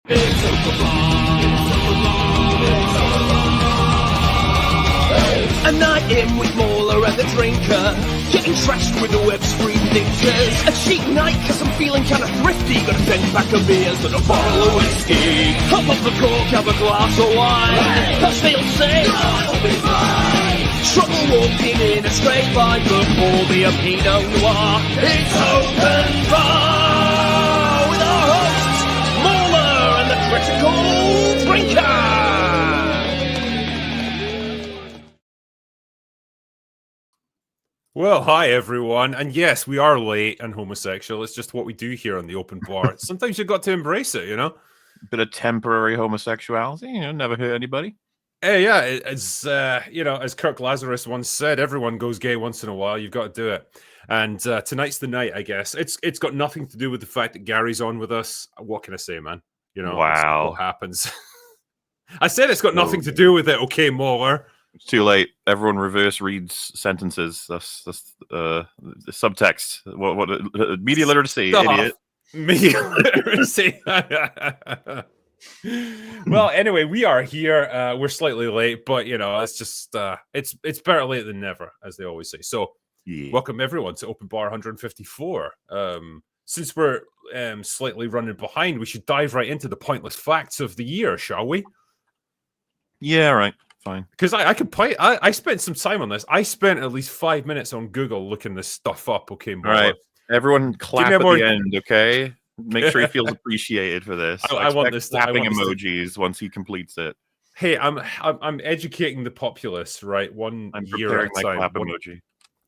A night in with MauLer and the drinker, getting trashed with the web screen dictors. A cheap night cause I'm feeling kinda thrifty, got a 10-pack of beers and a bottle of whiskey. Hop off the cork, have a glass of wine, that's still safe, I'll be fine. Trouble walking in a straight line, but pour me a Pinot Noir. It's open bar with our hosts, MauLer and the critical drinker. Well, hi everyone, and yes, we are late and homosexual. It's just what we do here on the open bar. Sometimes you've got to embrace it, you know? Bit of temporary homosexuality, never hurt anybody. Hey, yeah, as as Kirk Lazarus once said, everyone goes gay once in a while. You've got to do it. And tonight's the night, I guess. It's got nothing to do with the fact that Gary's on with us. What can I say, man? You know, wow, what happens? I said it's got nothing to do with it. Okay, MauLer. It's too late. Everyone reverse reads sentences. That's the subtext. What media literacy, idiot. Media literacy. Well, anyway, we are here. We're slightly late, but it's just it's better late than never, as they always say. So, Welcome everyone to Open Bar 154. Since we're slightly running behind, we should dive right into the pointless facts of the year, shall we? Yeah, right. Fine. Because I spent some time on this. I spent at least 5 minutes on Google looking this stuff up. Okay, all right. Everyone clap at the end, okay? Make sure he feels appreciated for this. I want this clapping emojis once he completes it. Hey, I'm educating the populace, right? I'm preparing my clap emoji.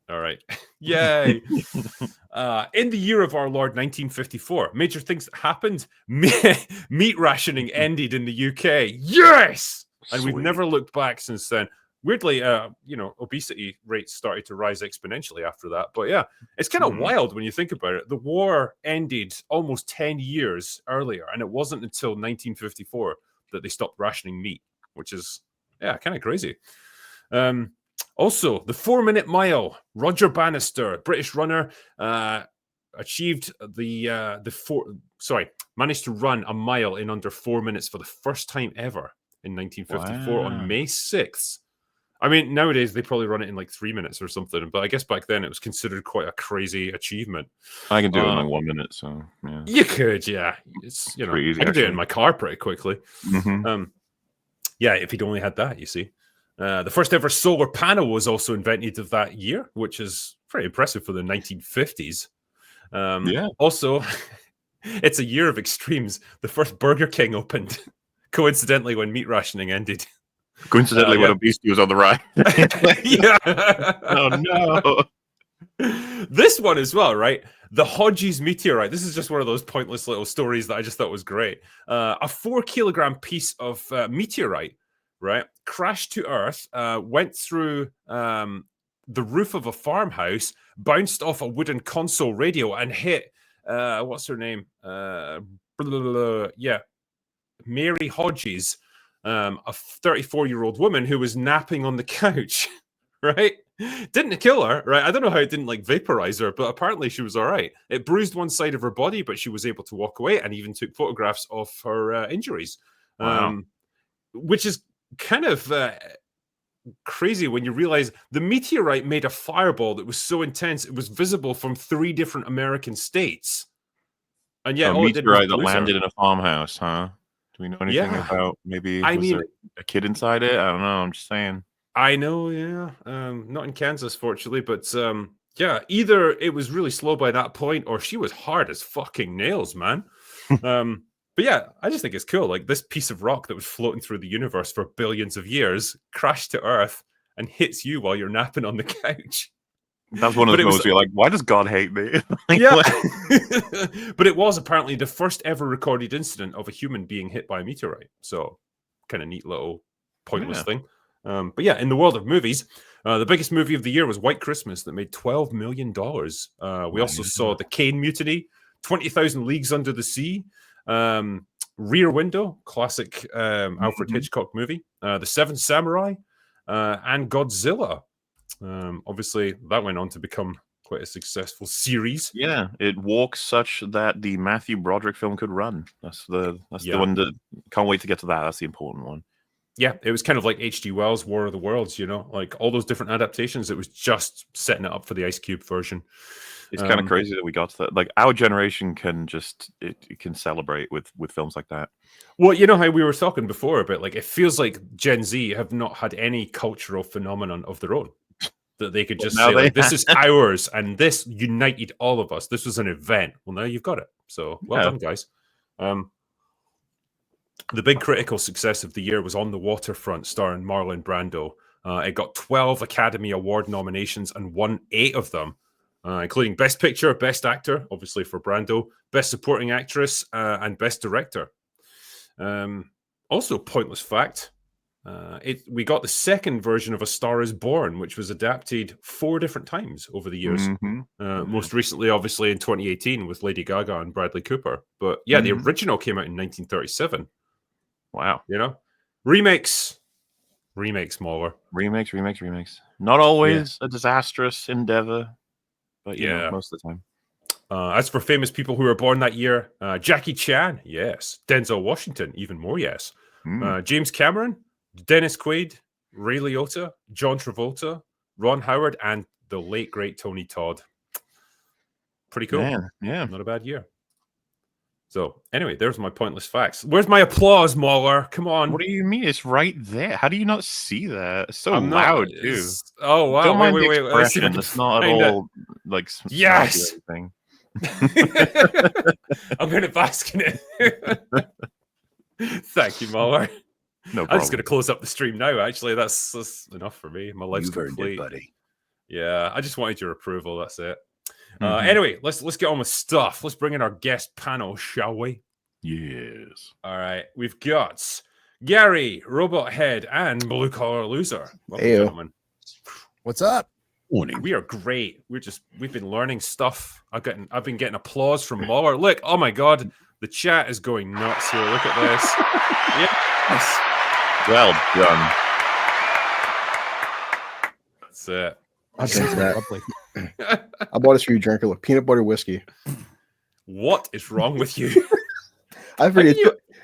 All right. Yay. In the year of our Lord 1954, major things that happened. Meat rationing ended in the UK. Yes! And we've never looked back since then. Weirdly, obesity rates started to rise exponentially after that. But yeah, it's kind of wild when you think about it. The war ended almost 10 years earlier, and it wasn't until 1954 that they stopped rationing meat, which is, kind of crazy. Also, the 4-minute mile. Roger Bannister, British runner, managed to run a mile in under 4 minutes for the first time ever in 1954 on May 6th. I mean, nowadays they probably run it in like 3 minutes or something, but I guess back then it was considered quite a crazy achievement. I can do it in like 1 minute, so yeah. You could, yeah. It's pretty easy, I can do it in my car pretty quickly. Mm-hmm. If he'd only had that, you see. The first ever solar panel was also invented of that year, which is pretty impressive for the 1950s. Also, it's a year of extremes. The first Burger King opened. Coincidentally, when meat rationing ended. Coincidentally, when obesity was on the rise. Yeah. Oh, no. This one as well, right? The Hodges meteorite. This is just one of those pointless little stories that I just thought was great. A 4-kilogram piece of meteorite, right, crashed to Earth, went through the roof of a farmhouse, bounced off a wooden console radio, and hit, what's her name? Mary Hodges, a 34-year-old woman who was napping on the couch, right? Didn't kill her, right? I don't know how it didn't vaporize her, but apparently she was all right. It bruised one side of her body, but she was able to walk away and even took photographs of her injuries. Wow. Which is kind of crazy when you realize the meteorite made a fireball that was so intense it was visible from 3 different American states. And yet, a meteorite that landed in a farmhouse, huh? Do we know anything about maybe there a kid inside it? I don't know. I'm just saying. I know, yeah. Not in Kansas, fortunately, but either it was really slow by that point or she was hard as fucking nails, man. But yeah, I just think it's cool. Like this piece of rock that was floating through the universe for billions of years crashed to Earth and hits you while you're napping on the couch. That's one of the moments where you're like, why does God hate me? Yeah. But it was apparently the first ever recorded incident of a human being hit by a meteorite. So kind of neat little pointless thing. But yeah, in the world of movies, the biggest movie of the year was White Christmas that made $12 million. We also saw The Kane Mutiny, 20,000 Leagues Under the Sea, Rear Window, classic Alfred Hitchcock movie, The Seven Samurai, and Godzilla. Obviously, that went on to become quite a successful series. Yeah, it walks such that the Matthew Broderick film could run. That's the one that can't wait to get to that. That's the important one. Yeah, it was kind of like H.G. Wells' War of the Worlds, you know, like all those different adaptations. It was just setting it up for the Ice Cube version. It's kind of crazy that we got to that. Like our generation can just it can celebrate with films like that. Well, you know how we were talking before about like it feels like Gen Z have not had any cultural phenomenon of their own that they could just say like, this is ours and this united all of us. This was an event. Well, now you've got it. So well done, guys. The big critical success of the year was On the Waterfront, starring Marlon Brando. It got 12 Academy Award nominations and won 8 of them, including Best Picture, Best Actor, obviously for Brando, Best Supporting Actress, and Best Director. Also, pointless fact, we got the second version of A Star is Born, which was adapted 4 different times over the years. Most recently, obviously, in 2018 with Lady Gaga and Bradley Cooper. But yeah, the original came out in 1937. Wow. You know? Remakes, MauLer. Remakes. Not always a disastrous endeavor, but you know, most of the time. As for famous people who were born that year, Jackie Chan, yes. Denzel Washington, even more yes. James Cameron, Dennis Quaid, Ray Liotta, John Travolta, Ron Howard, and the late, great Tony Todd. Pretty cool. Man, yeah. Not a bad year. So, anyway, there's my pointless facts. Where's my applause, MauLer? Come on. What do you mean? It's right there. How do you not see that? It's so loud, too. Oh, wow. Don't mind the wait. expression. It's not at all like yes. Thing. I'm going to bask in it. Thank you, MauLer. No problem. I'm just going to close up the stream now, actually. That's enough for me. My life's complete. It, buddy. Yeah, I just wanted your approval. That's it. Anyway, let's get on with stuff. Let's bring in our guest panel, shall we? Yes. All right. We've got Gary, Robot Head, and BlueCollarLoser. Welcome, gentlemen. What's up? Morning. We are great. We've been learning stuff. I've been getting applause from MauLer. Look, oh my god, the chat is going nuts here. Look at this. Yes. Well done. That's it. I think that. I bought this for you, drinker. Look, peanut butter whiskey. What is wrong with you? I forget.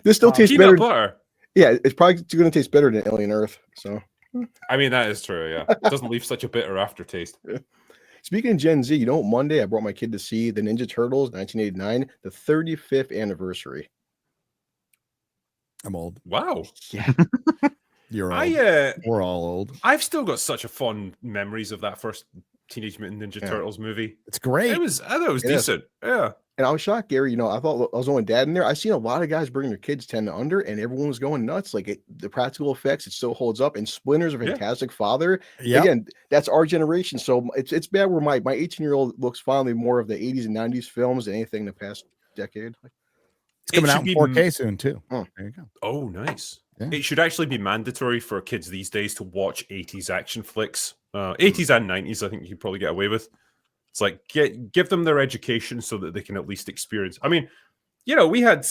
This still tastes peanut better. Butter. Yeah, it's probably going to taste better than Alien Earth. So, I mean, that is true. Yeah, it doesn't leave such a bitter aftertaste. Speaking of Gen Z, you know, Monday I brought my kid to see the Ninja Turtles, 1989, the 35th anniversary. I'm old. Wow. Yeah. You're old. We're all old. I've still got such a fond memories of that first Teenage Mutant Ninja Turtles movie. It's great. I thought it was decent. Yeah. And I was shocked, Gary. You know, I thought I was the only dad in there. I've seen a lot of guys bringing their kids 10 to under, and everyone was going nuts. Like the practical effects, it still holds up. And Splinter's a fantastic father. Yeah. Again, that's our generation. So it's bad where my 18-year-old looks fondly more of the 80s and 90s films than anything in the past decade. It's coming out in 4K soon too. Oh, there you go. Oh, nice. Yeah. It should actually be mandatory for kids these days to watch 80s action flicks. 80s and 90s, I think you could probably get away with. It's like give them their education so that they can at least experience. I mean, you know, we had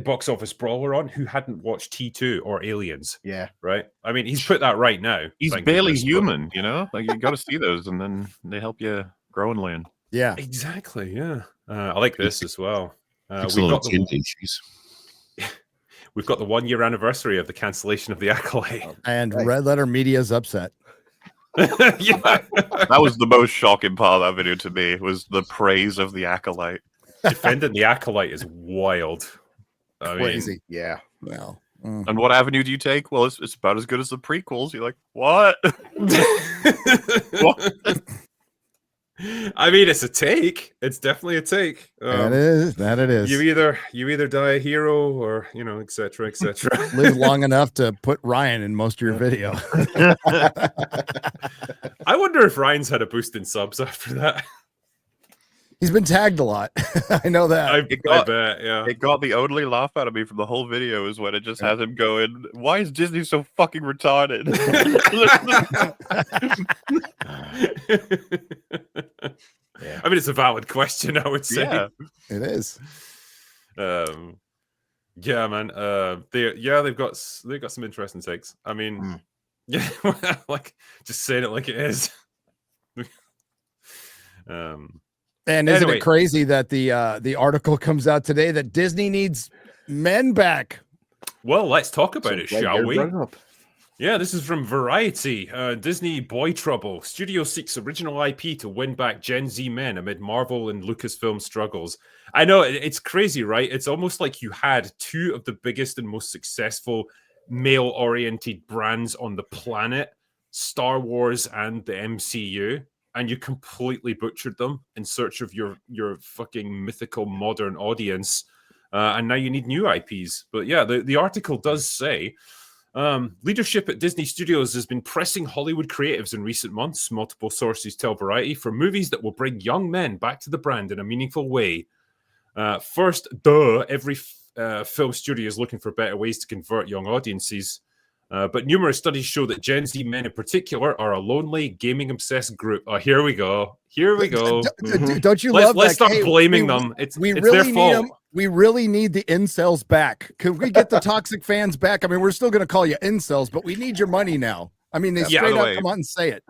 Box Office Brawler on who hadn't watched T2 or Aliens. Yeah. Right. I mean, he's put that right now. He's barely human, you know. Like you got to see those, and then they help you grow and learn. Yeah. Exactly. Yeah. I like this as well. We've got the 1 year anniversary of the cancellation of The Acolyte. And Red Letter Media's upset. Yeah. That was the most shocking part of that video to me, was the praise of The Acolyte. Defending The Acolyte is wild. Crazy. Yeah. Well. And what avenue do you take? Well, it's about as good as the prequels. You're like, what? What? I mean, it's a take. It's definitely a take. That it is. You either die a hero or, you know, etc. Live long enough to put Ryan in most of your video. I wonder if Ryan's had a boost in subs after that. He's been tagged a lot. I know that. I bet, yeah. It got the only laugh out of me from the whole video is when it just has him going, why is Disney so fucking retarded? Yeah. I mean, it's a valid question, I would say. Yeah, it is. Yeah, man. They've got some interesting takes. I mean, yeah, like just saying it like it is. And isn't it crazy that the article comes out today that Disney needs men back? Well, let's talk about it, shall we? Up. Yeah, this is from Variety. Disney boy trouble. Studio seeks original IP to win back Gen Z men amid Marvel and Lucasfilm struggles. I know, it's crazy, right? It's almost like you had two of the biggest and most successful male-oriented brands on the planet, Star Wars and the MCU, and you completely butchered them in search of your fucking mythical modern audience. And now you need new IPs. But yeah, the article does say... leadership at Disney Studios has been pressing Hollywood creatives in recent months, multiple sources tell Variety, for movies that will bring young men back to the brand in a meaningful way. First, every film studio is looking for better ways to convert young audiences. But numerous studies show that Gen Z men in particular are a lonely, gaming-obsessed group. Oh, here we go. Don't you love that? Let's stop blaming them. It's really their fault. Them. We really need the incels back. Could we get the toxic fans back? I mean, we're still going to call you incels, but we need your money now. I mean, they straight up come out and say it.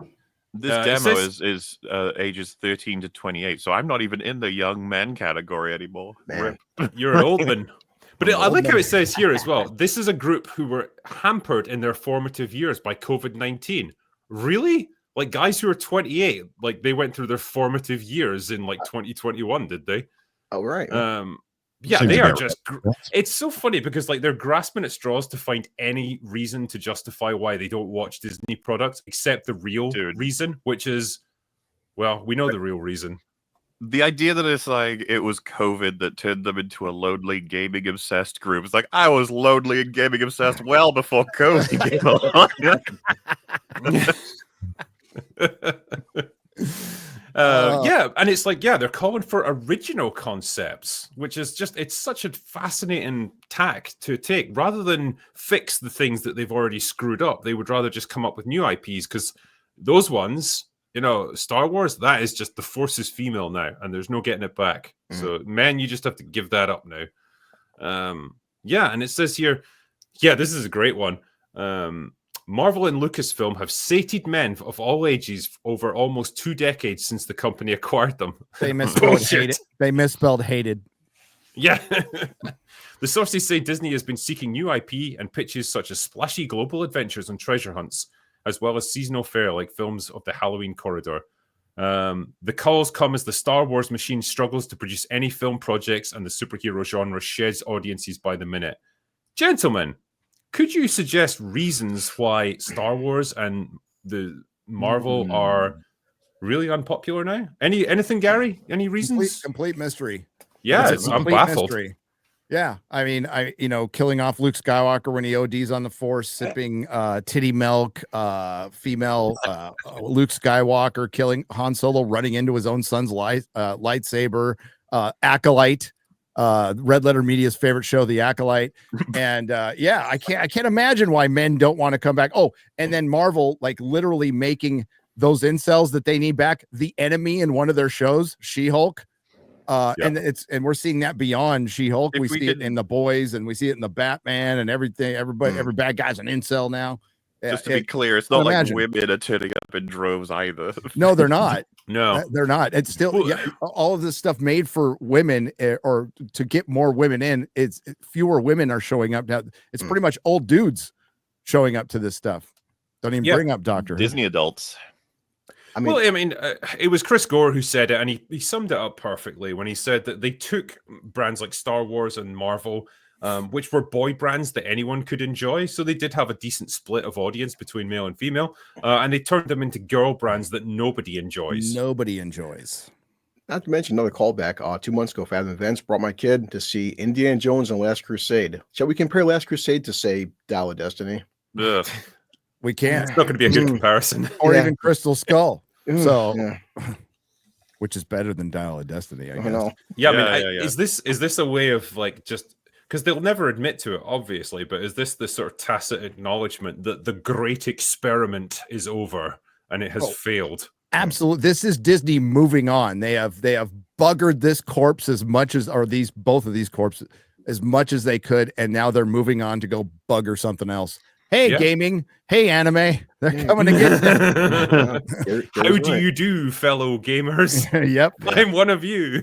This demo is ages 13 to 28, so I'm not even in the young men category anymore. Man. You're an old man. But I like how it says here as well. This is a group who were hampered in their formative years by COVID-19. Really? Like guys who are 28, like they went through their formative years in like 2021, did they? Oh, right. Yeah, they are just... It's so funny because like they're grasping at straws to find any reason to justify why they don't watch Disney products, except the real reason, which is, well, we know the real reason. The idea that it's like it was COVID that turned them into a lonely gaming obsessed group. It's like I was lonely and gaming obsessed well before COVID came along. Yeah, and it's like, yeah, they're calling for original concepts, which is just, it's such a fascinating tack to take. Rather than fix the things that they've already screwed up, they would rather just come up with new IPs, because those ones, you know, Star Wars, that is just, the Force is female now, and there's no getting it back. So, man, you just have to give that up now. Yeah, and it says here, yeah, this is a great one. Marvel and Lucasfilm have sated men of all ages over almost 2 decades since the company acquired them. They misspelled hated. They misspelled hated. Yeah. The sources say Disney has been seeking new IP and pitches such as splashy global adventures and treasure hunts, as well as seasonal fare like films of the Halloween corridor. The calls come as the Star Wars machine struggles to produce any film projects, and the superhero genre sheds audiences by the minute. Gentlemen, could you suggest reasons why Star Wars and the Marvel are really unpopular now? Anything, Gary? Any reasons? Complete mystery. Yeah, I'm baffled. Mystery. Yeah, I mean, killing off Luke Skywalker when he ODs on the Force, sipping titty milk, female Luke Skywalker killing Han Solo, running into his own son's lightsaber, Acolyte. Red Letter Media's favorite show, The Acolyte. And yeah, I can't imagine why men don't want to come back. Oh, and then Marvel like literally making those incels that they need back the enemy in one of their shows, She-Hulk. And we're seeing that beyond She-Hulk. We see it in The Boys, and we see it in the Batman and everything. Every bad guy's an incel now. Just to be clear, it's not like women are turning up in droves either. No, they're not. No, they're not. It's still all of this stuff made for women, or to get more women in. It's fewer women are showing up now. It's pretty much old dudes showing up to this stuff. Don't even bring up Doctor Who. Disney adults. I mean, it was Chris Gore who said it, and he summed it up perfectly when he said that they took brands like Star Wars and Marvel, which were boy brands that anyone could enjoy. So they did have a decent split of audience between male and female, and they turned them into girl brands that nobody enjoys. Nobody enjoys. Not to mention another callback. 2 months ago, Fathom Events brought my kid to see Indiana Jones and Last Crusade. Shall we compare Last Crusade to, say, Dial of Destiny? Ugh. We can't. It's not going to be a good comparison. Or even Crystal Skull. Which is better than Dial of Destiny, I guess. Know. Yeah, I mean, is this a way of like just, because they'll never admit to it, obviously, but is this the sort of tacit acknowledgement that the great experiment is over and it has failed? Absolutely. This is Disney moving on. They have buggered this corpse as much as, or both of these corpses as much as they could, and now they're moving on to go bugger something else. Hey, Yeah. gaming. Hey, anime. They're coming to get you. How do you do, fellow gamers? Yep. I'm one of you.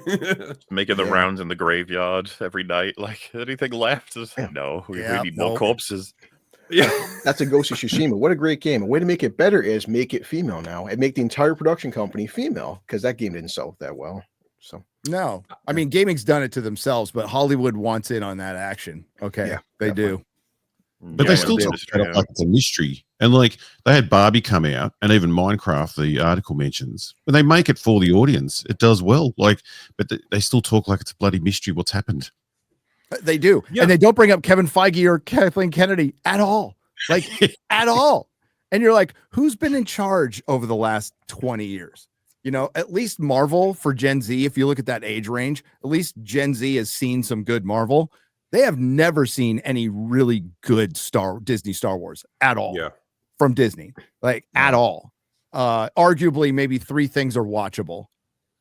Making the Yeah. rounds in the graveyard every night. Like, anything left? No, we need more corpses. Yeah. That's a Ghost of Tsushima. What a great game. A way to make it better is make it female now and make the entire production company female, because that game didn't sell that well. So No, I mean, gaming's done it to themselves, but Hollywood wants in on that action. Okay, Yeah, they definitely. do. But they still talk about it like it's a mystery. And like they had Barbie come out, and even Minecraft, the article mentions, when they make it for the audience, it does well. Like, but they still talk like it's a bloody mystery what's happened. They do. Yeah. And they don't bring up Kevin Feige or Kathleen Kennedy at all. Like, at all. And you're like, who's been in charge over the last 20 years? You know, at least Marvel for Gen Z, if you look at that age range, at least Gen Z has seen some good Marvel. They have never seen any really good Disney Star Wars at all. Yeah. From Disney, like at all. Arguably, maybe 3 things are watchable.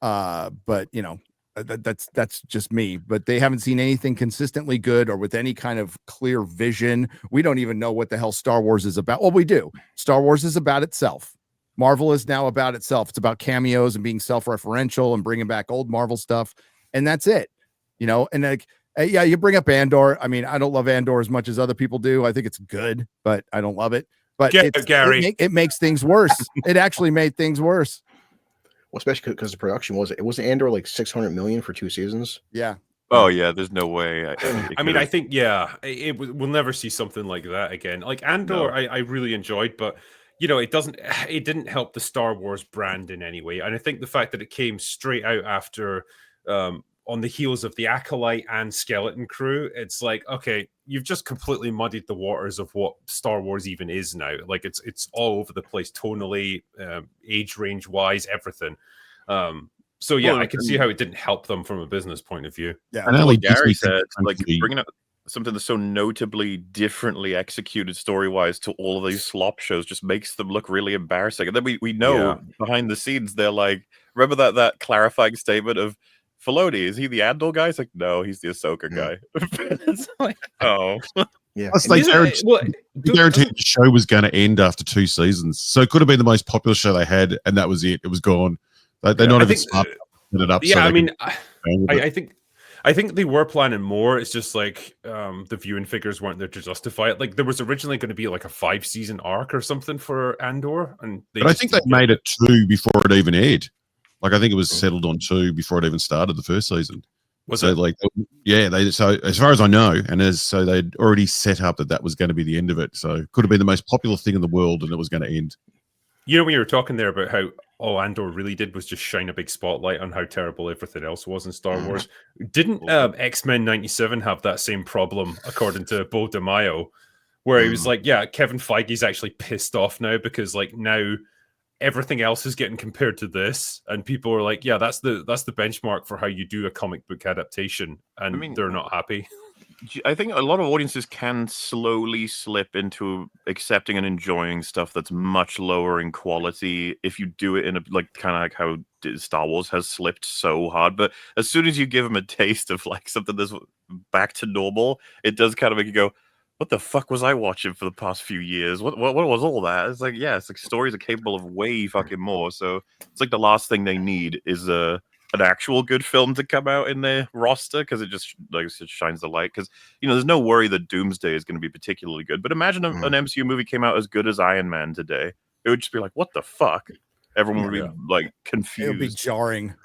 But you know, that's just me. But they haven't seen anything consistently good or with any kind of clear vision. We don't even know what the hell Star Wars is about. Well, we do. Star Wars is about itself. Marvel is now about itself. It's about cameos and being self-referential and bringing back old Marvel stuff, and that's it. You know, and like. Yeah, you bring up Andor. I mean, I don't love Andor as much as other people do. I think it's good, but I don't love it. But Gary. it makes things worse. It actually made things worse. Well, especially because the production wasn't Andor like 600 million for 2 seasons. Yeah. Oh yeah, there's no way. I mean, I think we'll never see something like that again. Like Andor, No. I really enjoyed, but you know, it didn't help the Star Wars brand in any way. And I think the fact that it came straight out after on the heels of the Acolyte and Skeleton Crew, it's like, okay, you've just completely muddied the waters of what Star Wars even is now. Like it's all over the place tonally, age range wise, everything. So yeah, Well, I can see how it didn't help them from a business point of view. Yeah. And Like only Gary Disney said, can like actually- bringing up something that's so notably differently executed story-wise to all of these slop shows just makes them look really embarrassing. And then we know behind the scenes they're like, remember that clarifying statement of Filoni, is he the Andor guy? It's like, no, he's the Ahsoka guy. It's like, oh. Yeah. Plus, And they Isn't guaranteed, it- well, they guaranteed the show was going to end after 2 seasons, so it could have been the most popular show they had, and that was it. It was gone. They're not I even think, smart enough to set it up. yeah, so I they mean, can go with it. I think they were planning more. It's just like the viewing figures weren't there to justify it. Like there was originally going to be like a 5-season arc or something for Andor, and But I think they made it 2 before it even aired. Like I think it was settled on 2 before it even started the first season. Was so it? like, yeah, so as far as I know, and they'd already set up that was going to be the end of it. So it could have been the most popular thing in the world, and it was going to end. You know, when you were talking there about how all Andor really did was just shine a big spotlight on how terrible everything else was in Star Wars. Didn't X-Men 97 have that same problem, according to Bo DeMaio, where he was like, yeah, Kevin Feige's actually pissed off now because like now everything else is getting compared to this, and people are like, yeah, that's the benchmark for how you do a comic book adaptation, and they're not happy. I think a lot of audiences can slowly slip into accepting and enjoying stuff that's much lower in quality if you do it in a like kind of like how Star Wars has slipped so hard. But as soon as you give them a taste of like something that's back to normal, it does kind of make you go, what the fuck was I watching for the past few years? What was all that? It's like, yeah, it's like stories are capable of way fucking more. So it's like the last thing they need is an actual good film to come out in their roster, because it just like it shines the light. Because you know, there's no worry that Doomsday is going to be particularly good. But imagine an MCU movie came out as good as Iron Man today. It would just be like, what the fuck? Everyone would be like confused. It would be jarring.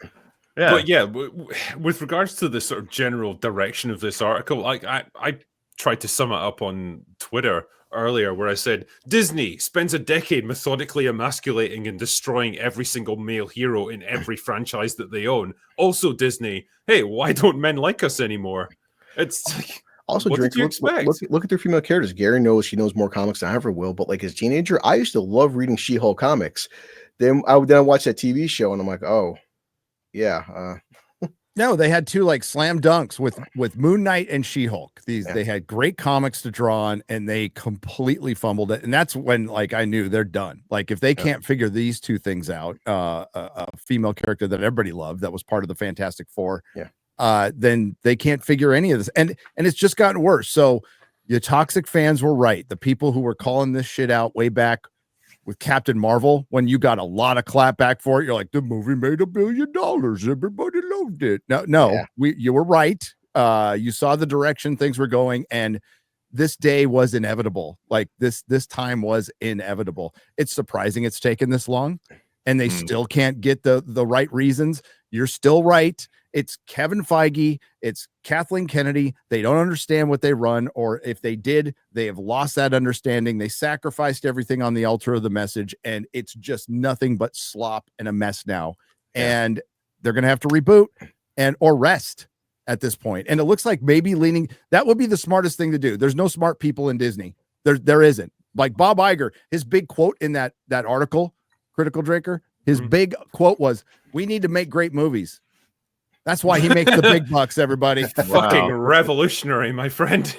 Yeah. But yeah, with regards to the sort of general direction of this article, like I tried to sum it up on Twitter earlier, where I said Disney spends a decade methodically emasculating and destroying every single male hero in every franchise that they own. Also, Disney, hey, why don't men like us anymore? It's like, also, what Drink, did you expect? Look at their female characters. Gary knows she knows more comics than I ever will. But like as a teenager, I used to love reading She-Hulk comics. Then I watched that TV show, and I'm like, oh, yeah. No, they had 2 like slam dunks with Moon Knight and She-Hulk. They had great comics to draw on, and they completely fumbled it. And that's when like I knew they're done. Like if they can't figure these 2 things out, a female character that everybody loved that was part of the Fantastic Four, then they can't figure any of this. And it's just gotten worse. So You toxic fans were right. The people who were calling this shit out way back with Captain Marvel, when you got a lot of clap back for it, you're like, the movie made $1 billion. Everybody loved it. No, you were right. You saw the direction things were going, and this day was inevitable. Like this time was inevitable. It's surprising it's taken this long, and they still can't get the right reasons. You're still right. It's Kevin Feige. It's Kathleen Kennedy. They don't understand what they run, or if they did, they have lost that understanding. They sacrificed everything on the altar of the message, and it's just nothing but slop and a mess now. Yeah. And they're going to have to reboot or rest at this point. And it looks like maybe that would be the smartest thing to do. There's no smart people in Disney. There isn't. Like Bob Iger, his big quote in that article, Critical Drinker, his big quote was, "We need to make great movies." That's why he makes the big bucks, everybody. Fucking revolutionary, my friend.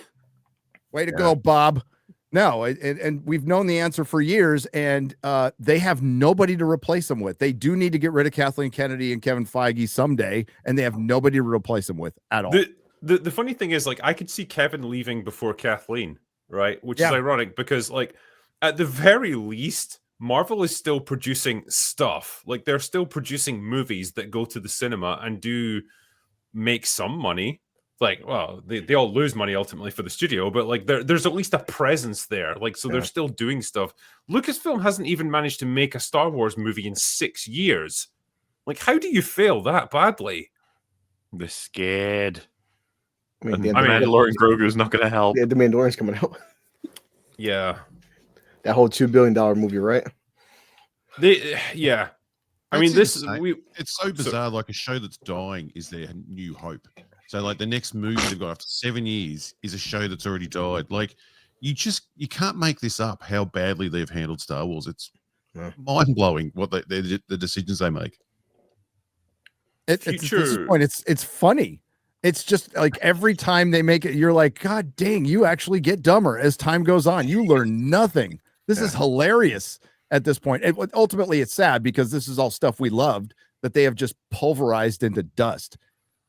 Way to go, Bob. No, and we've known the answer for years, and they have nobody to replace them with. They do need to get rid of Kathleen Kennedy and Kevin Feige someday, and they have nobody to replace them with at all. The funny thing is, like, I could see Kevin leaving before Kathleen, right? Which is ironic because, like, at the very least, Marvel is still producing stuff. Like, they're still producing movies that go to the cinema and do make some money. Like, well, they all lose money ultimately for the studio, but like there's at least a presence there. Like, so they're still doing stuff. Lucasfilm hasn't even managed to make a Star Wars movie in 6 years. Like, how do you fail that badly? They're scared. I mean, Mandalorian Grogu is not going to help. Yeah, the Mandalorian's coming out. Yeah. That whole $2 billion movie, right? I mean, it's so bizarre. Like, a show that's dying is their new hope. So, like, the next movie they've got after 7 years is a show that's already died. Like, you can't make this up. How badly they've handled Star Wars. It's mind blowing what the decisions they make. At this point, it's funny. It's just like every time they make it, you're like, God dang, you actually get dumber as time goes on. You learn nothing. This is hilarious at this point. Ultimately, it's sad because this is all stuff we loved that they have just pulverized into dust.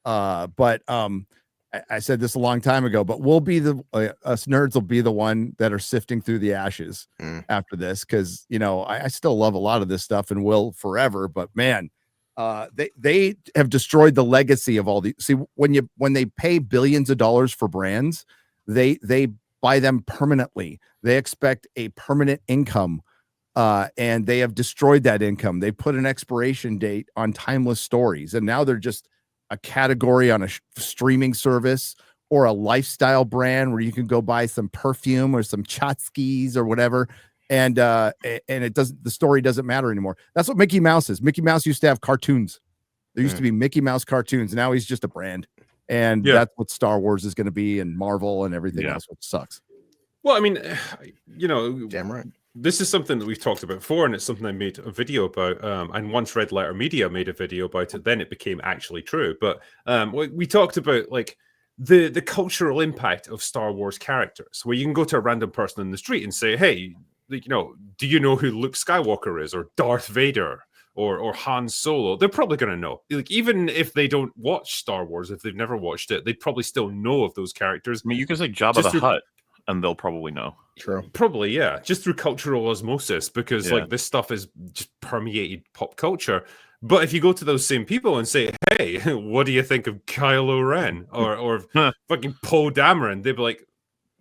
But I said this a long time ago, but we'll be us nerds will be the one that are sifting through the ashes after this. Cause I still love a lot of this stuff and will forever, but man, they have destroyed the legacy of all these. See, when they pay billions of dollars for brands, they buy them permanently. They expect a permanent income. And they have destroyed that income. They put an expiration date on timeless stories, and now they're just a category on a streaming service or a lifestyle brand where you can go buy some perfume or some tchotchkes or whatever. And the story doesn't matter anymore. That's what Mickey Mouse is. Mickey Mouse used to have cartoons. There used to be Mickey Mouse cartoons. Now he's just a brand. And that's what Star Wars is going to be, and Marvel and everything else, which sucks. Well, I mean, damn right. This is something that we've talked about before, and it's something I made a video about. And once Red Letter Media made a video about it, then it became actually true. But we talked about like the cultural impact of Star Wars characters, where you can go to a random person in the street and say, "Hey, do you know who Luke Skywalker is, or Darth Vader, or Han Solo?" They're probably going to know. Like, even if they don't watch Star Wars, if they've never watched it, they'd probably still know of those characters. I mean, you can say Jabba the Hutt, and they'll probably know. True. Probably, yeah. Just through cultural osmosis, because like this stuff is just permeated pop culture. But if you go to those same people and say, "Hey, what do you think of Kylo Ren or fucking Poe Dameron?" They'd be like,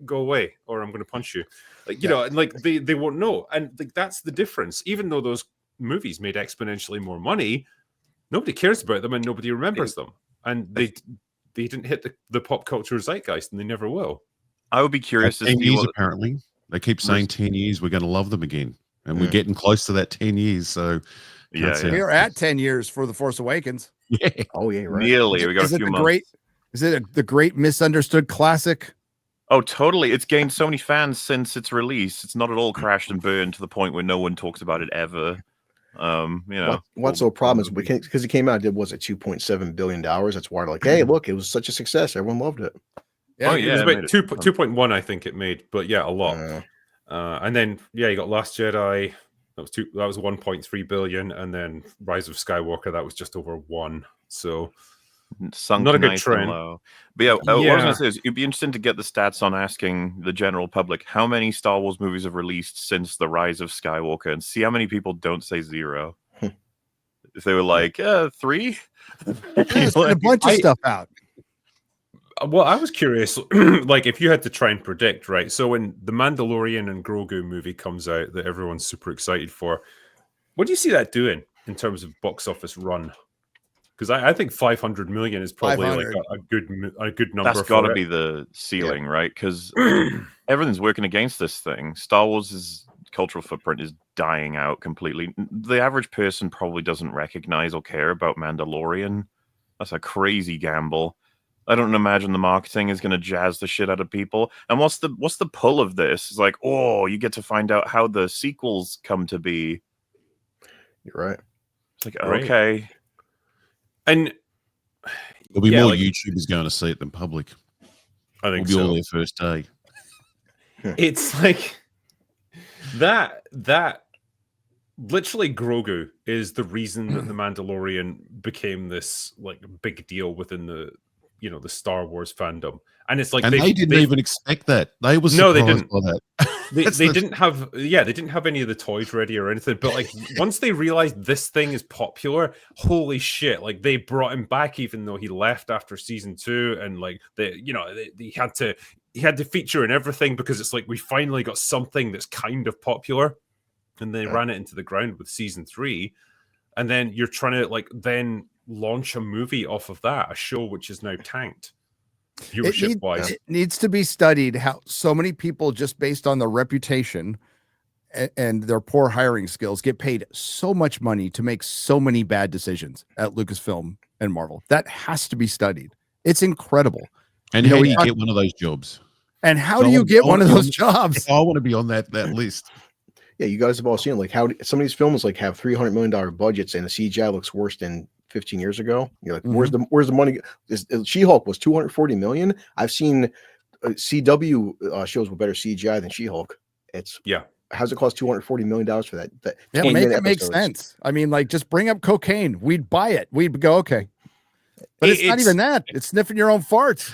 "Go away, or I'm going to punch you." Like, and like they won't know. And like that's the difference. Even though those movies made exponentially more money, nobody cares about them and nobody remembers them. And they didn't hit the pop culture zeitgeist, and they never will. I would be curious to 10 see years, apparently. They keep saying 10 years, we're going to love them again. And we're getting close to that 10 years. So, we're at 10 years for The Force Awakens. Yeah. Oh, yeah, right. Nearly. We got a few months. Is it the great misunderstood classic? Oh, totally. It's gained so many fans since its release. It's not at all crashed and burned to the point where no one talks about it ever. What's the problem is because it came out, it was at $2.7 billion. That's why they're like, hey, look, it was such a success. Everyone loved it. Yeah, it was about 2.1, I think it made, but yeah, a lot. And then you got Last Jedi. That was 1.3 billion, and then Rise of Skywalker, that was just over 1. So Sunk Not a good nice trend. and low. But yeah, what I was gonna say is it'd be interesting to get the stats on asking the general public how many Star Wars movies have released since the rise of Skywalker, and see how many people don't say 0. If they were like 3, There's been a bunch of stuff out. Well, I was curious, like if you had to try and predict, right? So when the Mandalorian and Grogu movie comes out that everyone's super excited for, what do you see that doing in terms of box office run? Because I think 500 million is probably like a good number. That's got to be the ceiling, right? Because everything's working against this thing. Star Wars' cultural footprint is dying out completely. The average person probably doesn't recognize or care about Mandalorian. That's a crazy gamble. I don't imagine the marketing is going to jazz the shit out of people. And what's the pull of this? It's like, oh, you get to find out how the sequels come to be. You're right. It's like, okay. And there'll be more YouTubers going to see it than public. I think it'll be all their first day. It's like that literally Grogu is the reason that the Mandalorian became this like big deal within the the Star Wars fandom. And it's like they didn't even expect that. They were surprised they didn't. by that. They didn't have they didn't have any of the toys ready or anything, but like once they realized this thing is popular, holy shit, like they brought him back even though he left after season 2, and like he had to feature in everything because it's like we finally got something that's kind of popular, and they ran it into the ground with season 3, and then you're trying to like then launch a movie off of that, a show which is now tanked viewership wise. It needs to be studied how so many people, just based on their reputation and their poor hiring skills, get paid so much money to make so many bad decisions at Lucasfilm and Marvel. That has to be studied. It's incredible. And how do you get one of those jobs? And how do you get one of those jobs? I want to be on that list. Yeah, you guys have all seen like how some of these films like have $300 million budgets and the CGI looks worse than 15 years ago. You're like, where's the money? She-Hulk was 240 million. I've seen CW shows with better CGI than She-Hulk. How's it cost $240 million for that? Make it make sense. I mean, like, just bring up cocaine. We'd buy it. We'd go, okay. But it's not even that. It's sniffing your own farts.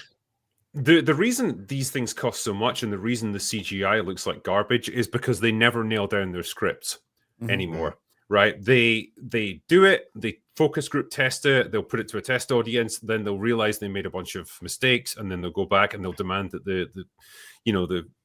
The reason these things cost so much and the reason the CGI looks like garbage is because they never nail down their scripts anymore. Right? They do it, they focus group test it, they'll put it to a test audience, then they'll realize they made a bunch of mistakes, and then they'll go back and they'll demand that the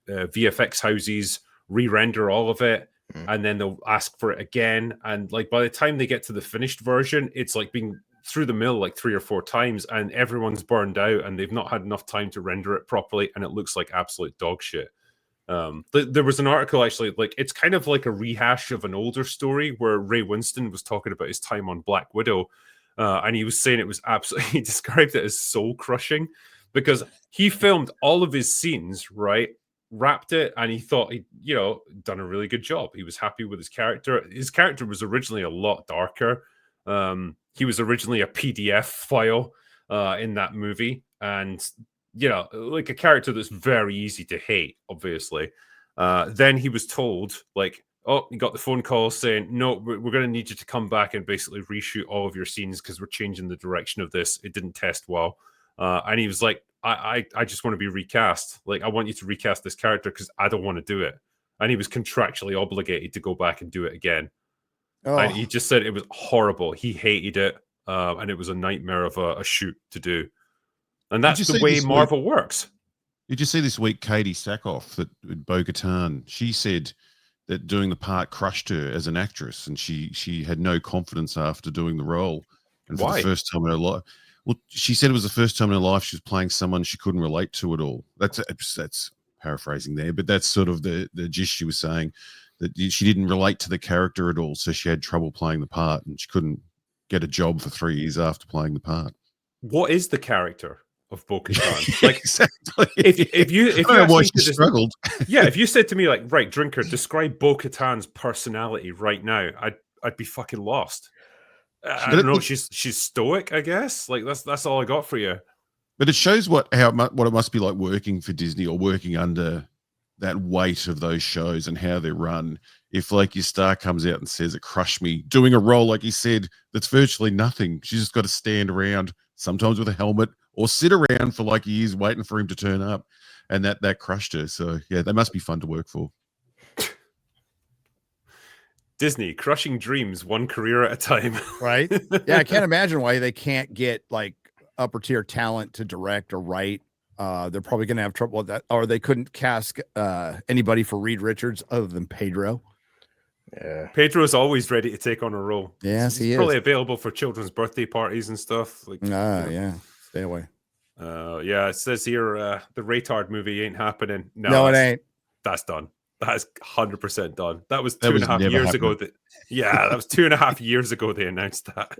VFX houses re-render all of it, and then they'll ask for it again. And like by the time they get to the finished version, it's like being through the mill like 3 or 4 times, and everyone's burned out and they've not had enough time to render it properly, and it looks like absolute dog shit. There was an article actually, like it's kind of like a rehash of an older story where Ray Winstone was talking about his time on Black Widow, and he was saying it was absolutely, he described it as soul crushing because he filmed all of his scenes, right, wrapped it, and he thought he'd done a really good job. He was happy with his character. His character was originally a lot darker. He was originally a PDF file in that movie, and like a character that's very easy to hate, obviously. Then he was told, like, oh, he got the phone call saying, no, we're going to need you to come back and basically reshoot all of your scenes because we're changing the direction of this. It didn't test well. And he was like, I just want to be recast. Like, I want you to recast this character because I don't want to do it. And he was contractually obligated to go back and do it again. Oh. And he just said it was horrible. He hated it. And it was a nightmare of a shoot to do. And that's the way Marvel works. Did you see this week Katie Sackhoff at Bo-Katan? She said that doing the part crushed her as an actress, and she had no confidence after doing the role. And for the first time in her life, well, she said it was the first time in her life she was playing someone she couldn't relate to at all. That's paraphrasing there, but that's sort of the gist she was saying, that she didn't relate to the character at all, so she had trouble playing the part, and she couldn't get a job for 3 years after playing the part. What is the character of Bo-Katan? Like, exactly. If you why she struggled. Yeah, if you said to me like, right, Drinker, describe Bo-Katan's personality right now, I'd be fucking lost. I don't know. She's stoic, I guess. Like that's all I got for you. But it shows what it must be like working for Disney or working under that weight of those shows and how they're run. If like your star comes out and says it crushed me, doing a role like he said that's virtually nothing, she's just got to stand around sometimes with a helmet, or sit around for like years waiting for him to turn up, and that crushed her. So yeah, they must be fun to work for. Disney crushing dreams one career at a time. Right? Yeah, I can't imagine why they can't get like upper tier talent to direct or write. They're probably going to have trouble with that, or they couldn't cast anybody for Reed Richards other than Pedro. Yeah, Pedro's always ready to take on a role. Yes, he's probably available for children's birthday parties and stuff. Like, yeah, stay away. Yeah, it says here the Retard movie ain't happening. No, it ain't. That's done. That is 100% done. That was That 2.5 years happening. ago. That was 2.5 years ago they announced that.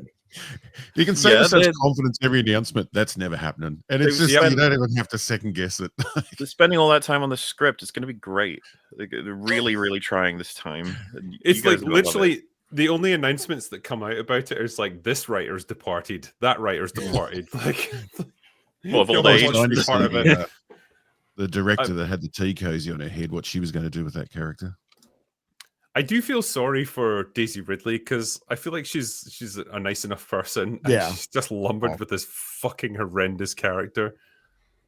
You can say with such confidence every announcement, that's never happening. And it's just, you don't even have to second guess it. They're spending all that time on the script. It's going to be great. They're really, really trying this time. It's like literally the only announcements that come out about it is like, this writer's departed, that writer's departed. Like, well, of all age, part of it. The director that had the tea cozy on her head, what she was going to do with that character. I do feel sorry for Daisy Ridley because I feel like she's a nice enough person. Yeah, she's just lumbered with this fucking horrendous character.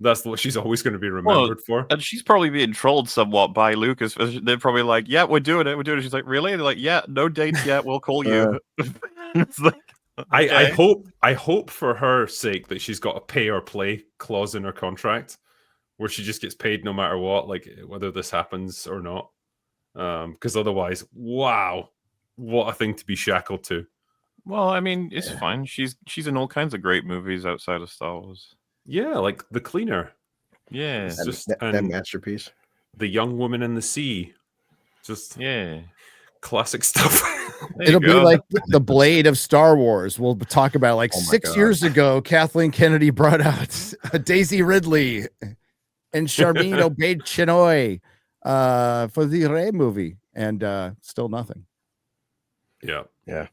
That's what she's always going to be remembered for. And she's probably being trolled somewhat by Lucas. They're probably like, "Yeah, we're doing it. We're doing it." She's like, "Really?" And they're like, "Yeah, no dates yet. We'll call you." It's like, okay. I hope for her sake that she's got a pay or play clause in her contract, where she just gets paid no matter what, like whether this happens or not. Because otherwise, wow, what a thing to be shackled to. Well, I mean, it's fine. She's in all kinds of great movies outside of Star Wars. Yeah, like The Cleaner. Yeah, it's just that masterpiece. The Young Woman in the Sea. Just classic stuff. It'll be like the Blade of Star Wars. We'll talk about like 6 years ago. Kathleen Kennedy brought out Daisy Ridley and Charmin Obaid-Chinoy for the Ray movie, and still nothing. Yeah. And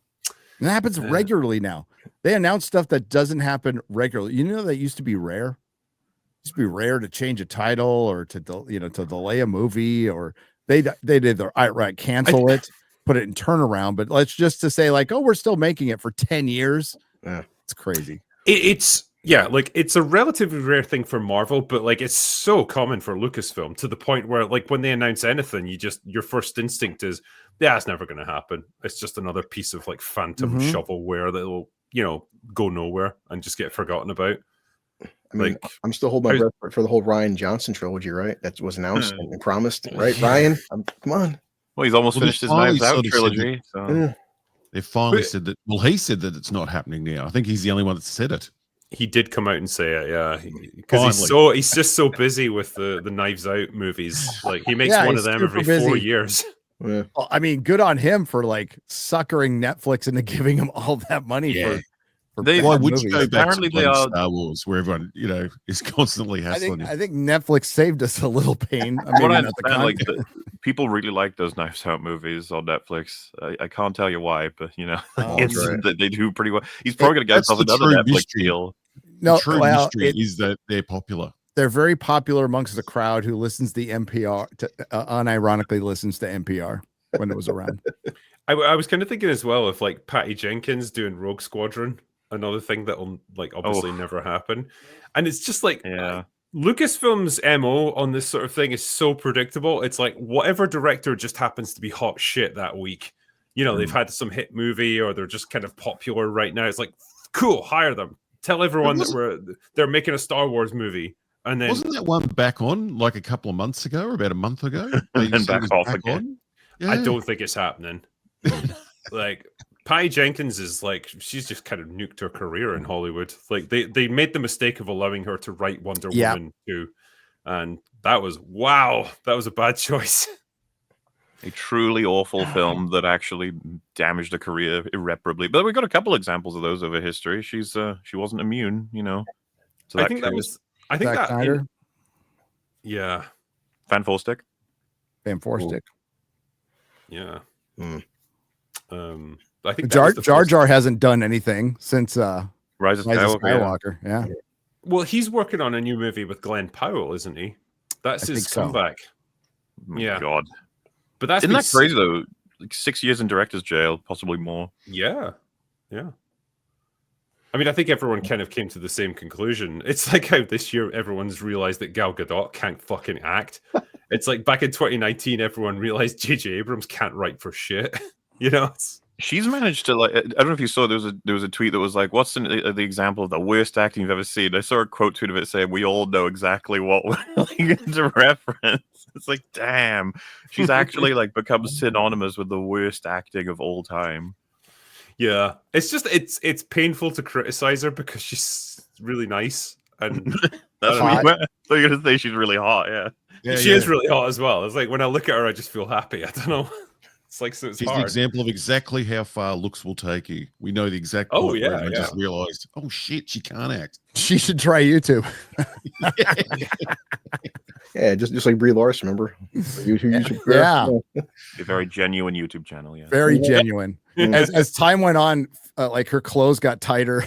that happens regularly now. They announce stuff that doesn't happen regularly. You know, that used to be rare. It used to be rare to change a title or to delay a movie, or they did their outright cancel it, put it in turnaround. But let's just to say like, oh, we're still making it for 10 years. Yeah, it's crazy. It's a relatively rare thing for Marvel, but like it's so common for Lucasfilm to the point where like when they announce anything, your first instinct is, yeah, it's never going to happen. It's just another piece of like phantom shovelware that will, go nowhere and just get forgotten about. I mean, like, I'm still holding my breath for the whole Rian Johnson trilogy, right? That was announced and promised, right? Ryan, come on. Well, he's almost finished his Knives Out trilogy. They finally said that. Well, he said that it's not happening now. I think he's the only one that said it. He did come out and say it, yeah, because he's just so busy with the Knives Out movies. Like he makes one of them every 4 years. Yeah. Well, I mean, good on him for like suckering Netflix into giving him all that money for why would you go back to Star Wars, where everyone is constantly hassling? I think Netflix saved us a little pain. People really like those Knives Out movies on Netflix. I can't tell you why, but they do pretty well. He's probably going to get himself another Netflix deal. No, the true mystery is that they're popular. They're very popular amongst the crowd who listens to NPR, unironically listens to NPR when it was around. I was kind of thinking as well of like Patty Jenkins doing Rogue Squadron, another thing that will like obviously never happen. And it's just like Lucasfilm's MO on this sort of thing is so predictable. It's like whatever director just happens to be hot shit that week. They've had some hit movie or they're just kind of popular right now. It's like, cool, hire them. Tell everyone that they're making a Star Wars movie. And then wasn't that one back on like a couple of months ago or about a month ago? And back off again. Yeah. I don't think it's happening. Like Patty Jenkins is like, she's just kind of nuked her career in Hollywood. Like they made the mistake of allowing her to write Wonder Woman 2. And that was a bad choice. A truly awful film that actually damaged a career irreparably. But we've got a couple examples of those over history. She wasn't immune, So I think that Snyder. Yeah. Van Forstick. Yeah. I think Jar Jar hasn't done anything since Rise of Skywalker. Yeah. Well, he's working on a new movie with Glenn Powell, isn't he? That's his comeback. Oh, yeah. God. But isn't that crazy though? Like 6 years in director's jail, possibly more. Yeah. Yeah. I mean, I think everyone kind of came to the same conclusion. It's like how this year everyone's realized that Gal Gadot can't fucking act. It's like back in 2019, everyone realized J.J. Abrams can't write for shit. You know, she's managed to like. I don't know if you saw there was a tweet that was like, "What's the example of the worst acting you've ever seen?" I saw a quote tweet of it saying, "We all know exactly what we're going to reference." It's like, damn, she's actually like become synonymous with the worst acting of all time. Yeah, it's just it's painful to criticize her because she's really nice and that's what you meant. So you're gonna say she's really hot, yeah. She is really hot as well. It's like when I look at her, I just feel happy. I don't know. It's like so it's She's hard. the example of exactly how far looks will take you. We know the exact point where I just realized, oh shit, she can't act. She should try YouTube. Yeah, just like Brie Larson, remember? YouTube, yeah. A very genuine YouTube channel, yeah. Very genuine. As time went on, like her clothes got tighter.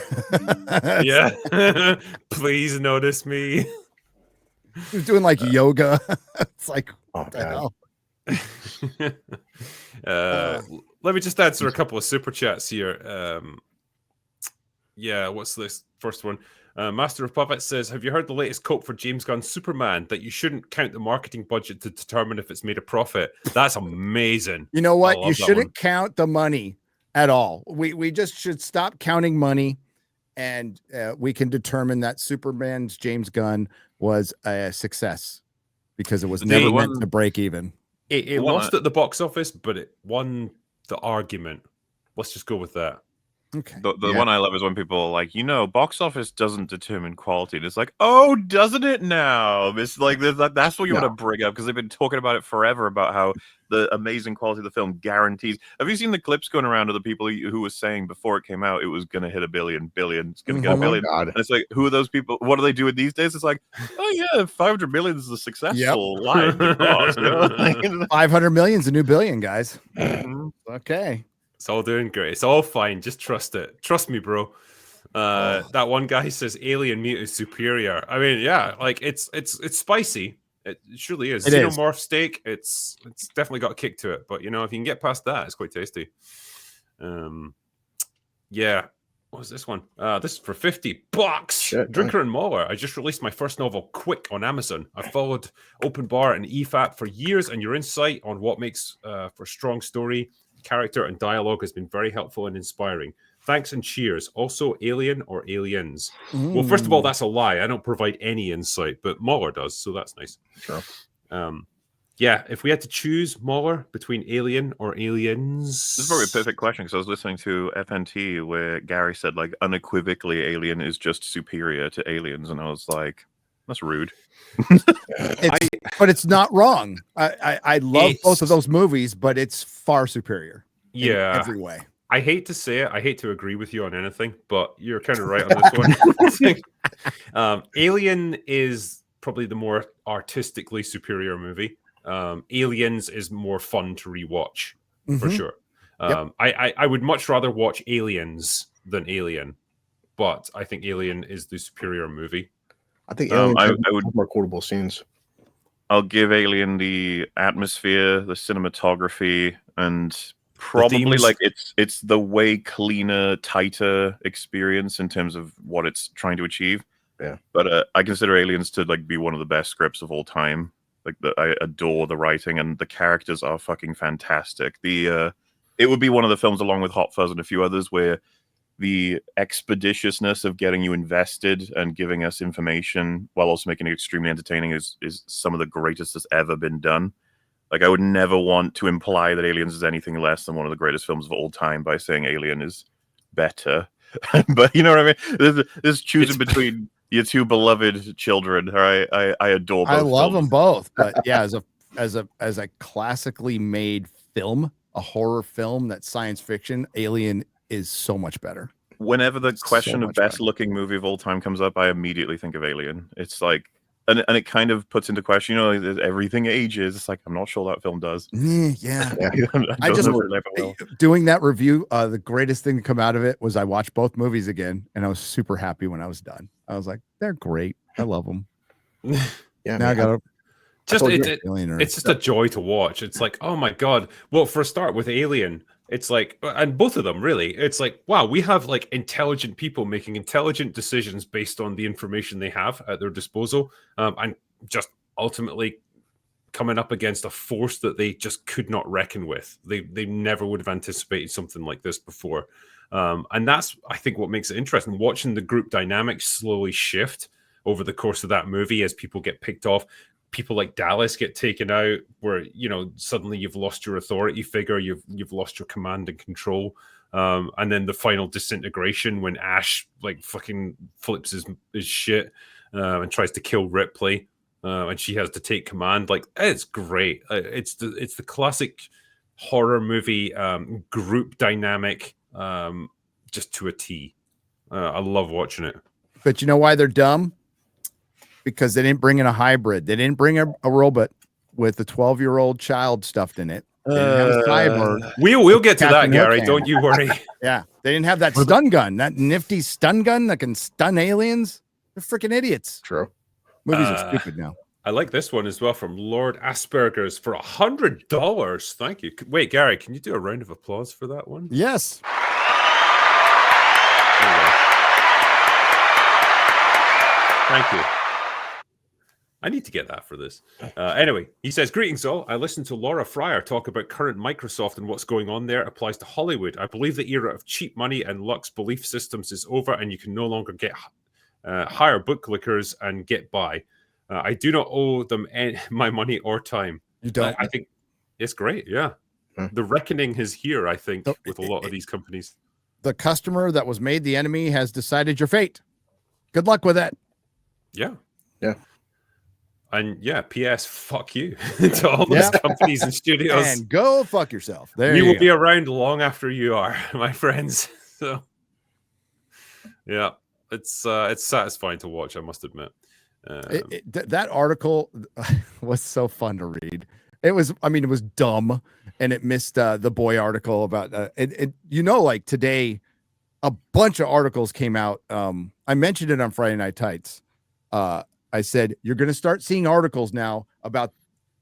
Yeah. Please notice me. She was doing like yoga. It's like, what the hell? Let me just answer a couple of super chats here. Yeah, what's this first one? Master of Puppets says, have you heard the latest quote for James Gunn's Superman that you shouldn't count the marketing budget to determine if it's made a profit? That's amazing. You know what? You shouldn't count the money at all. We just should stop counting money, and we can determine that Superman's James Gunn was a success because it was never meant to break even. It lost at the box office, but it won the argument. Let's just go with that. Okay. The one I love is when people are like, box office doesn't determine quality. And it's like, oh, doesn't it now? It's like that's what you want to bring up because they've been talking about it forever about how the amazing quality of the film guarantees. Have you seen the clips going around of the people who were saying before it came out it was going to hit a billion? It's going to get a billion. And it's like, who are those people? What are they doing these days? It's like, oh yeah, 500 million is a successful line. 500 million is a new billion, guys. Okay. It's all doing great. It's all fine. Just trust it. Trust me, bro. That one guy says alien meat is superior. I mean, yeah, like it's spicy. It surely is. Xenomorph steak. It's definitely got a kick to it. But if you can get past that, it's quite tasty. Yeah. What was this one? This is for $50. Drinker and MauLer. I just released my first novel, Quick, on Amazon. I followed Open Bar and EFAP for years, and your insight on what makes for strong story, character, and dialogue has been very helpful and inspiring. Thanks and cheers. Also, Alien or Aliens. Well, first of all, that's a lie. I don't provide any insight, but MauLer does, so that's nice. Sure. Yeah, if we had to choose, MauLer, between Alien or Aliens... This is probably a perfect question, because I was listening to FNT where Gary said, like, unequivocally, Alien is just superior to Aliens, and I was like, that's rude. But it's not wrong. I love both of those movies, but it's far superior. Yeah. In every way. I hate to say it. I hate to agree with you on anything, but you're kind of right on this one. Alien is probably the more artistically superior movie. Aliens is more fun to rewatch, for sure. I would much rather watch Aliens than Alien, but I think Alien is the superior movie. I think Alien I would more quotable scenes. I'll give Alien the atmosphere, the cinematography, and probably like it's the way cleaner, tighter experience in terms of what it's trying to achieve. Yeah, but I consider Aliens to like be one of the best scripts of all time. Like I adore the writing, and the characters are fucking fantastic. It would be one of the films, along with Hot Fuzz and a few others, where the expeditiousness of getting you invested and giving us information while also making it extremely entertaining is some of the greatest that's ever been done. Like, I would never want to imply that Aliens is anything less than one of the greatest films of all time by saying Alien is better. But you know what I mean? There's choosing between your two beloved children. All right, I adore both. I love films. them both, but yeah, as a classically made film, a horror film that's science fiction, Alien is so much better. Whenever the question of best looking movie of all time comes up, I immediately think of Alien. It's like, and it kind of puts into question, everything ages. It's like, I'm not sure that film does. Yeah. I just doing that review. The greatest thing to come out of it was I watched both movies again, and I was super happy when I was done. I was like, they're great. I love them. Yeah. Now I gotta. It's just a joy to watch. It's like, oh my god. Well, for a start with Alien, It's like, and both of them really, it's like, wow, we have like intelligent people making intelligent decisions based on the information they have at their disposal, and just ultimately coming up against a force that they just could not reckon with. They never would have anticipated something like this before. And that's, I think, what makes it interesting. Watching the group dynamics slowly shift over the course of that movie as people get picked off. People like Dallas get taken out, where suddenly you've lost your authority figure, you've lost your command and control, and then the final disintegration when Ash like fucking flips his shit and tries to kill Ripley, and she has to take command. Like, it's great. It's the classic horror movie group dynamic, just to a T. I love watching it. But you know why they're dumb? Because they didn't bring in a hybrid. They didn't bring a robot with a 12-year-old child stuffed in it. They didn't have a cyborg. We'll get to Captain that, Gary. Hook Don't you worry. Yeah, they didn't have that stun gun, that nifty stun gun that can stun aliens. They're freaking idiots. True. Movies are stupid now. I like this one as well from Lord Asperger's for $100. Thank you. Wait, Gary, can you do a round of applause for that one? Yes. Thank you. I need to get that for this. Anyway, he says, greetings all. I listened to Laura Fryer talk about current Microsoft and what's going on there applies to Hollywood. I believe the era of cheap money and luxe belief systems is over and you can no longer get hire booklickers and get by. I do not owe them my money or time. You don't? I think it's great, yeah. The reckoning is here, I think, with a lot of these companies. The customer that was made the enemy has decided your fate. Good luck with that. Yeah. Yeah. And yeah, P.S. Fuck you to all those companies and studios. And go fuck yourself. We will be around long after you are, my friends. So yeah, it's satisfying to watch, I must admit. That article was so fun to read. It was dumb, and it missed the boy article about like today, a bunch of articles came out. I mentioned it on Friday Night Tights. I said, you're going to start seeing articles now about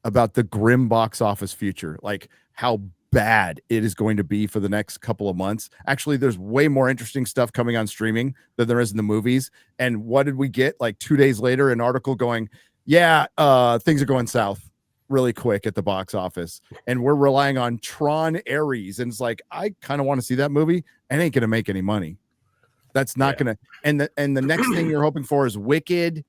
the grim box office future, like how bad it is going to be for the next couple of months. Actually, there's way more interesting stuff coming on streaming than there is in the movies. And what did we get? Like 2 days later, an article going, things are going south really quick at the box office. And we're relying on Tron Ares. And it's like, I kind of want to see that movie. And ain't going to make any money. That's not going to. And the next thing you're hoping for is Wicked.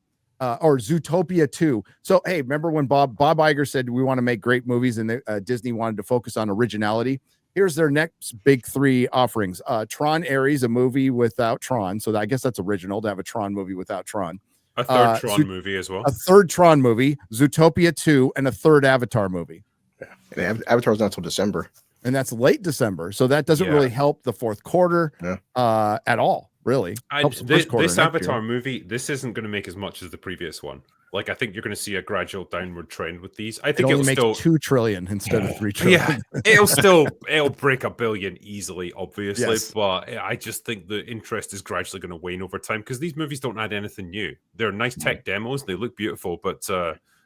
Or Zootopia 2. So, hey, remember when Bob Iger said we want to make great movies and Disney wanted to focus on originality? Here's their next big three offerings. Tron Ares, a movie without Tron. So I guess that's original to have a Tron movie without Tron. A third Tron movie as well. A third Tron movie, Zootopia 2, and a third Avatar movie. Yeah. And Avatar's not till December. And that's late December. So that doesn't really help the fourth quarter at all. Really, this Avatar movie, this isn't going to make as much as the previous one. Like, I think you're going to see a gradual downward trend with these. I think it'll still 2 trillion instead of 3 trillion. Yeah, it'll break $1 billion easily, obviously. Yes. But I just think the interest is gradually going to wane over time because these movies don't add anything new. They're nice tech demos, they look beautiful, but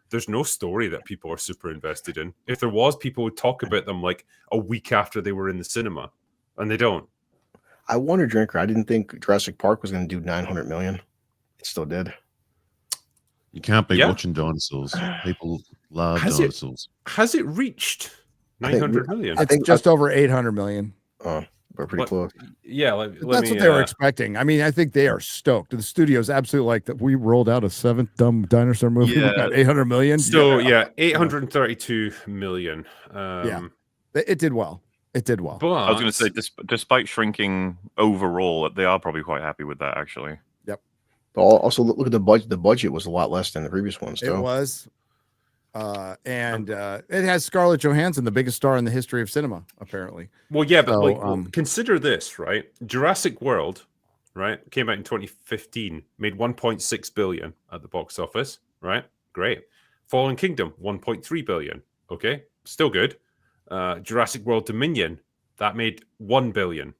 there's no story that people are super invested in. If there was, people would talk about them like a week after they were in the cinema, and they don't. I wonder, Drinker, I didn't think Jurassic Park was going to do 900 million. It still did. You can't be watching dinosaurs. People love dinosaurs. Has it reached 900 million? It's just over 800 million. Oh, we're pretty close. Yeah, that's what they were expecting. I mean, I think they are stoked. The studio's absolutely like that. We rolled out a 7th dumb dinosaur movie. We got 800 million. So 832 million. It did well. It did well. But I was going to say, despite shrinking overall, they are probably quite happy with that, actually. Yep. But also, look at the budget. The budget was a lot less than the previous ones, though. It was. And it has Scarlett Johansson, the biggest star in the history of cinema, apparently. Well, yeah, but consider this, right? Jurassic World, right, came out in 2015, made 1.6 billion at the box office, right? Great. Fallen Kingdom, 1.3 billion. Okay, still good. Jurassic World Dominion, that made 1 billion.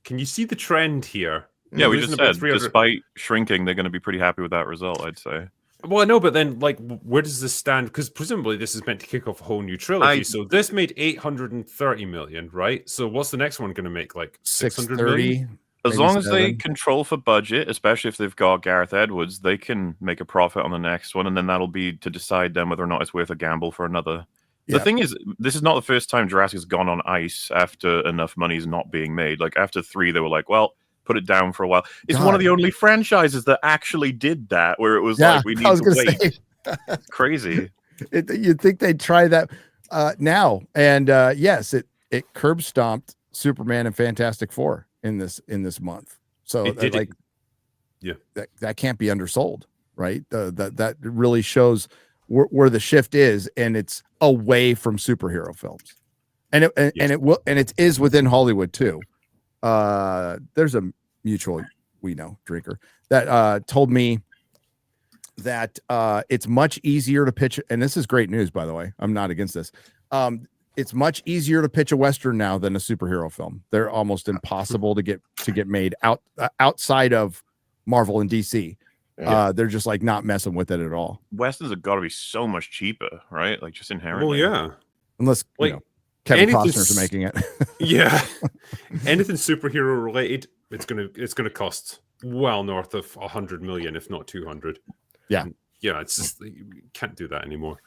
Can you see the trend here? Yeah, we just said, despite shrinking, they're going to be pretty happy with that result, I'd say. Well, I know, but then, like, where does this stand? Because presumably this is meant to kick off a whole new trilogy. So this made 830 million, right? So what's the next one going to make? Like 600 million? As long as they control for budget, especially if they've got Gareth Edwards, they can make a profit on the next one, and then that'll be to decide then whether or not it's worth a gamble for another. The thing is, this is not the first time Jurassic's gone on ice after enough money's not being made. Like, after 3, they were like, well, put it down for a while. It's one of the only franchises that actually did that, where it was like, we need to wait. Crazy. You'd think they'd try that now. And yes, it curb stomped Superman and Fantastic Four in this month. So that can't be undersold, right? That really shows where the shift is, and it's away from superhero films, and it is within Hollywood too. There's a mutual drinker that told me that it's much easier to pitch, and this is great news, by the way. I'm not against this. It's much easier to pitch a Western now than a superhero film. They're almost impossible to get made outside of Marvel and DC. They're just like not messing with it at all. Westerns have got to be so much cheaper, right? Like, just inherently. Well, yeah. Unless Kevin Costner's making it. Yeah. Anything superhero related, it's gonna cost well north of 100 million, if not 200. Yeah. Yeah, it's just you can't do that anymore.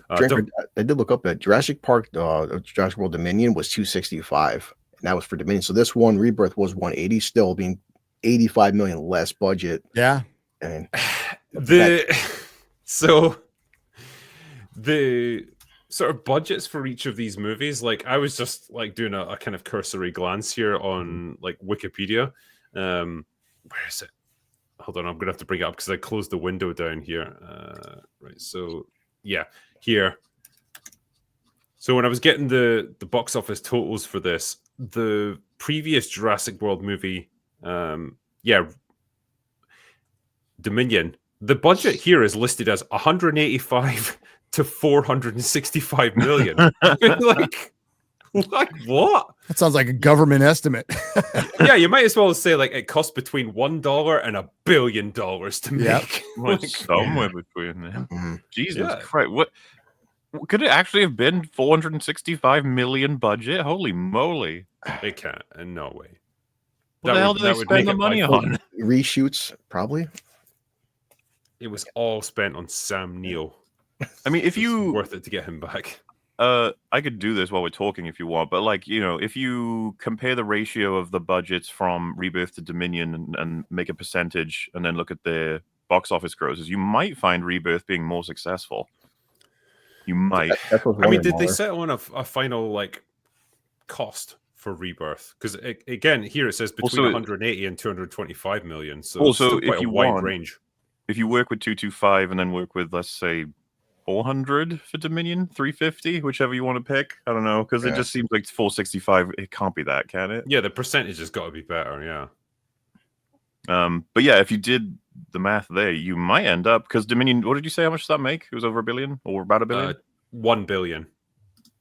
I did look up that Jurassic Park, Jurassic World Dominion was 265, and that was for Dominion. So this one, Rebirth, was 180, still being 85 million less budget. Yeah. And the sort of budgets for each of these movies, like I was just like doing a kind of cursory glance here on like Wikipedia. Where is it? Hold on, I'm gonna have to bring it up because I closed the window down here. Right, so yeah, here. So when I was getting the box office totals for this, the previous Jurassic World movie, Dominion, the budget here is listed as 185 to 465 million. like what? That sounds like a government estimate. Yeah, you might as well say like it costs between $1 and $1 billion to make. Like, somewhere between them. Mm-hmm. Jesus Christ! What could it actually have been? 465 million budget? Holy moly! It can't. In no way. What the hell did they spend the money on? Reshoots, probably. It was all spent on Sam Neill. I mean, if you worth it to get him back. I could do this while we're talking if you want, but like, if you compare the ratio of the budgets from Rebirth to Dominion and make a percentage and then look at the box office grosses, you might find Rebirth being more successful. You might. I mean, did they settle on a final like cost for Rebirth? Because again, here it says between 180 and 225 million. So also, quite a wide range. If you work with 225 and then work with, let's say, 400 for Dominion, 350, whichever you want to pick. I don't know, because it just seems like 465. It can't be that, can it? Yeah, the percentage has got to be better. Yeah. But yeah, if you did the math there, you might end up, because Dominion. What did you say? How much did that make? It was over $1 billion or about $1 billion. 1 billion.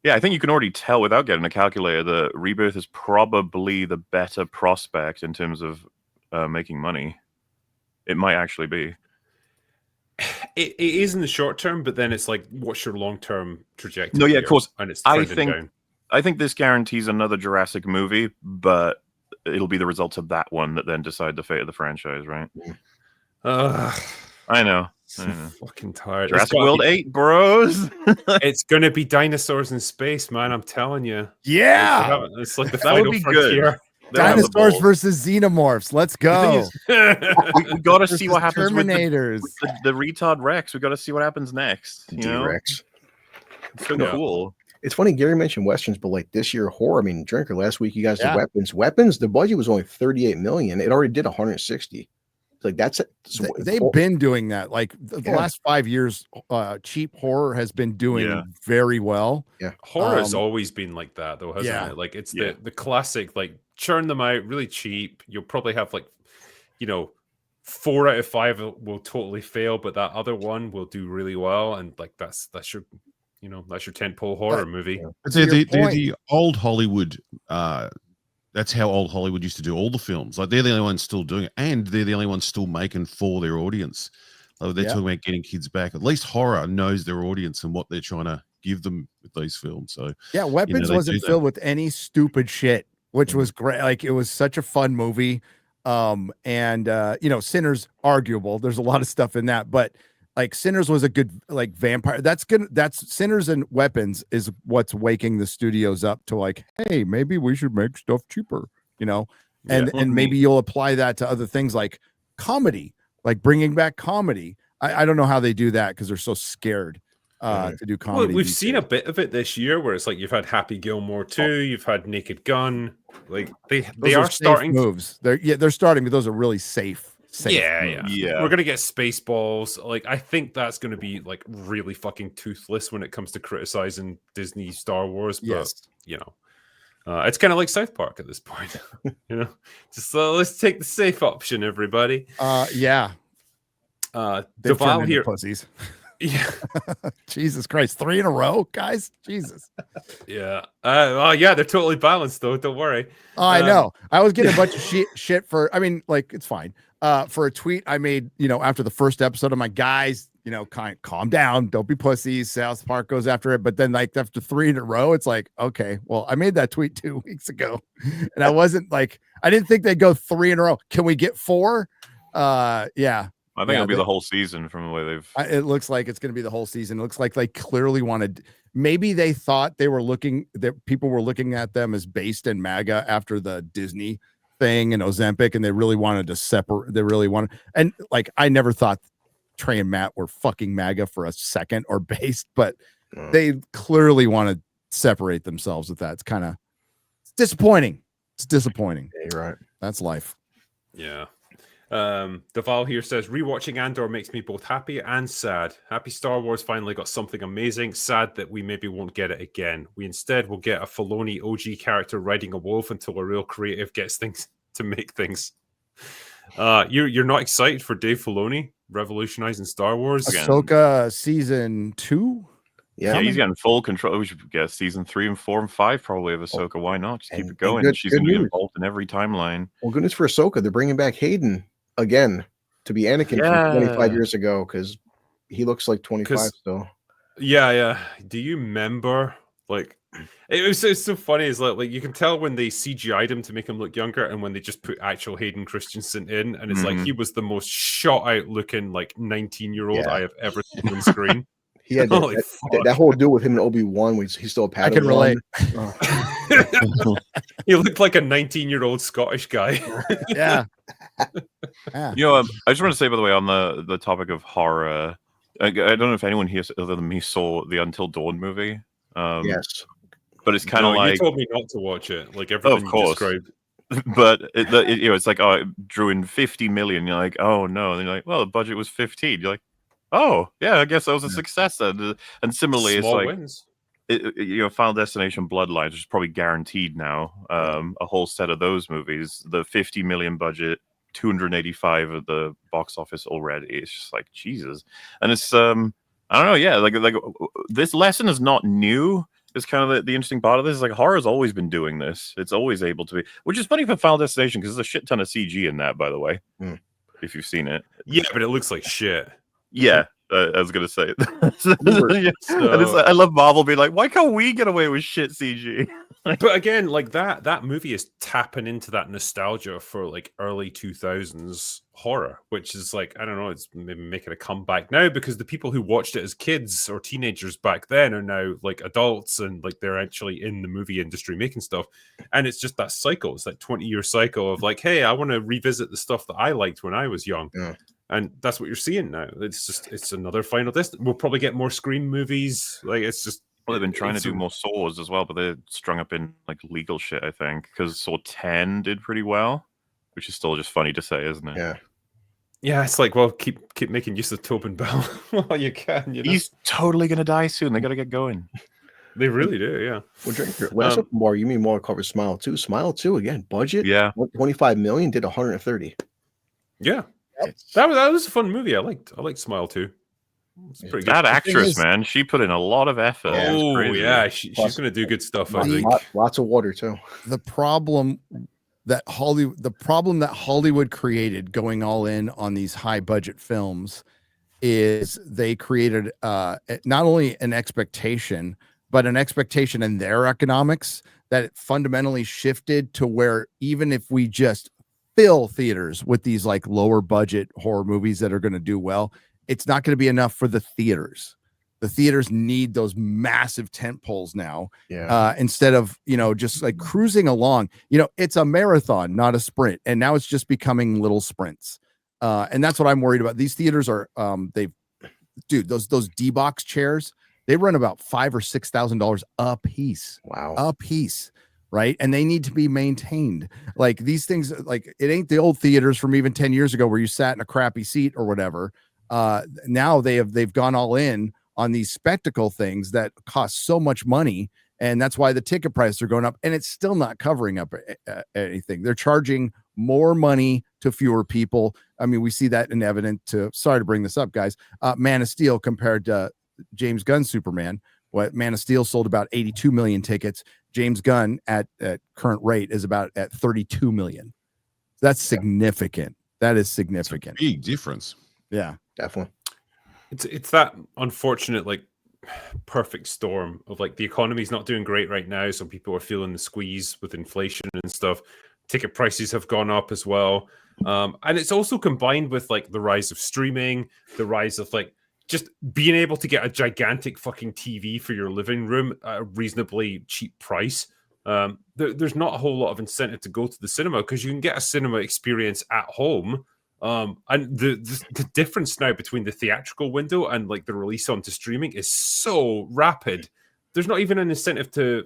Yeah, I think you can already tell without getting a calculator that Rebirth is probably the better prospect in terms of making money. It might actually be. It is in the short term, but then it's like, what's your long term trajectory? No, yeah, of course. And it's down. I think this guarantees another Jurassic movie, but it'll be the results of that one that then decide the fate of the franchise, right? I know. Fucking tired. Jurassic World 8, bros. It's gonna be dinosaurs in space, man. I'm telling you. Yeah, it's like the final frontier. Good. Dinosaurs versus xenomorphs. Let's go. We got to see what happens Terminators. with the retard Rex. We got to see what happens next. Rex. It's so cool. It's funny, Gary mentioned Westerns, but like this year, horror. I mean, Drinker, last week you guys did Weapons. Weapons, the budget was only 38 million. It already did 160. Like that's it. They've been doing that. Like the last 5 years, cheap horror has been doing very well. Yeah. Horror has always been like that though, hasn't it? Like it's the classic, like churn them out really cheap. You'll probably have like, 4 out of 5 will totally fail, but that other one will do really well. And like that's your tentpole horror movie. The old Hollywood, that's how old Hollywood used to do all the films. Like they're the only ones still doing it, and they're the only ones still making for their audience. They're talking about getting kids back. At least horror knows their audience and what they're trying to give them with these films. So yeah, Weapons wasn't filled with any stupid shit, which was great. Like it was such a fun movie. Sinners arguable. There's a lot of stuff in that, but like Sinners was a good like vampire. That's Sinners and Weapons is what's waking the studios up to like, hey, maybe we should make stuff cheaper, and maybe you'll apply that to other things like comedy, like bringing back comedy. I don't know how they do that because they're so scared to do comedy. Well, we've seen a bit of it this year where it's like you've had Happy Gilmore 2, you've had Naked Gun. Like they are starting moves. They're starting, but those are really safe. Yeah. We're gonna get Spaceballs. Like I think that's gonna be like really fucking toothless when it comes to criticizing Disney Star Wars. But it's kind of like South Park at this point. Just let's take the safe option, everybody. Duval here, pussies. Yeah. Jesus Christ, 3 in a row, guys. Jesus. Yeah. They're totally balanced though. Don't worry. I know. I was getting a bunch of shit for. I mean, like it's fine. For a tweet I made, after the first episode, I'm like, guys, calm down, don't be pussies. South Park goes after it, but then like after 3 in a row, it's like, okay, well, I made that tweet 2 weeks ago, and I wasn't like, I didn't think they'd go 3 in a row. Can we get 4? Yeah. I think it'll be the whole season from the way they've. It looks like it's going to be the whole season. It looks like they clearly wanted. Maybe they thought that people were looking at them as based in MAGA after the Disney thing and Ozempic, and they really wanted to separate. They really wanted, and like I never thought Trey and Matt were fucking MAGA for a second or based, but they clearly want to separate themselves with that. It's kind of disappointing. It's disappointing. Yeah, you're right. That's life. Yeah. Deval here says rewatching Andor makes me both happy and sad. Happy Star Wars finally got something amazing. Sad that we maybe won't get it again. We instead will get a Filoni OG character riding a wolf until a real creative gets things to make things. You're not excited for Dave Filoni revolutionizing Star Wars? Ahsoka season 2. Yeah, he's getting full control. We should guess season 3 and 4 and 5 probably of Ahsoka. Why not? Just keep it going. She's going to be involved in every timeline. Well, goodness for Ahsoka, they're bringing back Hayden again to be Anakin from 25 years ago because he looks like 25 still. Yeah. Do you remember? Like, it's so funny. Is like you can tell when they CGI'd him to make him look younger, and when they just put actual Hayden Christensen in, and it's like he was the most shot out looking like 19-year-old I have ever seen on screen. He had that whole deal with him and Obi-Wan. He's still a Padawan. I can relate. He looked like a 19-year-old Scottish guy. Yeah. I just want to say, by the way, on the topic of horror, I don't know if anyone here other than me saw the Until Dawn movie. Yes, but it's kind of like you told me not to watch it. Like everything you described. But it's like, it drew in 50 million. You're like, oh no, and you're like, well, the budget was 15. You're like, oh yeah, I guess that was a success then. And similarly, Small it's like wins. Final Destination Bloodlines, which is probably guaranteed now. A whole set of those movies, the 50 million budget, 285 at the box office already. It's just like Jesus, and it's I don't know, yeah, like this lesson is not new. It's kind of the interesting part of this. Is like horror's always been doing this. It's always able to be, which is funny for Final Destination because there's a shit ton of CG in that, by the way, if you've seen it. Yeah, but it looks like shit. Yeah. I was gonna say I love Marvel being like, why can't we get away with shit CG? But again, like that movie is tapping into that nostalgia for like early 2000s horror, which is like, I don't know, it's maybe making a comeback now because the people who watched it as kids or teenagers back then are now like adults and like they're actually in the movie industry making stuff. And it's just that cycle. It's that 20-year cycle of like, hey, I want to revisit the stuff that I liked when I was young. Yeah. And that's what you're seeing now. It's another Final Destination. We'll probably get more Scream movies. Like it's just. Well, they've been trying to do more Saws as well, but they're strung up in like legal shit, I think, because Saw 10 did pretty well, which is still just funny to say, isn't it? Yeah. Yeah, it's like, well, keep making use of Tobin Bell while you can. He's totally gonna die soon. They gotta get going. They really do, yeah. When I said more, you mean more covers Smile 2. Smile 2 again, budget. Yeah, 25 million, did 130. Yeah. That was a fun movie. I liked Smile 2. That good. Actress, man, she put in a lot of effort. Yeah. Oh yeah, she's going to do good stuff. I think lots of water too. The problem that Hollywood created going all in on these high budget films is they created not only an expectation, but an expectation in their economics that it fundamentally shifted to where even if we just fill theaters with these like lower budget horror movies that are going to do well, it's not going to be enough for the theaters. The theaters need those massive tent poles now, instead of, just like cruising along. It's a marathon, not a sprint. And now it's just becoming little sprints. And that's what I'm worried about. These theaters are, those D-box chairs, they run about $5,000 or $6,000 a piece. Wow. A piece. Right. And they need to be maintained. Like these things, like it ain't the old theaters from even 10 years ago where you sat in a crappy seat or whatever. Now they've gone all in on these spectacle things that cost so much money. And that's why the ticket prices are going up, and it's still not covering up anything. They're charging more money to fewer people. I mean, we see that in evident to, sorry to bring this up, guys, Man of Steel compared to James Gunn's Superman. What Man of Steel sold about 82 million tickets. James Gunn at current rate is about at 32 million. That's significant. That is significant. Big difference. Yeah, Definitely. It's that unfortunate like perfect storm of like the economy's not doing great right now, so people are feeling the squeeze with inflation and stuff. Ticket prices have gone up as well, and it's also combined with like the rise of streaming, the rise of like just being able to get a gigantic fucking TV for your living room at a reasonably cheap price. There's not a whole lot of incentive to go to the cinema because you can get a cinema experience at home. And the difference now between the theatrical window and like the release onto streaming is so rapid. There's not even an incentive to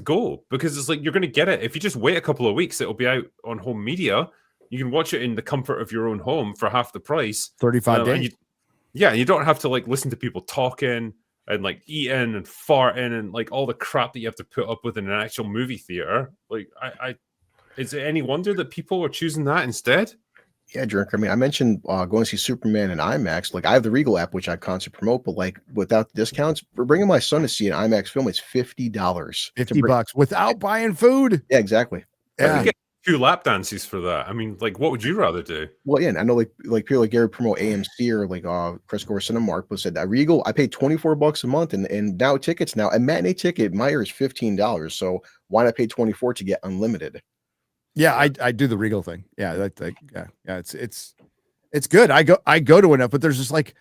go, because it's like you're going to get it if you just wait a couple of weeks. It'll be out on home media. You can watch it in the comfort of your own home for half the price. 35 days. And you don't have to like listen to people talking and like eating and farting and like all the crap that you have to put up with in an actual movie theater. Like, is it any wonder that people are choosing that instead? Yeah, Drink. I mean, I mentioned going to see Superman in IMAX. Like, I have the Regal app, which I constantly promote, but like without the discounts, for bringing my son to see an IMAX film, it's $50. $50 without buying food. Yeah, exactly. Yeah. Get 2 lap dances for that. I mean, like, what would you rather do? Well, yeah, I know like people like Gary promote AMC or like Chris Gorson and Mark, but said that Regal, I paid $24 a month, and now tickets now a matinee ticket Meyer is $15. So why not pay $24 to get unlimited? Yeah, I do the Regal thing. Yeah, it's good. I go to enough, but there's just like,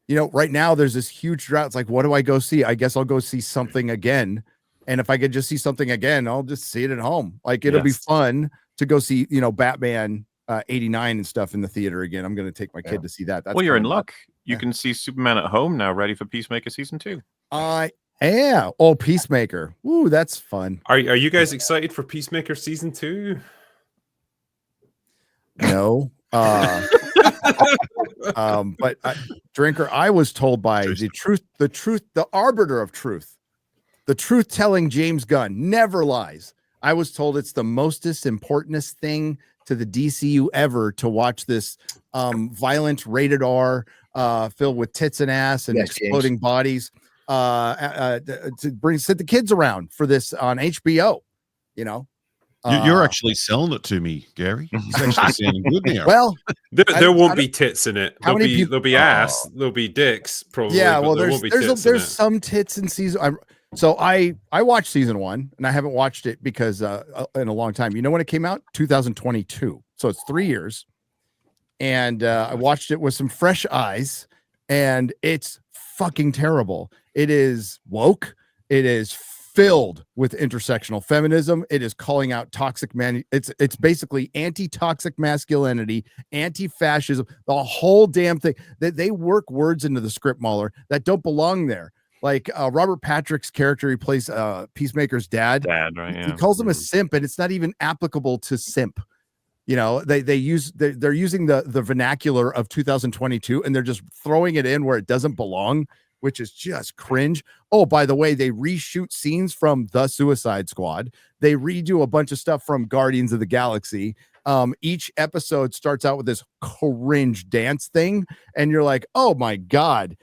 right now there's this huge drought. It's like, what do I go see? I guess I'll go see something again. And if I could just see something again, I'll just see it at home. Like it'll be fun to go see, Batman 89 and stuff in the theater again. I'm going to take my kid to see that. That's you're in luck. You can see Superman at home now, ready for Peacemaker season 2. Yeah. Oh, Peacemaker. Ooh, that's fun. Are you guys excited for Peacemaker season 2? No. But Drinker, I was told by the arbiter of truth, the truth-telling James Gunn never lies. I was told it's the mostest importantest thing to the DCU ever to watch this violent rated R filled with tits and ass and exploding bodies to sit the kids around for this on HBO. You're actually selling it to me, Gary. It's actually sounding good now. Well, there won't be tits in it. There'll be ass. There'll be dicks. Probably. Yeah. Well, there's some tits in season. So I watched season 1, and I haven't watched it because in a long time. You know when it came out? 2022. So it's 3 years, and I watched it with some fresh eyes, and it's fucking terrible. It is woke. It is filled with intersectional feminism. It is calling out toxic man. It's basically anti-toxic masculinity, anti-fascism, the whole damn thing. That they work words into the script, MauLer, that don't belong there. Like Robert Patrick's character, he plays Peacemaker's dad. Right? Yeah. He calls him a simp, and it's not even applicable to simp. They're using the vernacular of 2022, and they're just throwing it in where it doesn't belong, which is just cringe. Oh, by the way, they reshoot scenes from The Suicide Squad. They redo a bunch of stuff from Guardians of the Galaxy. Each episode starts out with this cringe dance thing, and you're like, oh my God.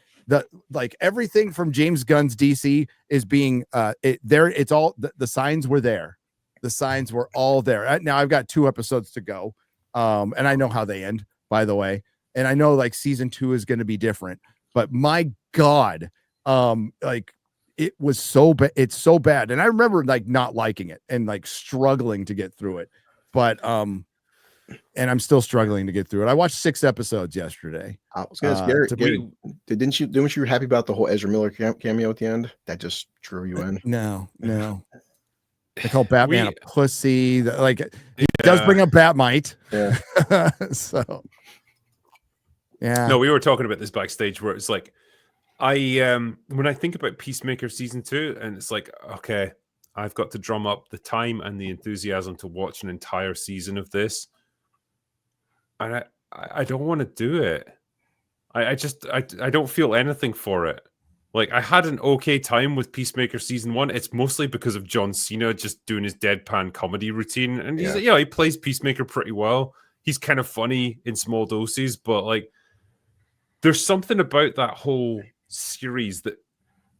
Everything from James Gunn's DC is being it's all the signs were there. The signs were all there. Now I've got 2 episodes to go. And I know how they end, by the way. And I know like season 2 is going to be different, but my God, like it was so bad. It's so bad. And I remember like not liking it and like struggling to get through it. But and I'm still struggling to get through it. I watched 6 episodes yesterday. I was gonna ask Gary, didn't you were happy about the whole Ezra Miller cameo at the end? That just drew you in. No. They call Batman a pussy. Like he does bring up Batmite. Yeah. So yeah. No, we were talking about this backstage where it's like when I think about Peacemaker season 2, and it's like, okay, I've got to drum up the time and the enthusiasm to watch an entire season of this. And I don't want to do it. I don't feel anything for it. Like, I had an okay time with Peacemaker season 1. It's mostly because of John Cena just doing his deadpan comedy routine. And he's he plays Peacemaker pretty well. He's kind of funny in small doses, but like there's something about that whole series that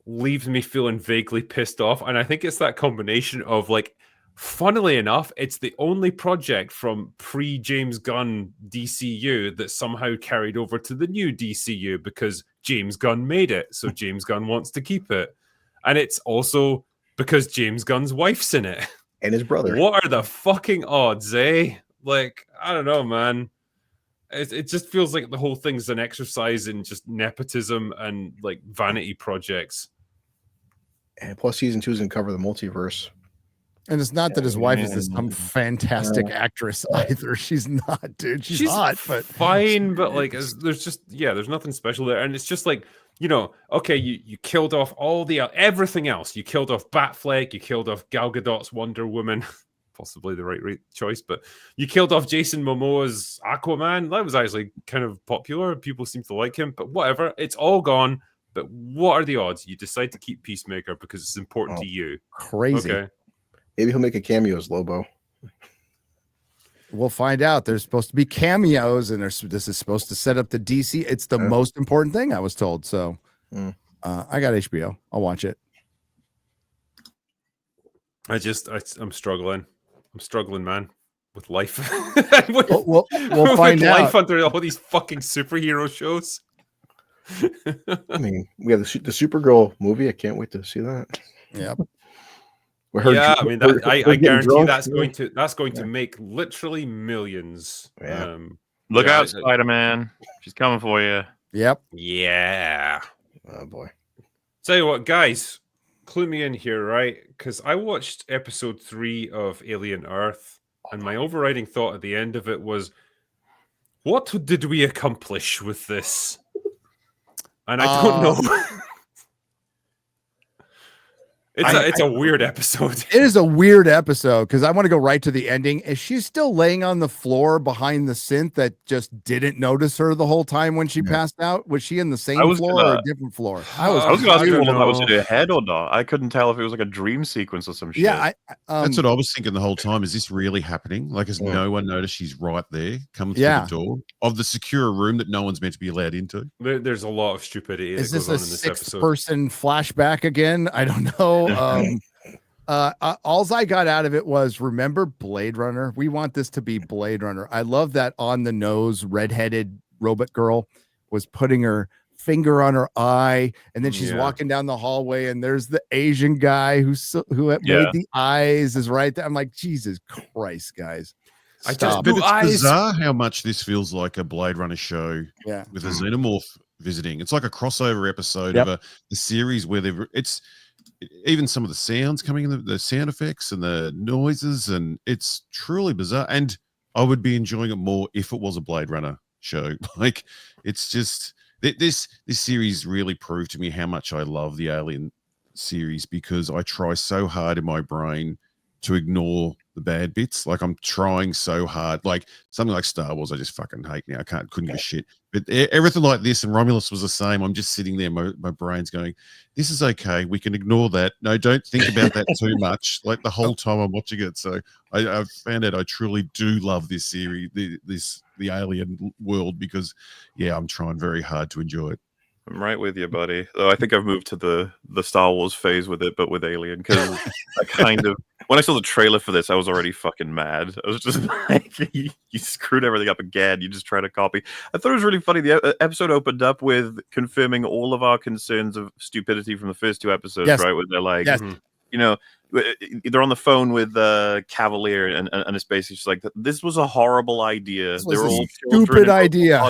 leaves me feeling vaguely pissed off. And I think it's that combination of like, funnily enough, it's the only project from pre-James Gunn DCU that somehow carried over to the new DCU because James Gunn made it. So James Gunn wants to keep it. And it's also because James Gunn's wife's in it. And his brother. What are the fucking odds, eh? Like, I don't know, man. It just feels like the whole thing's an exercise in just nepotism and like vanity projects. And plus season 2 is going to cover the multiverse. And it's not that his wife is this some fantastic actress either. She's not, dude. She's hot, but fine. But like, there's nothing special there. And it's just like, okay, you killed off everything else. You killed off Batfleck. You killed off Gal Gadot's Wonder Woman. Possibly the right choice, but you killed off Jason Momoa's Aquaman. That was actually kind of popular. People seem to like him, but whatever. It's all gone. But what are the odds you decide to keep Peacemaker because it's important to you? Crazy. Okay. Maybe he'll make a cameo as Lobo. We'll find out. There's supposed to be cameos, and this is supposed to set up the DC. It's the most important thing, I was told. So I got HBO. I'll watch it. I'm struggling. I'm struggling, man, with life. We'll find out. Life under all these fucking superhero shows. I mean, we have the Supergirl movie. I can't wait to see that. Yep. I mean, I guarantee that's going to make literally millions. Yeah. Look out, Spider-Man. She's coming for you. Yep. Yeah. Oh boy. Tell you what, guys, clue me in here, right? Because I watched episode 3 of Alien Earth, and my overriding thought at the end of it was, what did we accomplish with this? And I don't know. It's a weird episode. It is a weird episode because I want to go right to the ending. Is she still laying on the floor behind the synth that just didn't notice her the whole time when she passed out? Was she in the same floor or a different floor? I was going to ask you if that was in her head or not. I couldn't tell if it was like a dream sequence or some shit. Yeah, that's what I was thinking the whole time. Is this really happening? Like, has no one noticed she's right there, coming through the door of the secure room that no one's meant to be allowed into? There's a lot of stupidity. Is that this goes a on in this sixth-person flashback again? I don't know. Alls I got out of it was, remember Blade Runner? We want this to be Blade Runner. I love that on the nose redheaded robot girl was putting her finger on her eye, and then she's walking down the hallway, and there's the Asian guy who made the eyes is right there. I'm like, Jesus Christ, guys. But it's bizarre how much this feels like a Blade Runner show with a xenomorph visiting. It's like a crossover episode of the series where it's even some of the sounds coming in, the sound effects and the noises, and it's truly bizarre. And I would be enjoying it more if it was a Blade Runner show. Like, it's just this series really proved to me how much I love the Alien series, because I try so hard in my brain to ignore the bad bits. Like, I'm trying so hard. Like something like Star Wars, I just fucking hate now. Couldn't give a shit. But everything like this, and Romulus was the same. I'm just sitting there, my brain's going, this is okay. We can ignore that. No, don't think about that too much. Like the whole time I'm watching it. So I've found out I truly do love this series, the Alien world, because I'm trying very hard to enjoy it. I'm right with you, buddy. Though I think I've moved to the Star Wars phase with it, but with Alien, because I kind of when I saw the trailer for this, I was already fucking mad. I was just like, you screwed everything up again. You just try to copy. I thought it was really funny. The episode opened up with confirming all of our concerns of stupidity from the first 2 episodes, right? Where they're like, you know, they're on the phone with Cavalier, and it's basically just like, this was a horrible idea. This was a stupid idea.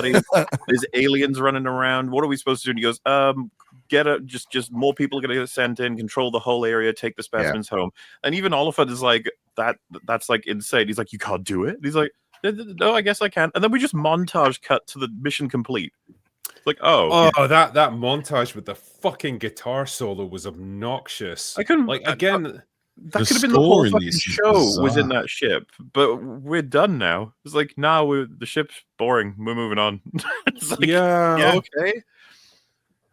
There's aliens running around. What are we supposed to do? And he goes, just more people are going to get sent in, control the whole area, take the specimens home. And even Oliphant is like, that's like insane. He's like, you can't do it. And he's like, no, I guess I can. And then we just montage cut to the mission complete. Like, that montage with the fucking guitar solo was obnoxious. I couldn't again. That could have been the whole fucking show was in that ship, but we're done now. It's like, the ship's boring. We're moving on. It's like, yeah, okay.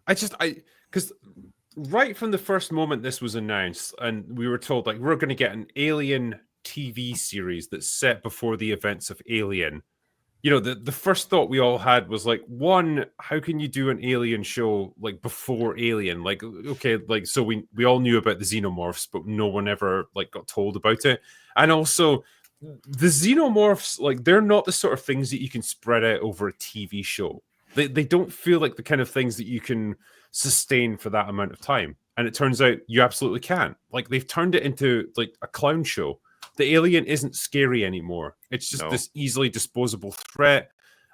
Because right from the first moment this was announced, and we were told like we're going to get an Alien TV series that's set before the events of Alien. You know, the first thought we all had was like, one, how can you do an Alien show like before Alien? Like, okay, like so we all knew about the xenomorphs, but no one ever like got told about it. And also, the xenomorphs, like, they're not the sort of things that you can spread out over a TV show. They don't feel like the kind of things that you can sustain for that amount of time. And it turns out you absolutely can. Like, they've turned it into like a clown show. The alien isn't scary anymore. It's just this easily disposable threat.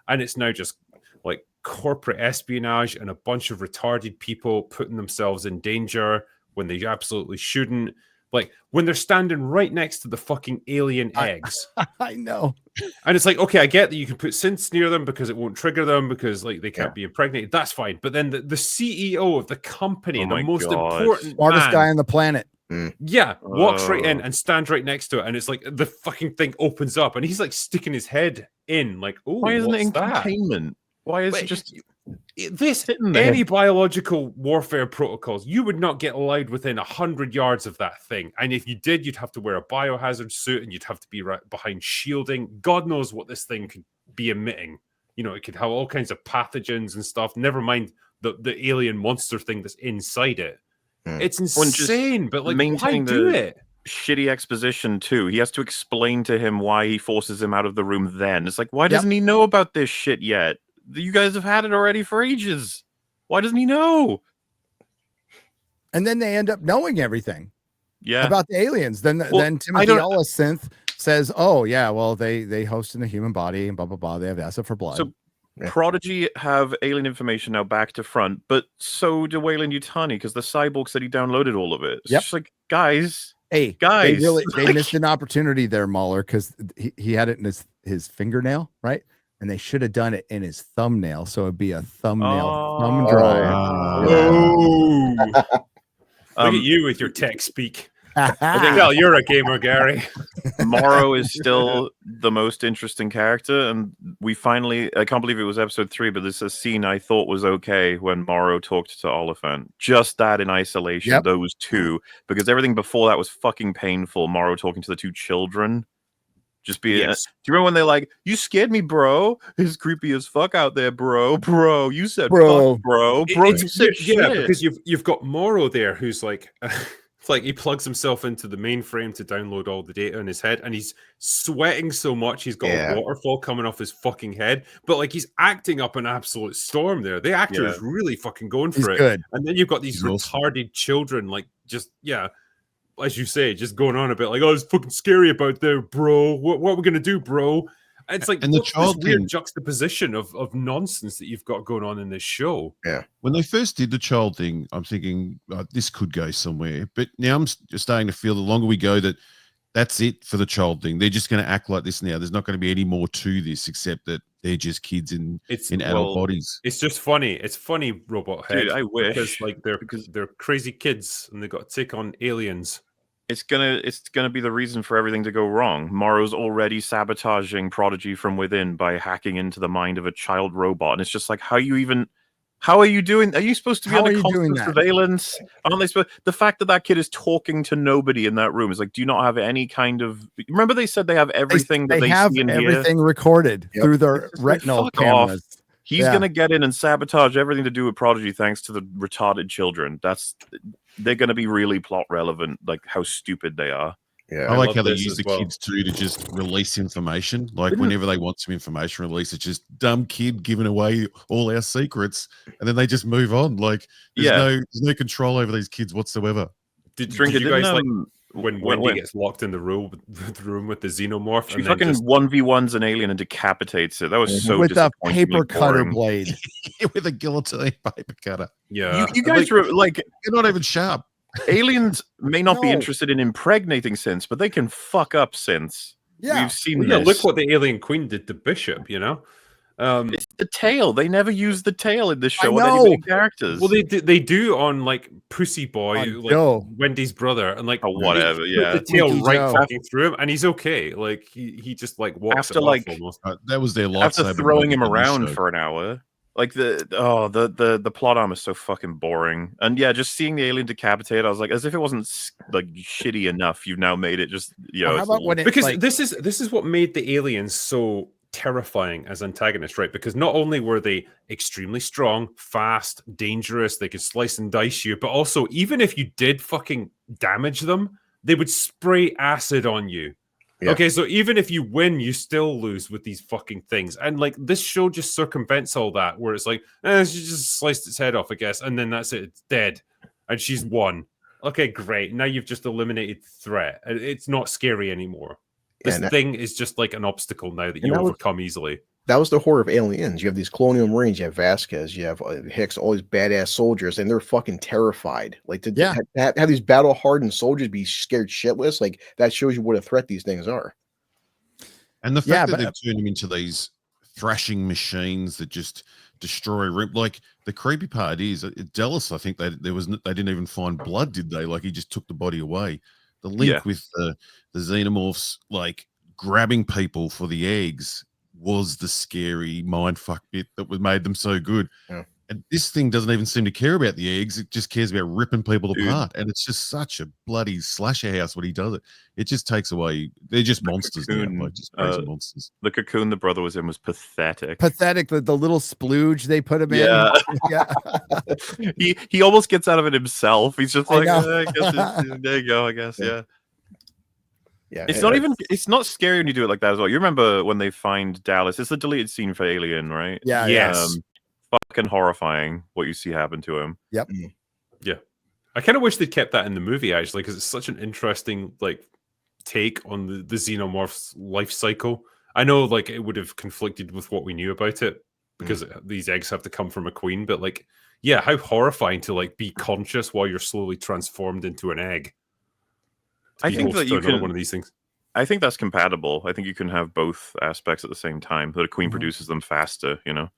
And it's now just like corporate espionage and a bunch of retarded people putting themselves in danger when they absolutely shouldn't. Like when they're standing right next to the fucking alien eggs. I know. And it's like, okay, I get that you can put synths near them because it won't trigger them because like they can't be impregnated. That's fine. But then the CEO of the company, the most important smartest guy on the planet. Walks right in and stands right next to it, and it's like the fucking thing opens up, and he's like sticking his head in, like, oh, why isn't it in that? containment? Why is it just this? Any biological warfare protocols, you would not get allowed within 100 yards of that thing, and if you did, you'd have to wear a biohazard suit, and you'd have to be right behind shielding. God knows what this thing could be emitting. You know, it could have all kinds of pathogens and stuff. Never mind the alien monster thing that's inside it. It's insane, but like, why do it? Shitty exposition too. He has to explain to him why he forces him out of the room. Then it's like, why doesn't he know about this shit yet? You guys have had it already for ages. Why doesn't he know? And then they end up knowing everything. Yeah, about the aliens. Then Timothy Olisynth says, "Oh yeah, well they host in the human body and blah blah blah. They have acid for blood." So Prodigy have alien information now back to front, but so do Weyland Yutani because the cyborg said he downloaded all of it. It's just like, guys, they missed an opportunity there, MauLer, because he had it in his fingernail, right? And they should have done it in his thumbnail, so it'd be a thumbnail thumb drive. Look at you with your tech speak. I can tell you're a gamer, Gary. Morrow is still the most interesting character, and we finally, I can't believe it was episode 3, but there's a scene I thought was okay when Morrow talked to Oliphant. Just that in isolation, those two, because everything before that was fucking painful. Morrow talking to the 2 children. Just be. Do you remember when they're like, "You scared me, bro. It's creepy as fuck out there, bro. Bro, you said fuck, bro. Bro, you said shit." Because you've got Morrow there, who's like. It's like he plugs himself into the mainframe to download all the data in his head, and he's sweating so much he's got a waterfall coming off his fucking head. But like he's acting up an absolute storm there. The actor is really fucking going for it. Good. And then you've got these retarded children, like just as you say, just going on a bit like, "Oh, it's fucking scary about there, bro. What are we gonna do, bro?" And it's like, and the child weird juxtaposition of nonsense that you've got going on in this show. Yeah. When they first did the child thing, I'm thinking this could go somewhere. But now I'm starting to feel the longer we go that's it for the child thing. They're just going to act like this now. There's not going to be any more to this except that they're just kids in adult bodies. It's just funny. It's funny, Robot Head. Dude, I wish. Because like they're crazy kids and they've got to take on aliens. It's gonna be the reason for everything to go wrong. Morrow's already sabotaging Prodigy from within by hacking into the mind of a child robot, and it's just like, how are you doing? Are you supposed to be under constant surveillance? Aren't they supposed? The fact that kid is talking to nobody in that room is like, do you not have any kind of? Remember they said they have everything. They have everything recorded through their retinal cameras. He's gonna get in and sabotage everything to do with Prodigy thanks to the retarded children. They're gonna be really plot relevant, like how stupid they are. Yeah, I like how they this use as the well. kids too to just release information. Like whenever they want some information released, it's just dumb kid giving away all our secrets, and then they just move on. Like there's no control over these kids whatsoever. Did you guys like when Wendy when gets locked in the room with the xenomorph? she fucking 1v1s an alien and decapitates it? That was so with a disappointingly paper cutter boring. blade. With a guillotine paper cutter. Yeah, You guys were like, You're not even sharp. aliens may not be No. interested in impregnating synths, but they can fuck up synths. Yeah. We've seen yeah. this. Look what the alien queen did to Bishop. You know. It's the tail. They never use the tail in this show on know. any big characters. Well, they do on like Pussy Boy, On like Joe. Wendy's brother, and like Oh, whatever, they yeah. put the tail Sneaky right Joe. fucking through him, and he's okay. Like he just like walks After, it off like- almost. That was their lightsaber. After throwing him moment on this around show. for an hour. Like the plot armor is so fucking boring. And yeah, just seeing the alien decapitate, I was like, as if it wasn't like shitty enough, you've now made it just How about when it, Because like, this is what made the aliens so terrifying as antagonists, right? Because not only were they extremely strong, fast, dangerous, they could slice and dice you, but also even if you did fucking damage them, they would spray acid on you. Yeah. Okay, so even if you win, you still lose with these fucking things. And like this show just circumvents all that, where it's like, she just sliced its head off, I guess, and then that's it, it's dead. And she's won. Okay, great. Now you've just eliminated the threat. It's not scary anymore. This thing is just like an obstacle now that you overcome easily. That was the horror of Aliens. You have these Colonial Marines, you have Vasquez, you have Hicks, all these badass soldiers, and they're fucking terrified. Like to have these battle-hardened soldiers be scared shitless, like that shows you what a threat these things are. And the fact that they've turned them into these thrashing machines that just destroy. Like the creepy part is, Dallas, I think they didn't even find blood, did they? Like he just took the body away. The link with the xenomorphs like grabbing people for the eggs was the scary mindfuck bit that made them so good. Yeah. And this thing doesn't even seem to care about the eggs. It just cares about ripping people apart. And it's just such a bloody slasher house when he does it. It just takes away. They're just monsters now, like just crazy monsters. The cocoon the brother was in was pathetic. Pathetic. The little splooge they put him in. Yeah. he almost gets out of it himself. He's just like, I I guess there you go. I guess, yeah. Yeah, It's not scary when you do it like that as well. You remember when they find Dallas? It's the deleted scene for Alien, right? Yeah. Yes. Fucking horrifying what you see happen to him. Yep. Yeah. I kind of wish they'd kept that in the movie, actually, because it's such an interesting like take on the xenomorph's life cycle. I know like it would have conflicted with what we knew about it because these eggs have to come from a queen, but like, yeah, how horrifying to like be conscious while you're slowly transformed into an egg. I think that you can one of these things. I think that's compatible. I think you can have both aspects at the same time. That a queen produces them faster, you know.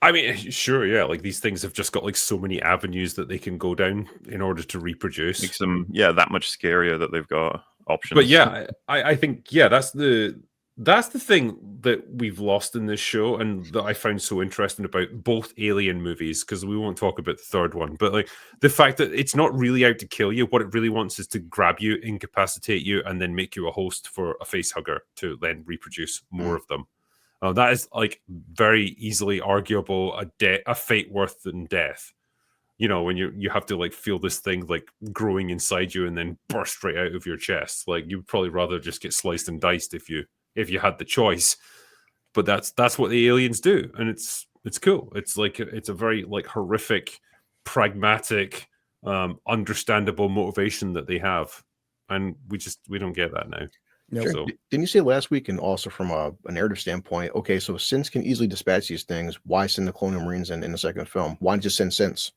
I mean, sure, yeah. Like these things have just got like so many avenues that they can go down in order to reproduce. Makes them, that much scarier that they've got options. But yeah, I think that's the thing that we've lost in this show, and that I found so interesting about both Alien movies, because we won't talk about the third one, but like the fact that it's not really out to kill you. What it really wants is to grab you, incapacitate you, and then make you a host for a face hugger to then reproduce more of them. That is like very easily arguable a fate worse than death. You know, when you have to like feel this thing like growing inside you and then burst right out of your chest. Like you'd probably rather just get sliced and diced if you had the choice. But that's what the aliens do, and it's cool. It's like it's a very like horrific, pragmatic, understandable motivation that they have, and we don't get that now. Nope. Sure. Didn't you say last week, and also from a narrative standpoint, okay, so Sins can easily dispatch these things. Why send the Colonial Marines in the second film? Why not just send Sins?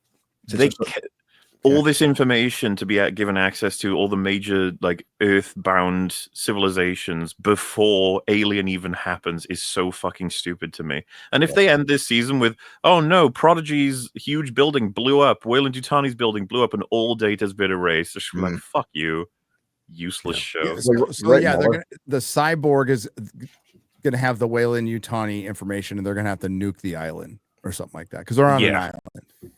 All this information to be given access to all the major like earthbound civilizations before Alien even happens is so fucking stupid to me. And if they end this season with, oh no, Prodigy's huge building blew up, Weyland-Yutani's building blew up, and all data's been erased, just like, fuck you. Useless show. The cyborg is gonna have the Weyland-Yutani information, and they're gonna have to nuke the island or something like that because they're on an island.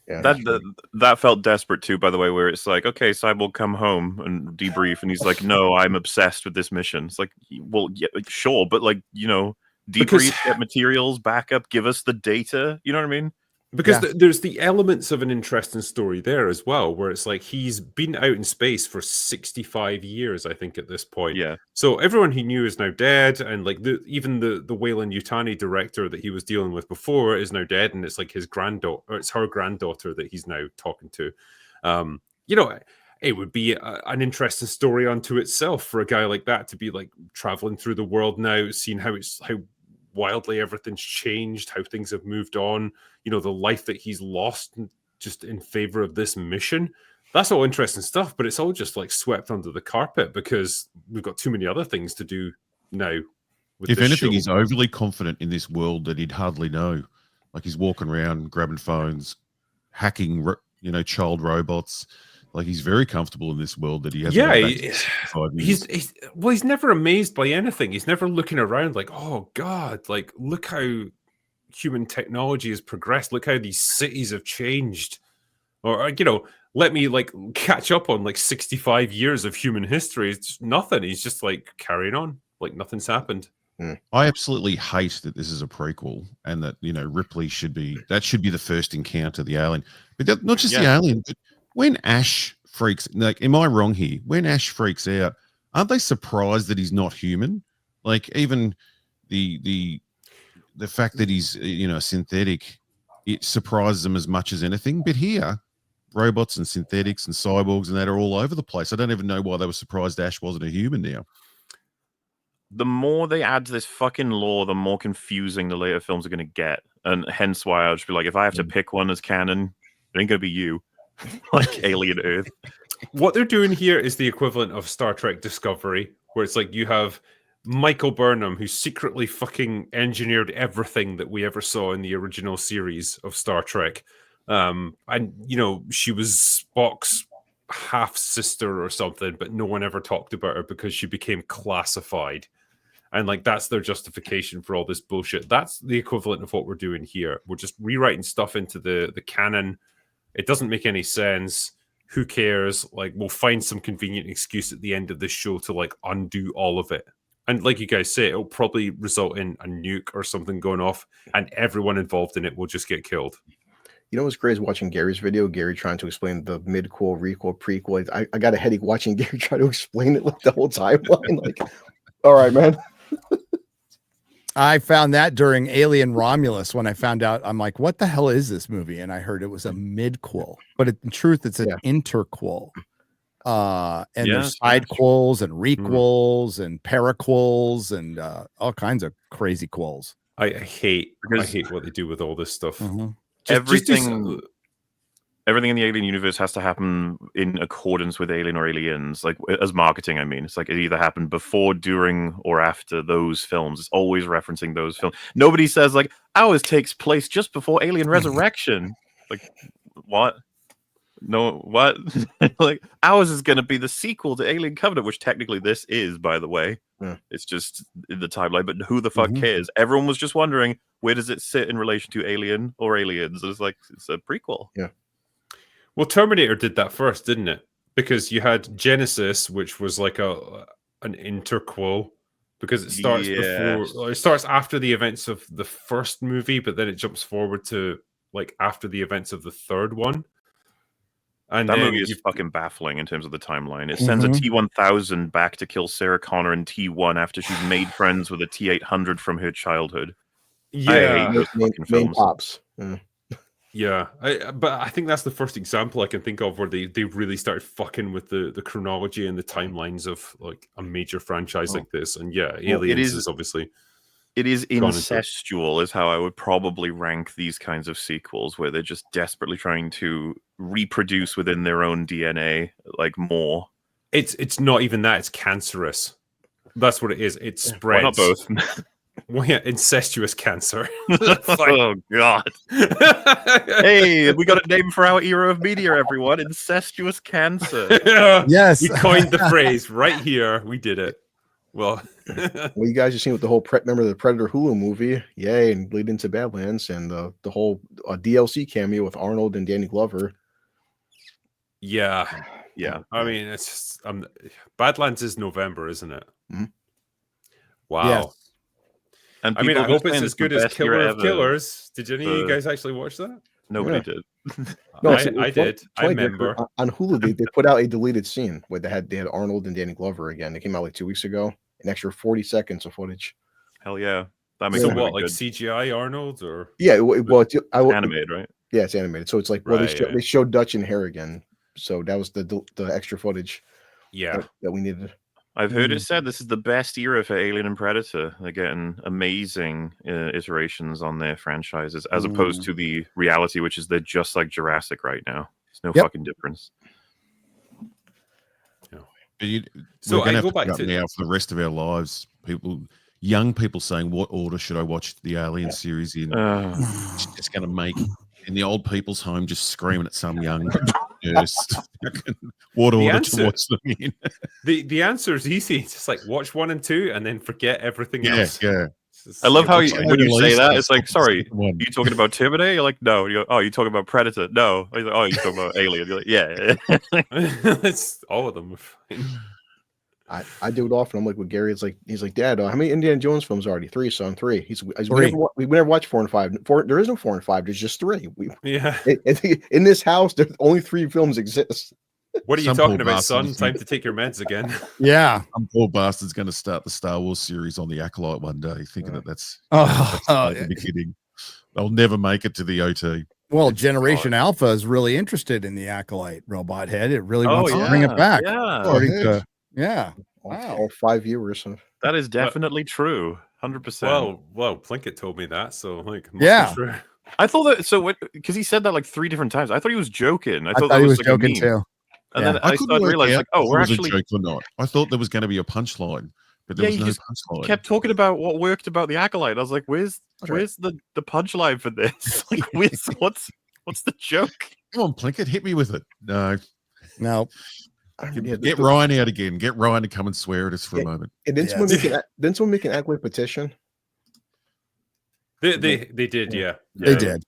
Yeah, that felt desperate too, by the way, where it's like, okay, Cyborg, come home and debrief, and he's like, no, I'm obsessed with this mission. It's like, well, yeah, sure, but like, you know, debrief, get materials, backup, give us the data. You know what I mean? Because there's the elements of an interesting story there as well, where it's like he's been out in space for 65 years, I think, at this point. Yeah. So everyone he knew is now dead, and like even the Weyland Yutani director that he was dealing with before is now dead, and it's like his granddaughter, or it's her granddaughter that he's now talking to. You know, it would be an interesting story unto itself for a guy like that to be like traveling through the world now, seeing how wildly everything's changed, how things have moved on, you know, the life that he's lost just in favor of this mission. That's all interesting stuff, but it's all just like swept under the carpet because we've got too many other things to do now. If anything, he's overly confident in this world that he'd hardly know. Like he's walking around grabbing phones, hacking, you know, child robots. Like he's very comfortable in this world that he has. Yeah, he's never amazed by anything. He's never looking around like, oh God, like look how human technology has progressed. Look how these cities have changed. Or you know, let me like catch up on like 65 years of human history. It's nothing. He's just like carrying on, like nothing's happened. I absolutely hate that this is a prequel and that, you know, Ripley should be the first encounter, the alien, but not just the alien, but when Ash freaks, like, am I wrong here? When Ash freaks out, aren't they surprised that he's not human? Like even the fact that he's, you know, synthetic, it surprises them as much as anything. But here, robots and synthetics and cyborgs and that are all over the place. I don't even know why they were surprised Ash wasn't a human now. The more they add to this fucking lore, the more confusing the later films are going to get. And hence why I'll just be like, if I have to pick one as canon, it ain't going to be you. Like Alien Earth. What they're doing here is the equivalent of Star Trek Discovery, where it's like you have Michael Burnham, who secretly fucking engineered everything that we ever saw in the original series of Star Trek. And, you know, she was Spock's half-sister or something, but no one ever talked about her because she became classified. And like that's their justification for all this bullshit. That's the equivalent of what we're doing here. We're just rewriting stuff into the canon. It doesn't make any sense. Who cares? Like we'll find some convenient excuse at the end of this show to like undo all of it. And like you guys say, it'll probably result in a nuke or something going off, and everyone involved in it will just get killed. You know what's crazy watching Gary's video? Gary trying to explain the mid-quel, requel, prequel. I got a headache watching Gary try to explain it like the whole timeline. Like, all right, man. I found that during Alien Romulus when I found out, I'm like, what the hell is this movie? And I heard it was a midquel, but in truth, it's an interquel. And there's sidequels and requels and paraquels and all kinds of crazy quels. I hate what they do with all this stuff. Everything in the Alien universe has to happen in accordance with Alien or Aliens, like as marketing. I mean, it's like it either happened before, during, or after those films. It's always referencing those films. Nobody says like ours takes place just before Alien Resurrection. Like what? No, what? Like ours is going to be the sequel to Alien Covenant, which technically this is, by the way. It's just in the timeline, but who the fuck cares? Everyone was just wondering, where does it sit in relation to Alien or Aliens? It's like it's a prequel. Yeah. Well, Terminator did that first, didn't it? Because you had Genesis, which was like an interquel, because it starts before, it starts after the events of the first movie, but then it jumps forward to like after the events of the third one. And that movie is fucking baffling in terms of the timeline. It sends a T-1000 back to kill Sarah Connor in T1 after she's made friends with a T-800 from her childhood. Yeah, I hate those fucking films. Pops. Yeah, but I think that's the first example I can think of where they really started fucking with the chronology and the timelines of like a major franchise like this. And yeah, Aliens is obviously... It is incestual is how I would probably rank these kinds of sequels, where they're just desperately trying to reproduce within their own DNA, like more. It's not even that, it's cancerous. That's what it is. It spreads. Why not both? Well, yeah, incestuous cancer. Oh God! Hey, we got a name for our era of media, everyone. Incestuous cancer. Yes, we coined the phrase right here. We did it. Well, you guys have seen with the whole remember the Predator Hulu movie, yay, and lead into Badlands and the whole DLC cameo with Arnold and Danny Glover. Yeah. I mean, it's just, Badlands is November, isn't it? Mm-hmm. Wow. Yes. And I mean, people I have hope been it's saying as the good as best year Killer of ever. Killers. Did any of you guys actually watch that? Nobody Yeah. did. No, I did. I remember. on Hulu they put out a deleted scene where they had Arnold and Danny Glover again. It came out like 2 weeks ago. An extra 40 seconds of footage. Hell yeah. That makes So it what, really like good. CGI Arnold or? Yeah, well, Animated, right? Yeah, it's animated. So it's like, well, Right, they showed Dutch and hair again. So that was the extra footage Yeah. that we needed. I've heard it said this is the best era for Alien and Predator. They're getting amazing iterations on their franchises, as opposed to the reality, which is they're just like Jurassic right now. There's no fucking difference. So we're gonna I have go to back put up to now for the rest of our lives. Young people saying, "What order should I watch the Alien series in?" It's just going to make in the old people's home just screaming at some young nurse what order to watch them in. The answer is easy. It's just like watch 1 and 2 and then forget everything else. Yeah. I love how when you say that, Release it's like, the sorry, second one. you talking about Terminator? You're like, no. You're, oh, you talking about Predator? No. He's like, oh, you talking about Alien? You're like, yeah. It's all of them. are fine. I do it often. I'm like with Gary. It's like he's like, Dad, how many Indiana Jones films are already? 3, son. 3. We never watch 4 and 5. There is no 4 and 5. There's just 3. Yeah. In this house, there's only 3 films exist. What are you Some talking poor about, son? bastards. Time to take your meds again. Yeah. Some poor bastard's going to start the Star Wars series on the Acolyte one day, thinking that's the beginning. They'll never make it to the OT. Well, Generation Alpha is really interested in the Acolyte robot head. It really wants to bring it back. Yeah. Yeah. All 5 viewers. That is definitely true. 100%. Well, Plinkett told me that, so like, must Yeah. be true. I thought that, so because he said that like 3 different times. I thought he was joking. I thought he was like joking a meme. too. And then I started to realize, like, oh, we're actually. A joke or not. I thought there was going to be a punchline, but there was no punchline. Kept talking about what worked about the Acolyte. I was like, where's the punchline for this? Like, what's the joke? Come on, Plinkett, hit me with it. No. Get Ryan out again. Get Ryan to come and swear at us for a moment. And then someone make an Acolyte petition. They did, yeah. They did.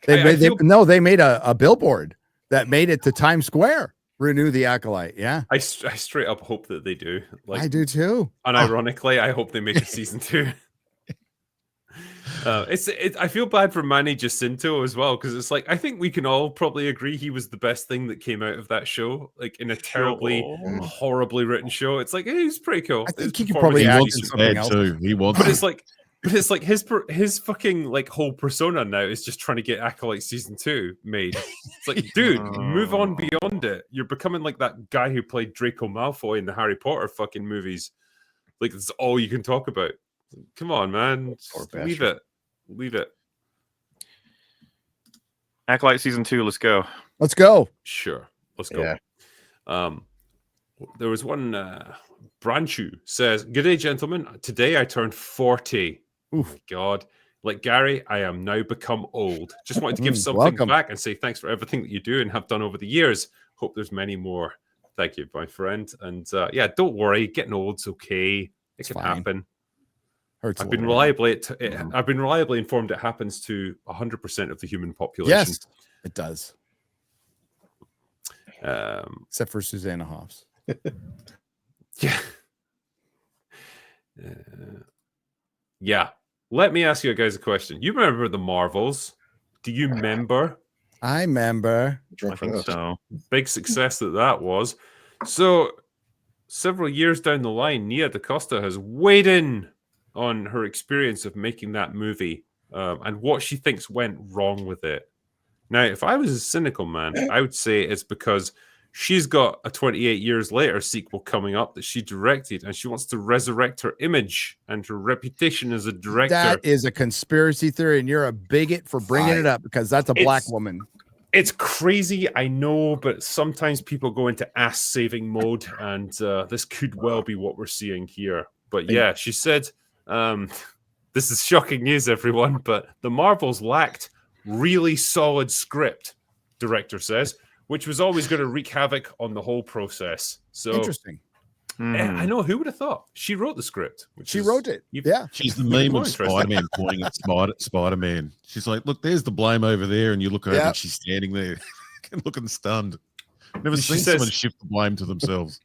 They made a billboard that made it to Times Square. Renew the Acolyte. Yeah. I straight up hope that they do. Like, I do too. Unironically, I hope they make a season 2. I feel bad for Manny Jacinto as well, because it's like I think we can all probably agree he was the best thing that came out of that show, like in a terribly, horribly written show. It's like, hey, he's pretty cool. I think he could probably act in something else too. He wants, but it's like his fucking like whole persona now is just trying to get Acolyte season 2 made. It's like, dude, move on beyond it. You're becoming like that guy who played Draco Malfoy in the Harry Potter fucking movies. Like that's all you can talk about. Come on, man. Leave it. Acolyte season 2. Let's go. Let's go. Sure. Let's go. Yeah. There was one Branchu says, "G'day, gentlemen. Today I turned 40. Oh my God. Like Gary, I am now become old. Just wanted to give something back and say thanks for everything that you do and have done over the years. Hope there's many more. Thank you, my friend. And don't worry. Getting old's okay. It can happen. I've been reliably informed it happens to 100% of the human population. Yes, it does. Except for Susanna Hoffs. Yeah. Yeah. Let me ask you guys a question. You remember the Marvels? Do you remember? I remember. I think so. Big success that was. So several years down the line, Nia DaCosta has weighed in on her experience of making that movie and what she thinks went wrong with it. Now, if I was a cynical man, I would say it's because she's got a 28 years later sequel coming up that she directed, and she wants to resurrect her image and her reputation as a director. That is a conspiracy theory, and you're a bigot for bringing it up because that's a black woman. It's crazy, I know, but sometimes people go into ass-saving mode, and this could well be what we're seeing here. But yeah, she said, this is shocking news, everyone, but the Marvels lacked really solid script, director says, which was always going to wreak havoc on the whole process. So interesting. I know, who would have thought? She wrote the script. She wrote it. Yeah. She's the meme of Spider-Man pointing at Spider-Man. She's like, look, there's the blame over there, and you look over and she's standing there looking stunned. Never seen someone shift the blame to themselves.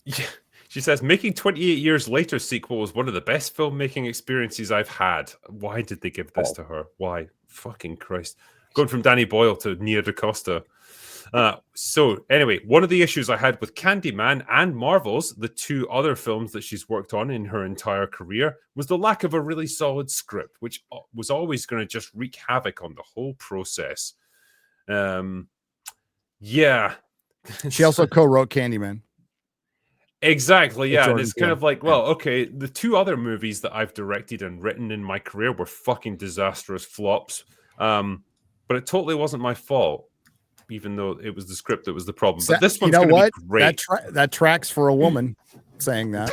Yeah. She says, making 28 Years Later sequel was one of the best filmmaking experiences I've had. Why did they give this to her? Why? Fucking Christ. Going from Danny Boyle to Nia DaCosta. So anyway, one of the issues I had with Candyman and Marvels, the two other films that she's worked on in her entire career, was the lack of a really solid script, which was always going to just wreak havoc on the whole process. Yeah. She also co-wrote Candyman. Exactly, yeah. Jordan, And it's kind of like, well, okay, the two other movies that I've directed and written in my career were fucking disastrous flops. But it totally wasn't my fault, even though it was the script that was the problem. But this one's going to be great. That tracks for a woman saying that.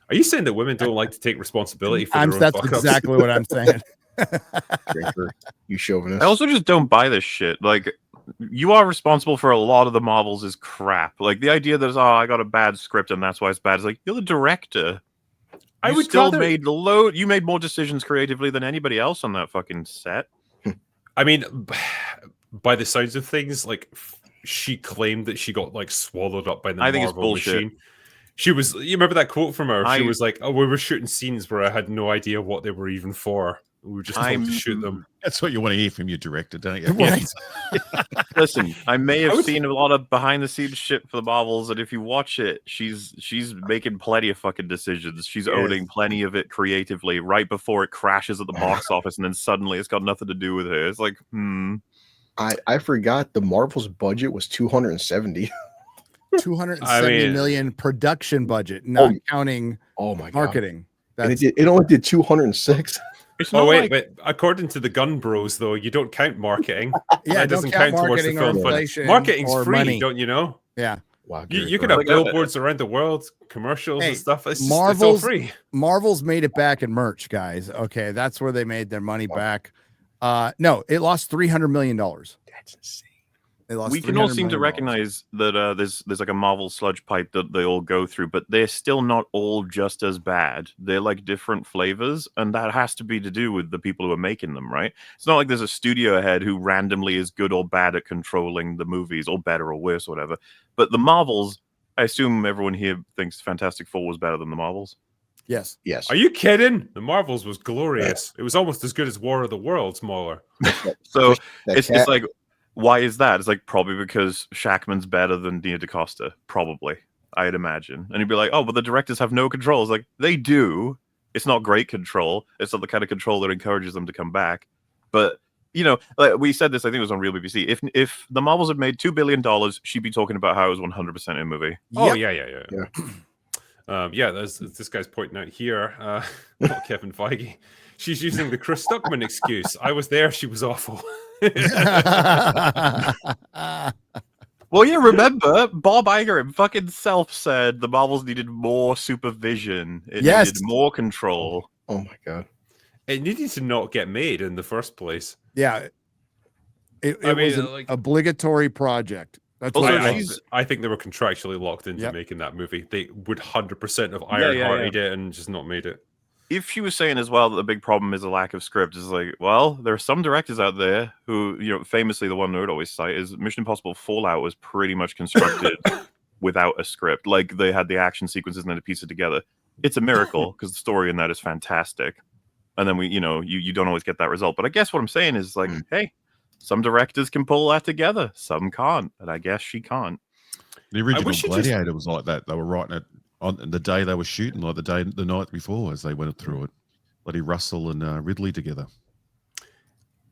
Are you saying that women don't like to take responsibility for their own That's fuck-ups? exactly what I'm saying. You chauvinist. I also just don't buy this shit. Like, you are responsible for a lot of the Marvels is crap. Like the idea that I got a bad script and that's why it's bad. It's like, you're the director. I would still rather... made you made more decisions creatively than anybody else on that fucking set. I mean, by the sounds of things, like she claimed that she got like swallowed up by the Marvel machine. She was. You remember that quote from her? She was like, "Oh, we were shooting scenes where I had no idea what they were even for. We were just told to shoot them." That's what you want to hear from your director, don't you? Right. Listen, I may have seen a lot of behind the scenes shit for the Marvels, and if you watch it, she's making plenty of fucking decisions. She's owning plenty of it creatively right before it crashes at the box office, and then suddenly it's got nothing to do with her. It's like, I forgot the Marvel's budget was 270. 270 million production budget, not counting marketing. And it only did 206. But according to the Gun Bros, though, you don't count marketing. That doesn't count towards the film fund. Marketing's free, money. Don't you know? Yeah. Wow, you can have billboards around the world, commercials and stuff. It's all free. Marvel's made it back in merch, guys. Okay, that's where they made their money back. No, it lost $300 million. That's insane. We can all seem to recognize that there's like a Marvel sludge pipe that they all go through, but they're still not all just as bad. They're like different flavors, and that has to be to do with the people who are making them, right? It's not like there's a studio head who randomly is good or bad at controlling the movies, or better or worse, or whatever. But the Marvels, I assume everyone here thinks Fantastic Four was better than the Marvels. Yes. Are you kidding? The Marvels was glorious. It was almost as good as War of the Worlds, MauLer. So it's like, why is that? It's like probably because Shackman's better than Nia DaCosta. Probably, I'd imagine. And you'd be like, oh, but the directors have no control. It's like, they do. It's not great control. It's not the kind of control that encourages them to come back. But, you know, like we said this, I think it was on Real BBC. If the Marvels had made $2 billion, she'd be talking about how it was 100% a movie. Oh, yeah. There's this guy's pointing out here, not Kevin Feige. She's using the Chris Stuckman excuse. I was there. She was awful. Well, yeah, remember, Bob Iger fucking self said the Marvels needed more supervision. It needed more control. Oh my God. It needed to not get made in the first place. Yeah. It was an obligatory project. That's also, I think they were contractually locked into making that movie. They would 100% have ironhearted it and just not made it. If she was saying as well that the big problem is a lack of script, it's like, well, there are some directors out there who, you know, famously the one I would always cite is Mission Impossible Fallout was pretty much constructed without a script. Like they had the action sequences and then to piece it together. It's a miracle because the story in that is fantastic. And then you don't always get that result. But I guess what I'm saying is like, hey, some directors can pull that together, some can't, and I guess she can't. The original Gladiator was like that. They were writing it on the day they were shooting, like the night before, as they went through it. Bloody Russell and Ridley together.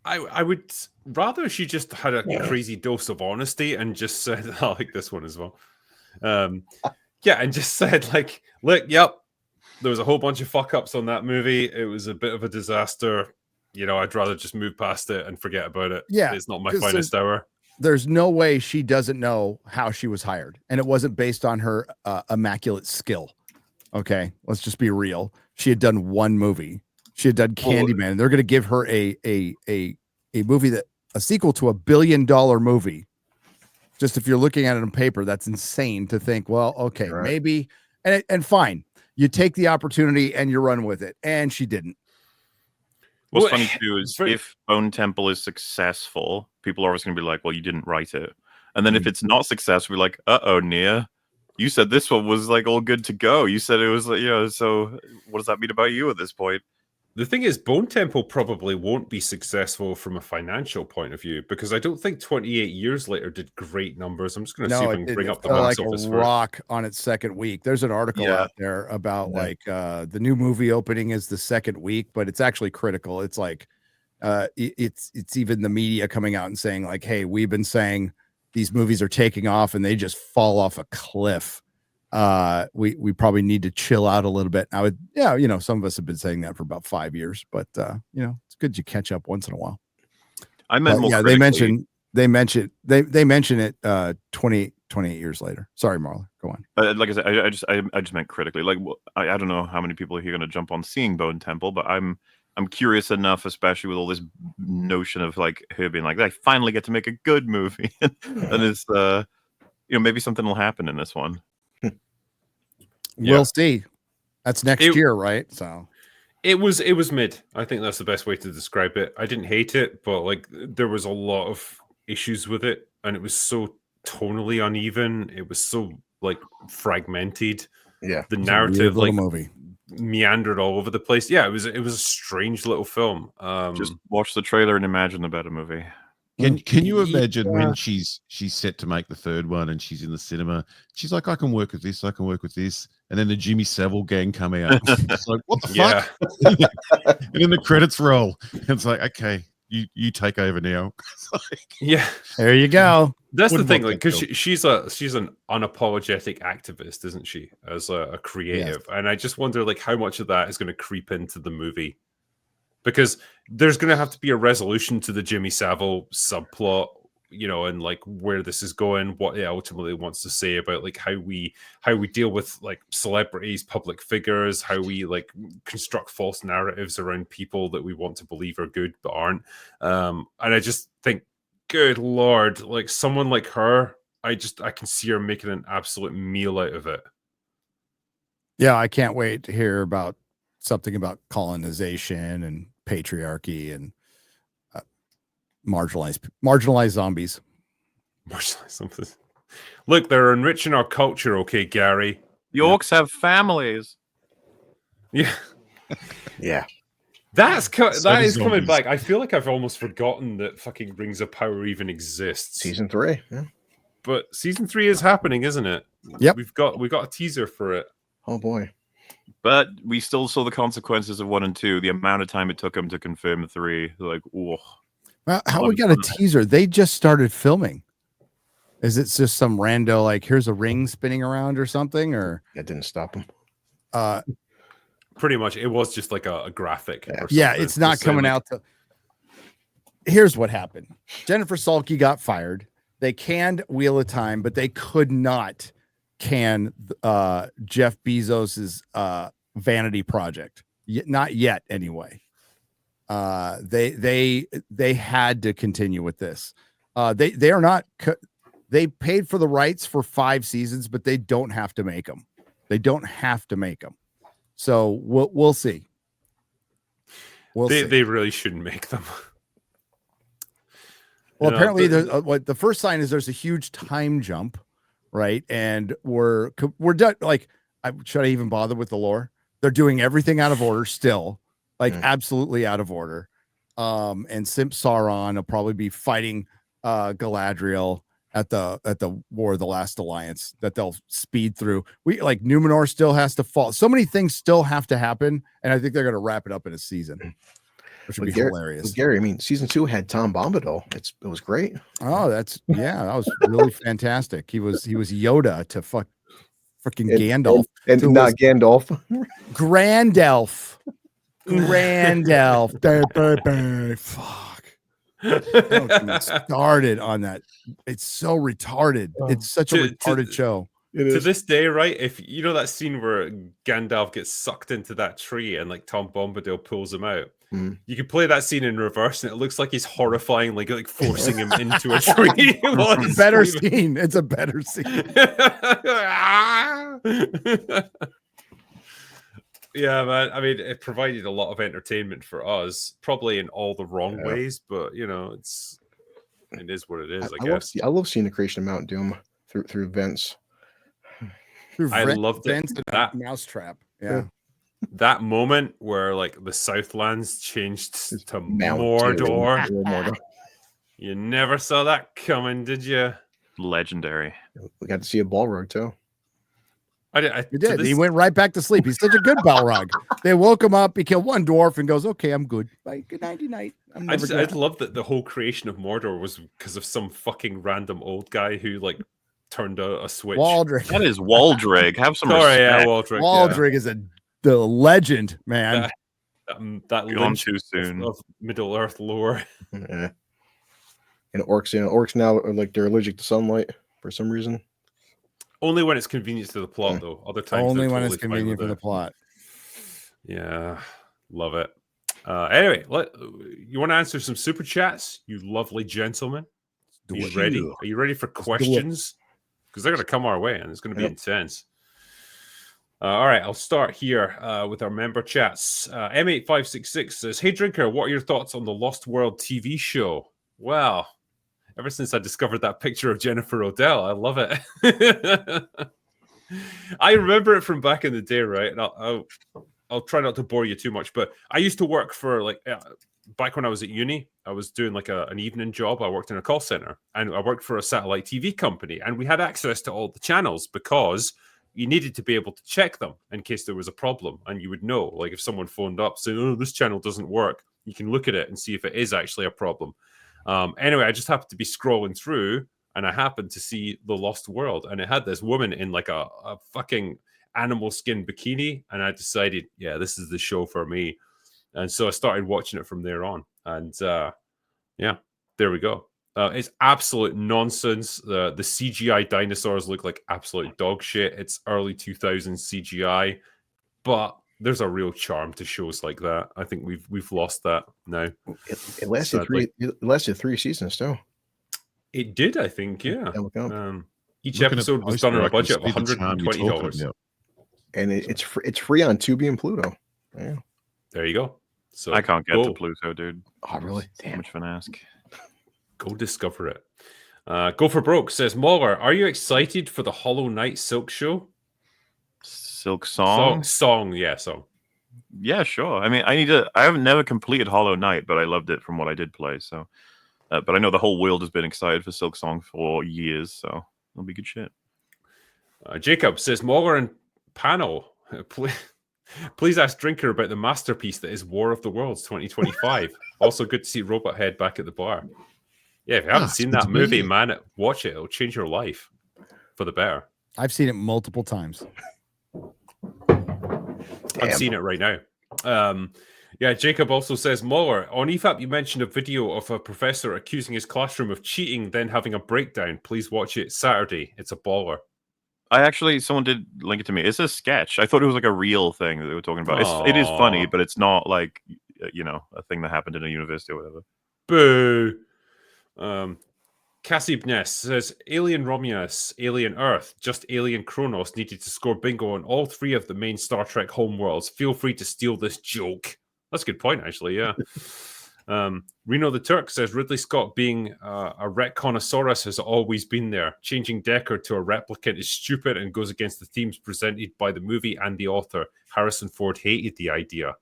I would rather she just had a crazy dose of honesty and just said, I like this one as well. And just said like, look, there was a whole bunch of fuck ups on that movie. It was a bit of a disaster. You know, I'd rather just move past it and forget about it. Yeah, it's not my finest hour. There's no way she doesn't know how she was hired, and it wasn't based on her immaculate skill. Okay, let's just be real. She had done one movie. She had done Candyman. And they're going to give her a movie a sequel to $1 billion movie. Just if you're looking at it on paper, that's insane to think. Well, okay, maybe, and fine. You take the opportunity and you run with it, and she didn't. What's funny too is if Bone Temple is successful, people are always going to be like, well, you didn't write it. And then if it's not successful, we're like, uh-oh, Nia, You said this one was like all good to go. You said it was like, so what does that mean about you at this point? The thing is, Bone Temple probably won't be successful from a financial point of view because I don't think 28 years later did great numbers. I'm just going to see if I can bring up the box office a rock on its second week. There's an article out there about the new movie opening is the second week, but it's actually critical. It's like it's even the media coming out and saying like, hey, we've been saying these movies are taking off and they just fall off a cliff. We probably need to chill out a little bit. I would, some of us have been saying that for about 5 years, but it's good to catch up once in a while. I meant more they mention it 28 years later. Sorry, Marla, go on. Like I said, I just meant critically. Like I don't know how many people are here going to jump on seeing Bone Temple, but I'm curious enough, especially with all this notion of like her being like, I finally get to make a good movie, and it's maybe something will happen in this one. We'll see. That's next year, right? So it was mid. I think that's the best way to describe it. I didn't hate it, but like there was a lot of issues with it, and it was so tonally uneven. It was so like fragmented. Yeah, the narrative like movie meandered all over the place. Yeah, it was a strange little film. Just watch the trailer and imagine a better movie. Can you imagine when she's set to make the third one and she's in the cinema? She's like, I can work with this, I can work with this, and then the Jimmy Savile gang come out. It's like, what the fuck? And then the credits roll. And it's like, okay, you take over now. There you go. That's the thing, like, because she's an unapologetic activist, isn't she? As a creative, and I just wonder, like, how much of that is going to creep into the movie. Because there's going to have to be a resolution to the Jimmy Savile subplot, and like where this is going, what it ultimately wants to say about like how we deal with like celebrities, public figures, how we like construct false narratives around people that we want to believe are good but aren't. And I just think, good Lord, like someone like her, I can see her making an absolute meal out of it. Yeah, I can't wait to hear about something about colonization and patriarchy and marginalized zombies. Marginalized zombies. Look, they're enriching our culture, okay, Gary? The orcs have families. Yeah. Yeah. That is coming back. I feel like I've almost forgotten that fucking Rings of Power even exists. Season 3, yeah. But season 3 is happening, isn't it? Yep. We've got a teaser for it. Oh boy. But we still saw the consequences of 1 and 2. The amount of time it took them to confirm 3. Like, whoa. How we got a teaser? They just started filming. Is it just some rando like here's a ring spinning around or something? Or that didn't stop them. Pretty much, it was just like a graphic. Yeah, it's not coming out. Here's what happened: Jennifer Salke got fired. They canned Wheel of Time, but they could not can Jeff Bezos's vanity project. Not yet, anyway. They had to continue with this. They are not. They paid for the rights for 5 seasons, but they don't have to make them. They don't have to make them. So we'll see. They really shouldn't make them. Well, apparently, the first sign is there's a huge time jump, right? And we're done. Like, should I even bother with the lore? They're doing everything out of order still, like absolutely out of order. And Simp Sauron will probably be fighting Galadriel at the War of the Last Alliance that they'll speed through. Numenor still has to fall. So many things still have to happen, and I think they're going to wrap it up in a season, which would be hilarious. Gary, I mean, season 2 had Tom Bombadil. It was great. Oh, that was really fantastic. He was Yoda to fucking Gandalf, and not Gandalf. Grandelf. Fuck. Started on that. It's so retarded. It's such a retarded show. To this day, right? If you know that scene where Gandalf gets sucked into that tree and like Tom Bombadil pulls him out, you can play that scene in reverse and it looks like he's horrifying, like forcing him into a tree. It's a better scene. It's a better scene. Yeah, man. I mean, it provided a lot of entertainment for us, probably in all the wrong ways, but it is what it is. I guess. I love seeing the creation of Mount Doom through Vince. I loved it. That mousetrap. Yeah. That moment where like the Southlands changed to Mount Mordor. Mordor. You never saw that coming, did you? Legendary. We got to see a Balrog too. He did. He went right back to sleep. He's such a good Balrog. They woke him up. He killed one dwarf and goes, "Okay, I'm good. Bye. Good night. Good night." I love that the whole creation of Mordor was because of some fucking random old guy who like turned a switch. Waldrick. That is Waldrick. Have some Sorry, respect. yeah, Waldrick. Waldrick is the legend, man. That Gone too soon. Of Middle Earth lore. Yeah. And orcs now are like they're allergic to sunlight for some reason. Only when it's convenient to the plot, though. Other times, Only when totally it's convenient for the plot. Yeah, love it. Anyway, you want to answer some super chats, you lovely gentlemen? Are you ready? Are you ready for questions? Because they're going to come our way, and it's going to be intense. All right, I'll start here with our member chats. M8566 says, "Hey, Drinker, what are your thoughts on the Lost World TV show?" Well, ever since I discovered that picture of Jennifer Odell, I love it. I remember it from back in the day, right? And I'll try not to bore you too much, but I used to work for back when I was at uni, I was doing like an evening job. I worked in a call center and I worked for a satellite TV company, and we had access to all the channels because you needed to be able to check them in case there was a problem. And you would know, like if someone phoned up saying, "Oh, this channel doesn't work," you can look at it and see if it is actually a problem. Anyway, I just happened to be scrolling through and I happened to see The Lost World, and it had this woman in like a fucking animal skin bikini, and I decided, yeah, this is the show for me. And so I started watching it from there on, and yeah, there we go. It's absolute nonsense. The CGI dinosaurs look like absolute dog shit. It's early 2000s CGI, but there's a real charm to shows like that. I think we've lost that now. It lasted three seasons too. It did, I think, yeah. Each episode was done on a budget of $120, and it's free on Tubi and Pluto. Yeah, there you go. So I can't get to Pluto, dude. Oh, really? Damn. Much of an ask. Go discover it. Go for Broke says, "MauLer, are you excited for the Hollow Knight Silk show?" Silk song? Song. Yeah, sure. I mean, I haven't never completed Hollow Knight, but I loved it from what I did play. So, but I know the whole world has been excited for Silk Song for years, so it'll be good shit. Jacob says, "MauLer and Panel, please ask Drinker about the masterpiece that is War of the Worlds 2025. Also good to see Robot Head back at the bar." Yeah, if you haven't seen that movie, man, watch it. It'll change your life for the better. I've seen it multiple times. I'm seeing it right now. Yeah, Jacob also says, "MauLer, on EFAP you mentioned a video of a professor accusing his classroom of cheating, then having a breakdown. Please watch it Saturday. It's a baller." Someone did link it to me. It's a sketch. I thought it was like a real thing that they were talking about. It is funny, but it's not like, a thing that happened in a university or whatever. Boo. Cassib Ness says, "Alien Romulus, Alien Earth, just Alien Kronos needed to score bingo on all three of the main Star Trek homeworlds. Feel free to steal this joke." That's a good point, actually, yeah. Reno the Turk says, "Ridley Scott being a retconosaurus has always been there. Changing Deckard to a replicant is stupid and goes against the themes presented by the movie and the author. Harrison Ford hated the idea."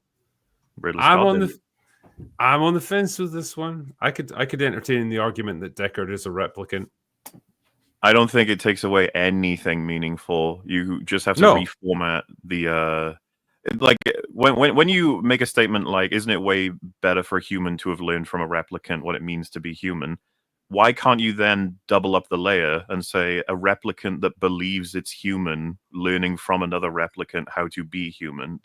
I'm on the fence with this one. I could entertain the argument that Deckard is a replicant. I don't think it takes away anything meaningful. You just have to reformat the like when you make a statement like, "Isn't it way better for a human to have learned from a replicant what it means to be human?" Why can't you then double up the layer and say a replicant that believes it's human learning from another replicant how to be human?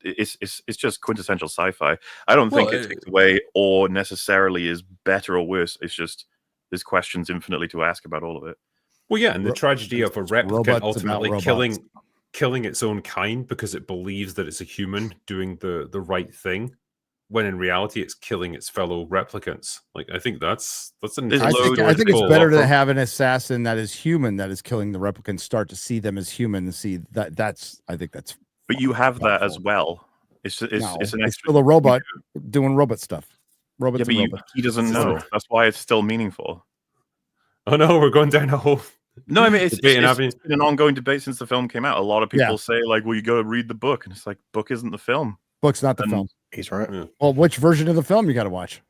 It's just quintessential sci-fi. I don't think it takes away or necessarily is better or worse. It's just there's questions infinitely to ask about all of it. Well, yeah, and the tragedy of a replicant ultimately killing its own kind because it believes that it's a human doing the right thing, when in reality it's killing its fellow replicants. Like, I think that's an. I think it's better to have an assassin that is human that is killing the replicants, start to see them as human and see that. I think that's. But you have that as well. It's an extra. It's still a robot doing robot stuff. Robots. Yeah, but he doesn't know. That's why it's still meaningful. Oh no, we're going down a whole No, I mean it's Debate and been an ongoing debate since the film came out. A lot of people say like, "Well, you got to read the book," and it's like, "Book isn't the film. Book's not the film." He's right. Yeah. Well, which version of the film you got to watch?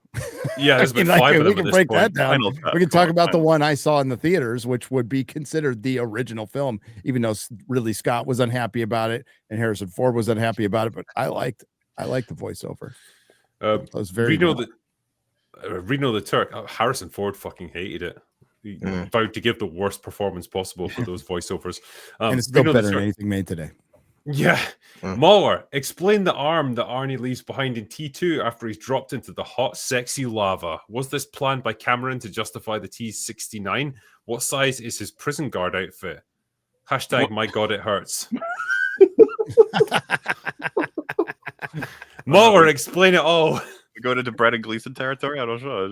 Yeah, there's been I mean, five of we them can at break this that point. down. Final cut. We can talk about the Final. one I saw in the theaters, which would be considered the original film, even though Ridley Scott was unhappy about it and Harrison Ford was unhappy about it. But I liked the voiceover. It was very Reno the Turk. Harrison Ford fucking hated it. He vowed to give the worst performance possible for those voiceovers. and it's still Reno the better than Turk- anything made today. Yeah. MauLer, explain the arm that Arnie leaves behind in T2 after he's dropped into the hot, sexy lava. Was this planned by Cameron to justify the T69? What size is his prison guard outfit? Hashtag my God, it hurts. MauLer, explain it all. We go into Brett and Gleason territory. I'm not sure.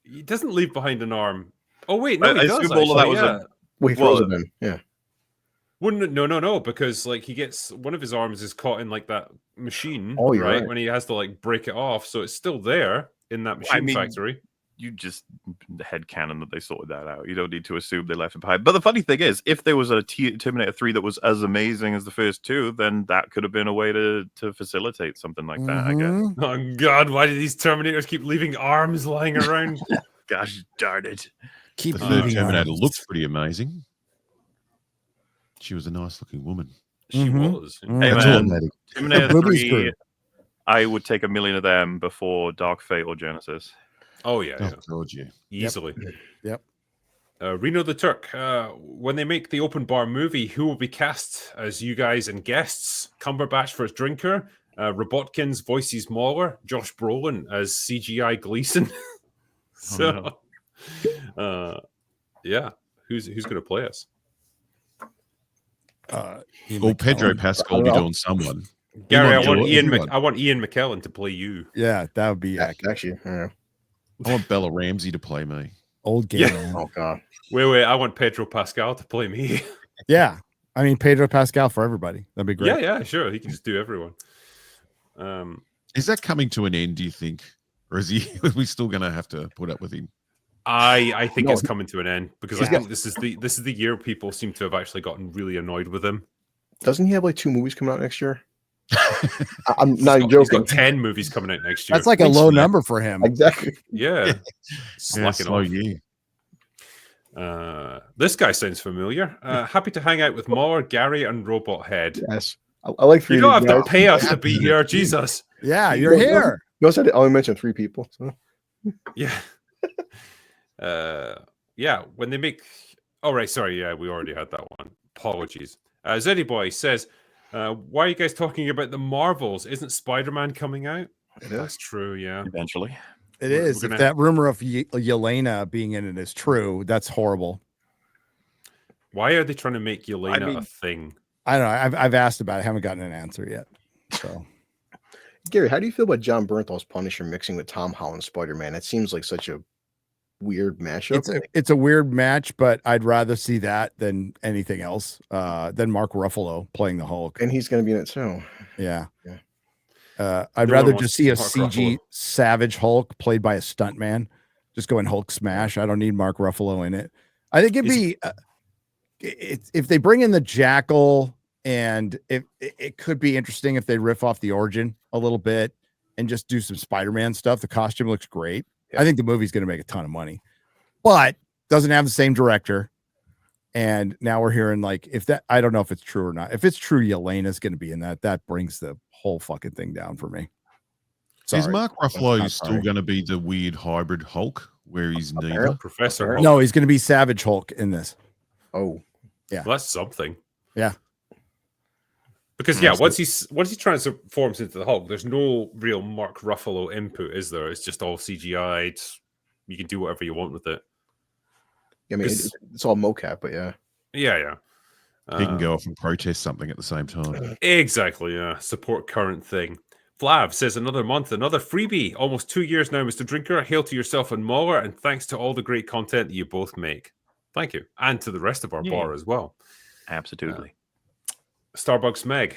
He doesn't leave behind an arm. Oh wait, no, I he does. assume all of that was yeah. Well, he throws it in. Yeah. Wouldn't no, because like he gets one of his arms is caught in like that machine, Oh, you're right? right. When he has to like break it off, so it's still there in that machine factory. You just headcanon that they sorted that out. You don't need to assume they left it behind. But the funny thing is, if there was a Terminator 3 that was as amazing as the first two, then that could have been a way to facilitate something like that, I guess. Oh God, why do these Terminators keep leaving arms lying around? Gosh darn it. Keep The third leaving Terminator arms. looks pretty amazing. She was a nice looking woman. She was. Hey, That's all man, that matters. Terminator Boobies 3, grew. I would take 1,000,000 of them before Dark Fate or Genesis. Oh yeah, Oh, yeah. God, yeah. Easily. Yep. Reno the Turk. When they make the open bar movie, who will be cast as you guys and guests? Cumberbatch for Drinker. Robotkins voices MauLer. Josh Brolin as CGI Gleason. So, yeah, who's going to play us? Well, Pedro Pascal will be doing someone. Gary, might do it. I want Ian McKellen to play you. Yeah, that would be Actually, yeah. I want Bella Ramsey to play me. old game. Yeah. Oh God. Wait, I want Pedro Pascal to play me. Yeah. I mean, Pedro Pascal for everybody. That'd be great. Yeah, sure. He can just do everyone. Is that coming to an end, do you think? Or is he? Are we still going to have to put up with him? I think No, it's coming to an end because I think this is the year people seem to have actually gotten really annoyed with him. Doesn't he have like 2 movies coming out next year? I'm not even He's joking. got 10 movies coming out next year. That's like a low number for him. Exactly. Yeah. Yeah, Slacking slow off. year. This guy sounds familiar. Happy to hang out with MauLer, Gary, and Robot Head. Yes. I like 3 You don't have to guys. pay us to be here, Jesus. Yeah, you're here. You also only mentioned 3 people. So. Yeah. Yeah, when they make... Oh, right, sorry, yeah, we already had that one. Apologies. Zeddy Boy says, why are you guys talking about the Marvels? Isn't Spider-Man coming out? That's true, yeah. Eventually. It We're is. gonna- If that rumor of Yelena being in it is true, that's horrible. Why are they trying to make Yelena mean- a thing? I don't know. I've asked about it. I haven't gotten an answer yet. So Gary, how do you feel about John Bernthal's Punisher mixing with Tom Holland's Spider-Man? It seems like such a weird mashup. it's a weird match, but I'd rather see that than anything else. Than Mark Ruffalo playing the Hulk. And he's going to be in it too. Yeah. Yeah. I'd No one rather wants just see a Mark CG Ruffalo. Savage Hulk played by a stuntman. Just going Hulk smash. I don't need Mark Ruffalo in it. I think it'd be if they bring in the Jackal, and it could be interesting if they riff off the origin a little bit and just do some Spider-Man stuff. The costume looks great. Yeah. I think the movie's going to make a ton of money, but doesn't have the same director. And now we're hearing like if that, I don't know if it's true or not. If it's true, Yelena's going to be in that. That brings the whole fucking thing down for me. Is Sorry. Mark Not Ruffalo still sorry. going to be the weird hybrid Hulk where he's neither? Apparently. Professor. Okay. No, he's going to be Savage Hulk in this. Oh, Well, that's something. Yeah. Because once he transforms into the Hulk, there's no real Mark Ruffalo input, is there? It's just all CGI. You can do whatever you want with it. I mean, it's all mocap, but yeah. Yeah. He can go off and protest something at the same time. Exactly, yeah. Support current thing. Flav says another month, another freebie. Almost 2 years now, Mr. Drinker. Hail to yourself and MauLer, and thanks to all the great content that you both make. Thank you. And to the rest of our bar as well. Absolutely. Starbucks Meg.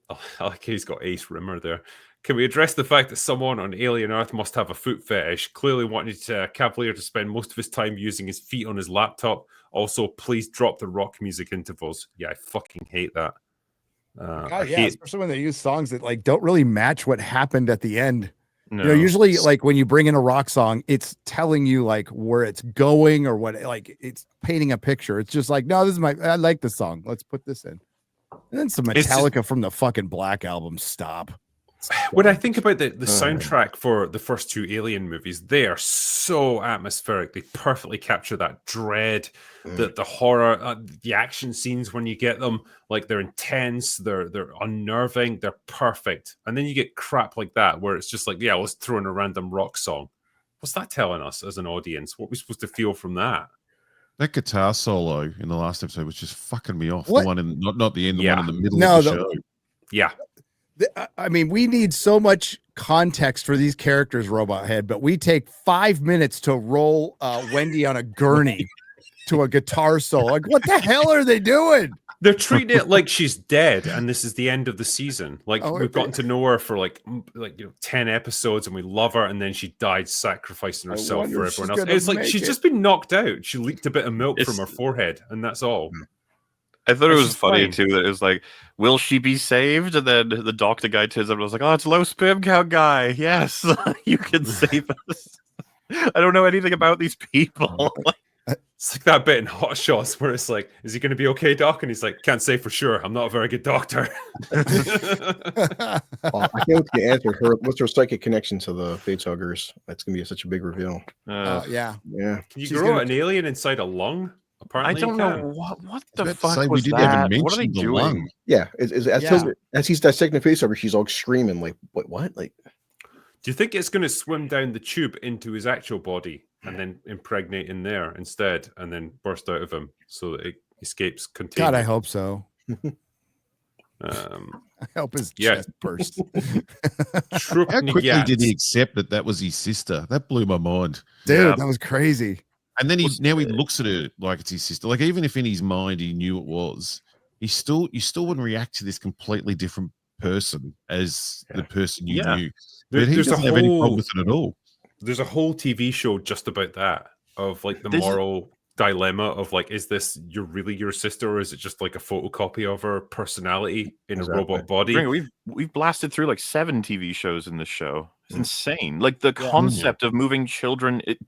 Oh, I like he's got Ace Rimmer there. Can we address the fact that someone on alien Earth must have a foot fetish? Clearly wanted Cavalier to spend most of his time using his feet on his laptop. Also, please drop the rock music intervals. Yeah, I fucking hate that. Especially when they use songs that like don't really match what happened at the end. No. You know, usually like when you bring in a rock song, it's telling you like where it's going or what, like it's painting a picture. It's just like, no, I like this song. Let's put this in. And then some Metallica from the fucking Black Album. Stop. When I think about the soundtrack for the first two Alien movies, they are so atmospheric. They perfectly capture that dread, the horror, the action scenes when you get them. Like they're intense, they're unnerving, they're perfect. And then you get crap like that where it's just like, yeah, let's throw in a random rock song. What's that telling us as an audience? What are we supposed to feel from that? That guitar solo in the last episode was just fucking me off. What? The one in not the end, the Yeah. one in the middle of the show. Yeah. I mean, we need so much context for these characters, Robot Head, but we take 5 minutes to roll Wendy on a gurney to a guitar solo. Like, what the hell are they doing? They're treating it like she's dead, and this is the end of the season. Like we've gotten to know her for like 10 episodes, and we love her, and then she died sacrificing herself for everyone else. It's like she's just been knocked out. She leaked a bit of milk from her forehead, and that's all. I thought it was funny too that it was like, will she be saved? And then the doctor guy turns up and was like, oh, it's low sperm count guy. Yes, you can save us. I don't know anything about these people. It's like that bit in Hot Shots where it's like, is he going to be okay, Doc? And he's like, can't say for sure. I'm not a very good doctor. I can't wait to answer her. What's her psychic connection to the Facehuggers? That's going to be such a big reveal. Yeah. Can you grow an alien inside a lung? Apparently I don't know what the fuck was we that. Didn't What are they the doing? lung. Yeah, as he's dissecting the Facehugger, she's all screaming like, "What? Like, do you think it's going to swim down the tube into his actual body and then impregnate in there instead, and then burst out of him so that it escapes containment? God, I hope so. I hope his chest bursts. How quickly did he accept that was his sister? That blew my mind, dude. That was crazy. And then he looks at her like it's his sister. Like even if in his mind he knew it was, you still wouldn't react to this completely different person as the person you knew. But he doesn't have any problem with it at all. There's a whole TV show just about that, of like the moral dilemma of like, is this really your sister, or is it just like a photocopy of her personality in a robot body? We've blasted through like 7 TV shows in this show. It's insane. Like the concept of moving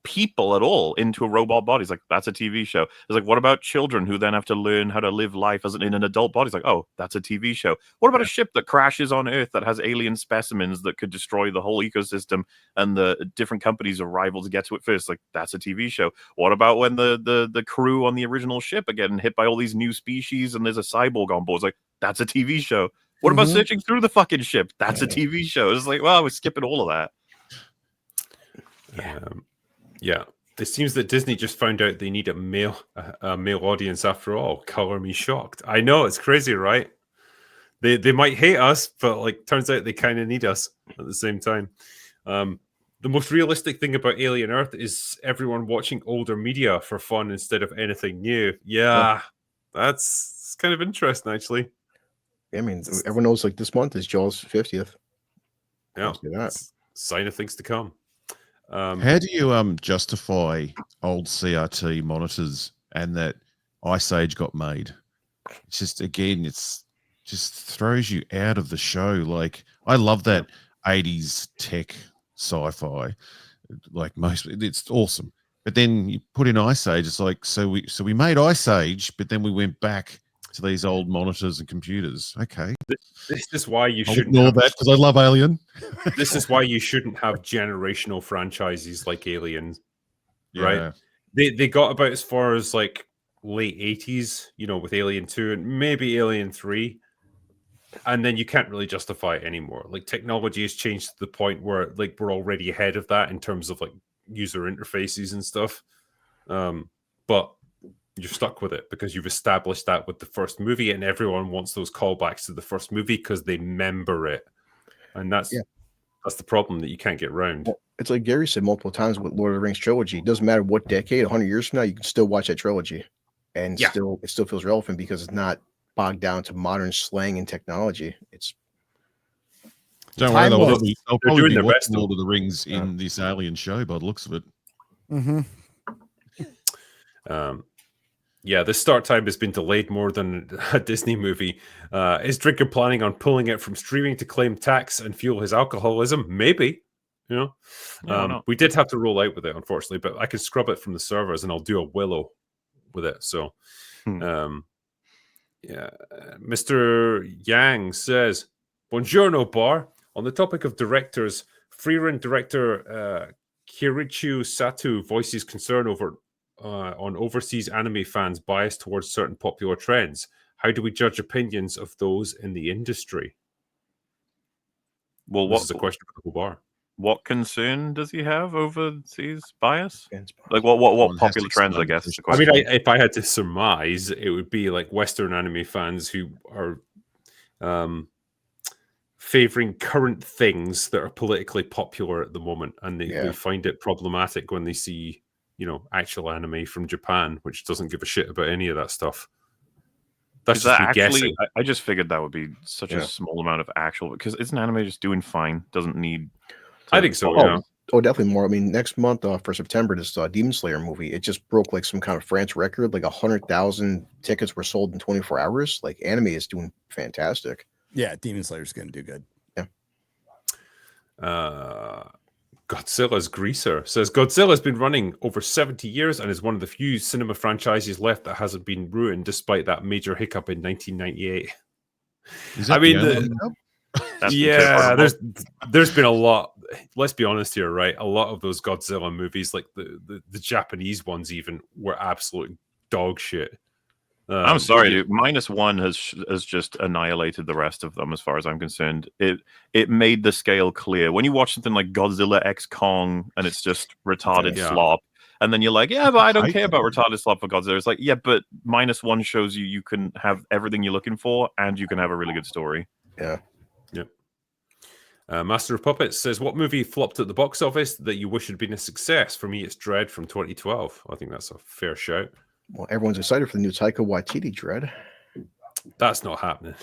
people at all into a robot body is like, that's a TV show. It's like, what about children who then have to learn how to live life as in an adult body? It's like, oh, that's a TV show. What about a ship that crashes on Earth that has alien specimens that could destroy the whole ecosystem, and the different companies are rival to get to it first? Like, that's a TV show. What about when the crew on the original ship are getting hit by all these new species and there's a cyborg on board? It's like, that's a TV show. What about searching through the fucking ship? That's a TV show. It's like, well, we're skipping all of that. Yeah. It seems that Disney just found out they need a male audience after all. Color me shocked. I know, it's crazy, right? They might hate us, but like turns out they kind of need us at the same time. The most realistic thing about Alien Earth is everyone watching older media for fun instead of anything new. Yeah. That's kind of interesting, actually. I mean, everyone knows like this month is Jaws 50th. Yeah, sign of things to come. How do you justify old CRT monitors and that Ice Age got made? It's just, again, it's just throws you out of the show. Like, I love that 80s tech sci-fi. Like it's awesome. But then you put in Ice Age, it's like, so we made Ice Age, but then we went back to these old monitors and computers. Okay, this is why you shouldn't ignore that, because I love Alien. This is why you shouldn't have generational franchises like Alien, right? They got about as far as like late 80s, with Alien 2 and maybe Alien 3, and then you can't really justify it anymore. Like, technology has changed to the point where like we're already ahead of that in terms of like user interfaces and stuff, but you're stuck with it because you've established that with the first movie, and everyone wants those callbacks to the first movie because they remember it, and that's the problem that you can't get around. Well, it's like Gary said multiple times with Lord of the Rings trilogy. It doesn't matter what decade, 100 years from now, you can still watch that trilogy, and it still feels relevant because it's not bogged down to modern slang and technology. Don't worry, they'll Timeless. probably doing be their watching best, though. Lord of the Rings in this Alien show by the looks of it. Mm-hmm. Yeah, the start time has been delayed more than a Disney movie. Is Drinker planning on pulling it from streaming to claim tax and fuel his alcoholism? Maybe. You know, Yeah, why not? we did have to roll out with it, unfortunately, but I can scrub it from the servers and I'll do a Willow with it. So, yeah, Mr. Yang says, "Buongiorno, bar." On the topic of directors, freelance director Kirichu Sato voices concern over on overseas anime fans' bias towards certain popular trends. How do we judge opinions of those in the industry? Well, This is a question for the whole bar. what concern does he have overseas bias? Fans' Like what One has popular to trends? I explain guess is the I mean, question. if I had to surmise, it would be like Western anime fans who are favoring current things that are politically popular at the moment, and they find it problematic when they see, you know, actual anime from Japan, which doesn't give a shit about any of that stuff. That's Is just that me actually? guessing. I just figured that would be such a small amount of actual, because isn't anime just doing fine? Doesn't need. I think so. Oh, Yeah. oh, definitely more. I mean, next month for September, this Demon Slayer movie, it just broke like some kind of France record. Like 100,000 tickets were sold in 24 hours. Like anime is doing fantastic. Yeah, Demon Slayer's going to do good. Godzilla's Greaser says Godzilla's been running over 70 years and is one of the few cinema franchises left that hasn't been ruined despite that major hiccup in 1998. I mean, yeah, there's been a lot. Let's be honest here, right? A lot of those Godzilla movies, like the Japanese ones, even were absolute dog shit. I'm sorry, dude. -1 has just annihilated the rest of them, as far as I'm concerned. It made the scale clear. When you watch something like Godzilla X Kong and it's just retarded slop, and then you're like, yeah, but I don't care about retarded slop for Godzilla. It's like, yeah, but -1 shows you can have everything you're looking for, and you can have a really good story. Yeah. Yep. Master of Puppets says, what movie flopped at the box office that you wish had been a success? For me, it's Dread from 2012. I think that's a fair shout. Well, everyone's excited for the new Taika Waititi Dread. That's not happening.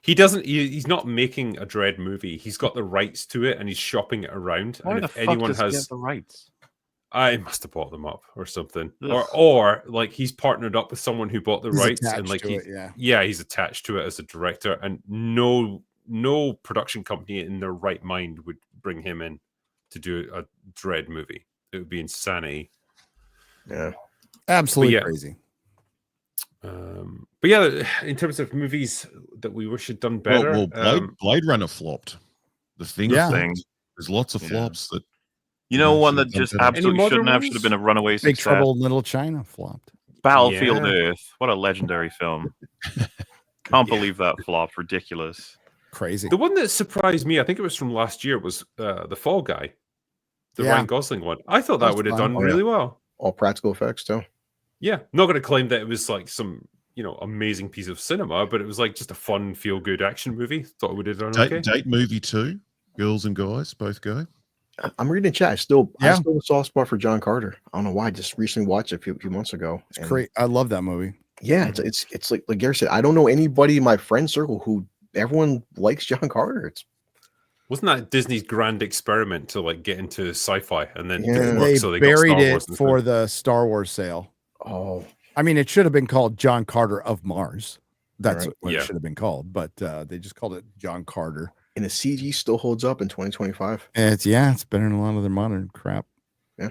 He's not making a Dread movie. He's got the rights to it and he's shopping it around. Why and the if fuck anyone does he has have the rights? I must have bought them up or something. Ugh. Or like he's partnered up with someone who bought the rights and like he's attached to it as a director, and no production company in their right mind would bring him in to do a Dread movie. It would be insanity. Yeah. Absolutely crazy. But yeah, in terms of movies that we wish had done better, Blade Runner flopped. The thing, there's lots of flops that. You know, one that just absolutely should have been a runaway success. Big Trouble in Little China flopped. Battlefield Earth. What a legendary film. Can't believe that flopped. Ridiculous. Crazy. The one that surprised me, I think it was from last year, was The Fall Guy. The Ryan Gosling one. I thought that would have done really well. All practical effects too. Yeah. Not going to claim that it was like some, amazing piece of cinema, but it was like just a fun, feel-good action movie. Thought it would have done okay. Date movie 2. Girls and guys both go. I'm reading chat. I still have a soft spot for John Carter. I don't know why. I just recently watched it a few months ago. It's great. I love that movie. Yeah, it's like Gary said. I don't know anybody in my friend circle who everyone likes John Carter. Wasn't that Disney's grand experiment to like get into sci-fi and then they buried it for the Star Wars sale. Oh, I mean, it should have been called John Carter of Mars. That's what it should have been called, but they just called it John Carter. And the CG still holds up in 2025. And it's better than a lot of their modern crap. Yeah.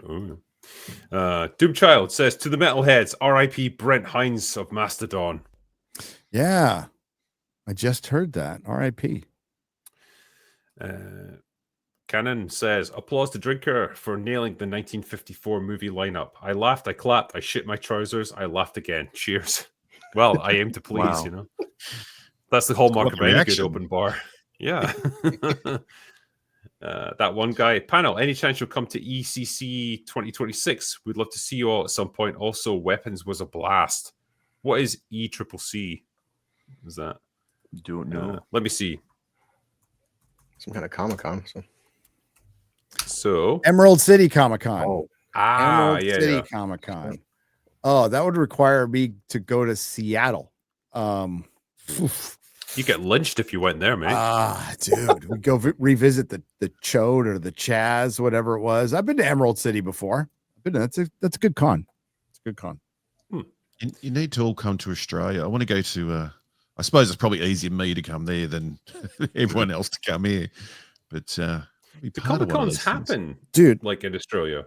Doomchild says, to the metalheads, R.I.P. Brent Hines of Mastodon. Yeah, I just heard that. R.I.P. Cannon says, applause to Drinker for nailing the 1954 movie lineup. I laughed, I clapped, I shit my trousers, I laughed again. Cheers. Well, I aim to please, That's the hallmark of any good open bar. Yeah. That one guy. Panel, any chance you'll come to ECC 2026? We'd love to see you all at some point. Also, Weapons was a blast. What is ECCC? Is that? Don't know. Let me see. Some kind of Comic-Con. So Emerald City Comic-Con. Oh, Emerald City Comic-Con. Oh, that would require me to go to Seattle. You get lynched if you went there, mate. Dude, we go revisit the Chode or the Chaz, whatever it was. I've been to Emerald City before. That's a good con. It's a good con. You need to all come to Australia. I want to go to. I suppose it's probably easier me to come there than everyone else to come here. But the Comic Cons happen, dude, like in Australia.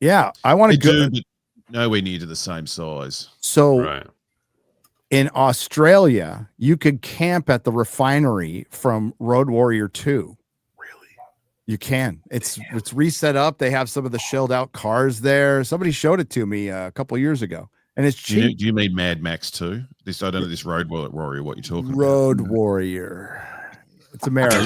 Yeah, I want to go. But nowhere near to the same size. So. Right. In Australia, you could camp at the refinery from Road Warrior 2. Really? You can. It's reset up. They have some of the shelled out cars there. Somebody showed it to me a couple of years ago, and it's cheap. Do you mean Mad Max 2? I don't know this Road Warrior. What you're talking about? Road Warrior. It's America.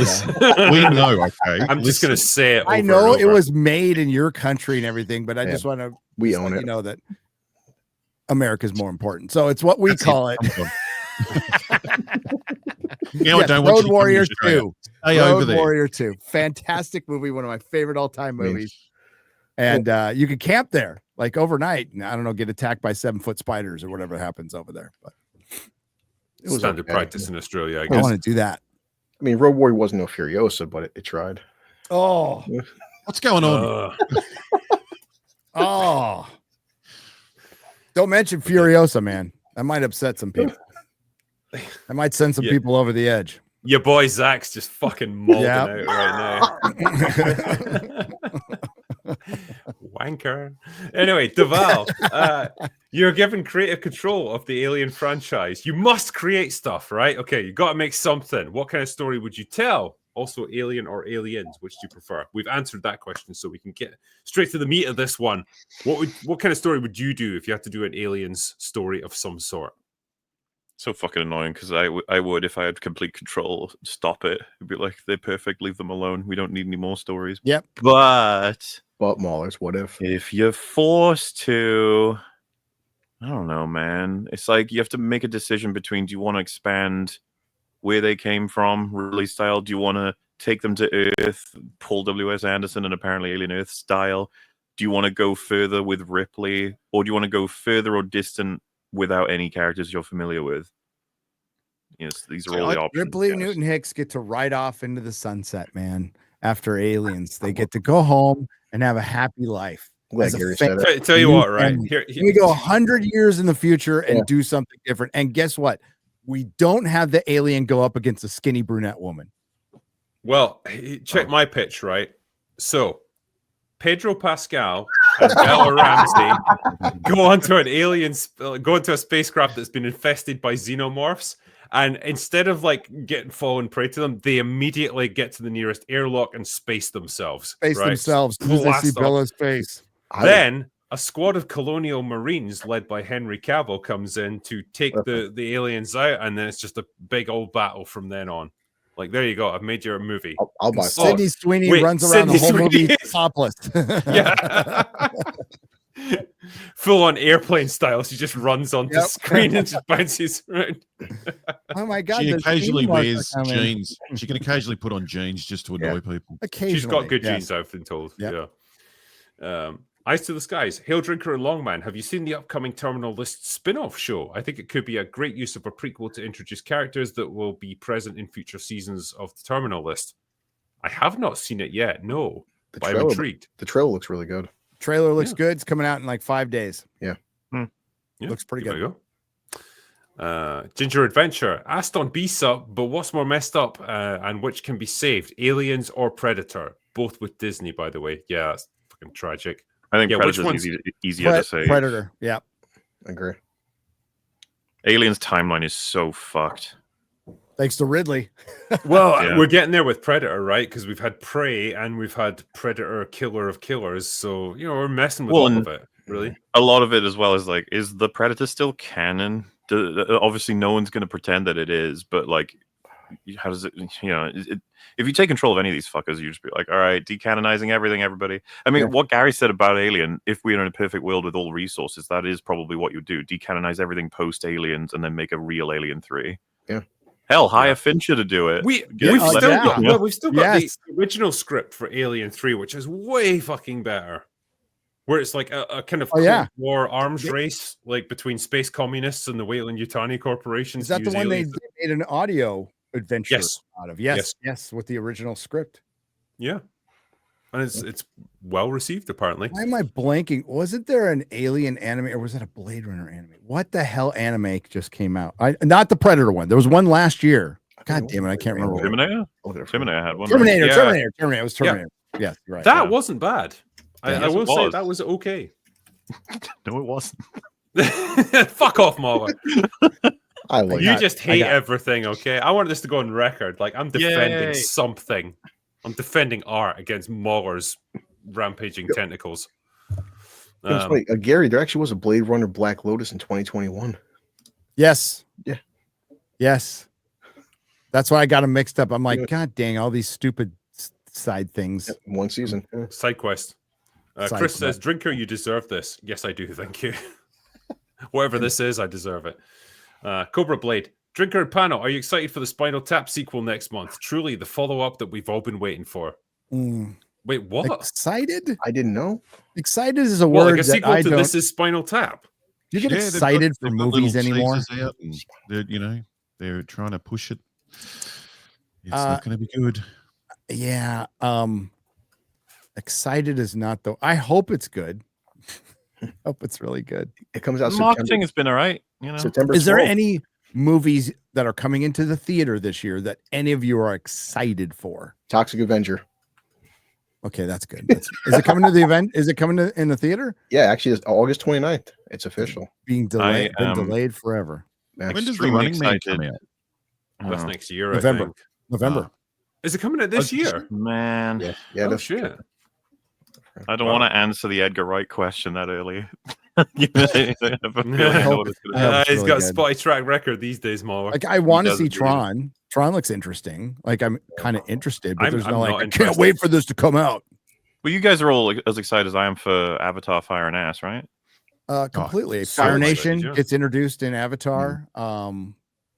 We know. Okay, I'm just gonna say it. I know it was made in your country and everything, but I just want to. We own it. You know that. America's more important, so it's what we call it. Road Warrior 2. Road Warrior 2, fantastic movie, one of my favorite all-time movies. And you could camp there like overnight, and I don't know, get attacked by 7-foot spiders or whatever happens over there. But it was standard practice in Australia. I guess. I want to do that. I mean, Road Warrior wasn't no Furiosa, but it tried. Oh, what's going on? Oh. Don't mention Furiosa, man. That might upset some people. I might send some people over the edge. Your boy Zach's just fucking molding out right now. Wanker. Anyway, Deval, you're given creative control of the Alien franchise. You must create stuff, right? Okay, you got to make something. What kind of story would you tell? Also, Alien or Aliens, which do you prefer? We've answered that question, so we can get straight to the meat of this one. What kind of story would you do if you had to do an Aliens story of some sort? So fucking annoying, because I would, if I had complete control, stop it. It'd be like, they're perfect, leave them alone. We don't need any more stories. Yep. But MauLers, what if? If you're forced to, I don't know, man. It's like you have to make a decision between, do you want to expand where they came from, release style? Do you want to take them to Earth, Paul W.S. Anderson and apparently Alien Earth style? Do you want to go further with Ripley? Or do you want to go further or distant without any characters you're familiar with? Yes, these are all the options. Ripley and Newton Hicks get to ride off into the sunset, man. After Aliens, they get to go home and have a happy life. Tell you what, right? Here. We go 100 years in the future and do something different. And guess what? We don't have the alien go up against a skinny brunette woman. Well, check my pitch, right? So, Pedro Pascal and Bella Ramsey go onto a spacecraft that's been infested by xenomorphs, and instead of like falling prey to them, they immediately get to the nearest airlock and space themselves. Themselves because they see Bella's face. Then a squad of colonial marines led by Henry Cavill comes in to take the aliens out, and then it's just a big old battle from then on. Like, there you go. I've made your movie. I'll buy Sydney Sweeney runs around the whole movie topless. Yeah. Full on airplane style. She just runs onto the screen and just bounces around. Oh my God. She occasionally wears jeans. She can occasionally put on jeans just to annoy people. Occasionally. She's got good jeans, I've been told. Yep. Yeah. Eyes to the Skies, Hail Drinker and Longman, have you seen the upcoming Terminal List spin-off show? I think it could be a great use of a prequel to introduce characters that will be present in future seasons of the Terminal List. I have not seen it yet, no, but I'm intrigued. The trailer looks really good. Trailer looks good. It's coming out in like 5 days. Yeah. Looks pretty good. Ginger Adventure, asked on B-Sub, but what's more messed up and which can be saved, Aliens or Predator? Both with Disney, by the way. Yeah, that's fucking tragic. I think Predator's easier to say. Predator, yeah. I agree. Aliens timeline is so fucked. Thanks to Ridley. Well, we're getting there with Predator, right? Because we've had Prey and we've had Predator, Killer of Killers. So, we're messing with all of it, really. A lot of it as well is like, is the Predator still canon? Obviously, no one's going to pretend that it is, but like, how does it, if you take control of any of these fuckers, you just be like, all right, decanonizing everything, everybody. I mean, what Gary said about Alien, if we are in a perfect world with all resources, that is probably what you do. Decanonize everything post Aliens and then make a real Alien 3. Yeah. Hell, hire Fincher to do it. We've still got the original script for Alien 3, which is way fucking better. Where it's like a kind of war arms race, like between space communists and the Weyland-Yutani corporations. Is that the one they made made an audio adventure Yes. out of. Yes, with the original script. Yeah. And it's well received, apparently. Why am I blanking? Wasn't there an Alien anime or was it a Blade Runner anime? What the hell anime just came out? Not the Predator one. There was one last year. God damn it, I can't remember. Terminator had one. Terminator. Yeah. It was Terminator. Yes, you're right. That wasn't bad. I will say was. that was okay. No, it wasn't. Fuck off, MauLer. You just hate everything, okay? I want this to go on record. Like, I'm defending something. I'm defending art against MauLer's rampaging tentacles. Funny. Gary, there actually was a Blade Runner Black Lotus in 2021. Yes. Yeah. Yes. That's why I got them mixed up. I'm like, God dang, all these stupid side things. One season. Yeah. Side quest. Chris says, Drinker, you deserve this. Yes, I do. Thank you. Whatever this is, I deserve it. Cobra Blade. Drinker and Panel, are you excited for the Spinal Tap sequel next month? Truly the follow-up that we've all been waiting for. Wait, what? Excited? I didn't know. Excited is a word like a sequel that I to don't... This Is Spinal Tap. Do you get excited for movies anymore? They're trying to push it. It's not going to be good. Yeah. Excited is not though. I hope it's good. Hope it's really good. It comes out. Marketing has been all right. September. Is there any movies that are coming into the theater this year that any of you are excited for? Toxic Avenger. Okay, that's good. Is it coming to the event? Is it coming in the theater? Yeah, actually, it's August 29th. It's official. Being delayed, been delayed forever. When does the Running Man come out? That's next year, November. I think. November. Is it coming out this year? Man. Yeah. Oh, shit. I don't want to answer the Edgar Wright question that early. He's got a spotty track record these days, MauLer. Like, I want to see Tron. Tron looks interesting. Like, I'm kind of interested, but there's no like, I can't wait for this to come out. Well, you guys are all as excited as I am for Avatar: Fire and Ass, right? Completely. Fire Nation gets introduced in Avatar.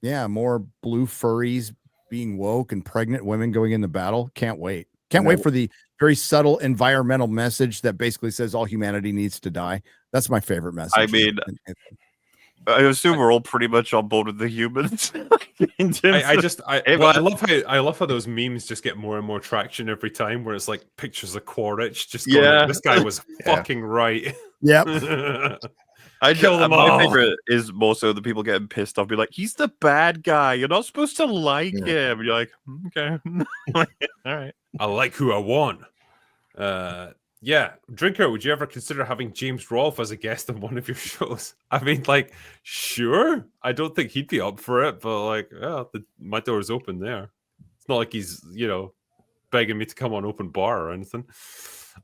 Yeah, more blue furries being woke and pregnant women going into battle. Can't wait. Can't wait for the very subtle environmental message that basically says all humanity needs to die. That's my favorite message. I mean, I assume we're all pretty much on board with the humans. I love how those memes just get more and more traction every time, where it's like pictures of Quaritch just going, like, this guy was fucking right. Yep. My favorite is more so the people getting pissed off, be like, he's the bad guy. You're not supposed to like him. And you're like, okay. All right. I like who I want. Yeah. Drinker, would you ever consider having James Rolfe as a guest on one of your shows? I mean, like, sure. I don't think he'd be up for it, but like, my door's open there. It's not like he's, begging me to come on open bar or anything.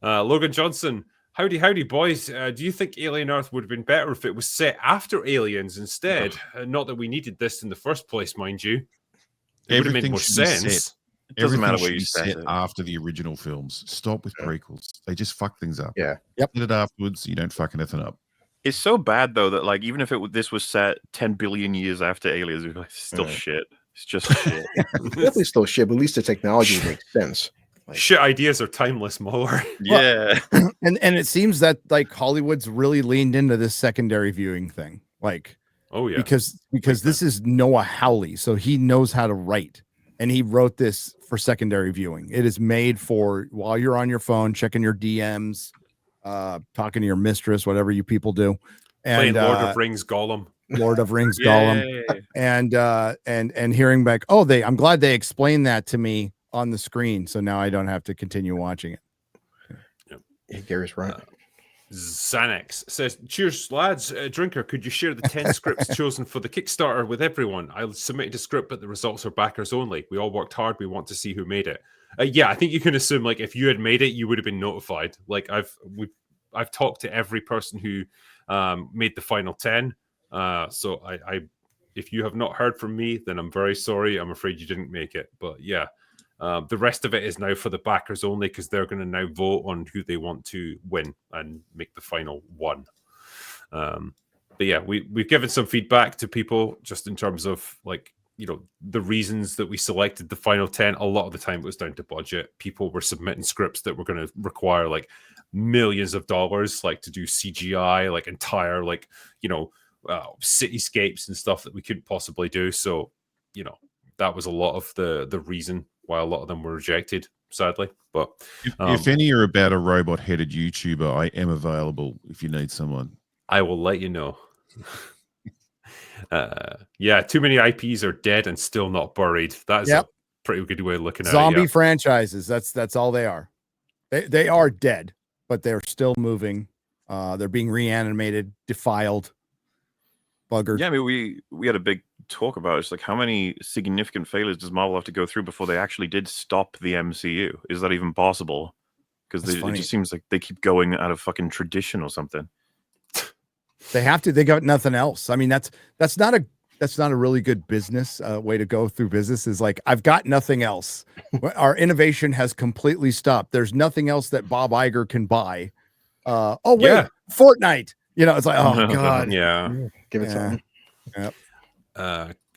Logan Johnson, howdy, boys. Do you think Alien Earth would have been better if it was set after Aliens instead? Not that we needed this in the first place, mind you. It would have made more sense. It doesn't matter where you set it. After the original films. Stop with prequels. They just fuck things up. Yeah. Yep. Did it afterwards, you don't fuck anything up. It's so bad though that like even if this was set 10 billion years after Aliens, it's still shit. It's just shit. Definitely still shit, but at least the technology makes sense. Like, shit ideas are timeless, MauLer. Yeah. And it seems that like Hollywood's really leaned into this secondary viewing thing. Like, oh yeah. Because this is Noah Hawley, so he knows how to write. And he wrote this for secondary viewing. It is made for while you're on your phone, checking your DMs, talking to your mistress, whatever you people do. And playing Lord of Rings Gollum. Gollum. And hearing back, I'm glad they explained that to me on the screen. So now I don't have to continue watching it. Yeah, Gary's right. Xanax says, cheers, lads. Drinker, could you share the 10 scripts chosen for the Kickstarter with everyone? I submitted a script, but the results are backers only. We all worked hard. We want to see who made it. Yeah, I think you can assume, like, if you had made it, you would have been notified. Like, I've talked to every person who made the final 10. So if you have not heard from me, then I'm very sorry. I'm afraid you didn't make it. But yeah. The rest of it is now for the backers only because they're going to now vote on who they want to win and make the final one. But yeah, we've given some feedback to people just in terms of like, the reasons that we selected the final 10. A lot of the time it was down to budget. People were submitting scripts that were going to require like millions of dollars, like to do CGI, like entire, like, cityscapes and stuff that we couldn't possibly do. So that was a lot of the reason why a lot of them were rejected, sadly. But if any are about a robot-headed YouTuber, I am available if you need someone. I will let you know. Too many IPs are dead and still not buried. That is a pretty good way of looking at it. Zombie franchises. That's all they are. They are dead, but they're still moving. They're being reanimated, defiled, buggered. Yeah, I mean, we had a big talk about it. It's like, how many significant failures does Marvel have to go through before they actually did stop the MCU? Is that even possible? Because it just seems like they keep going out of fucking tradition or something. They have to. They got nothing else. I mean, that's not a really good business way to go through business. Is like, I've got nothing else. Our innovation has completely stopped. There's nothing else that Bob Iger can buy. Fortnite. It's like, oh god, give it something. Yep.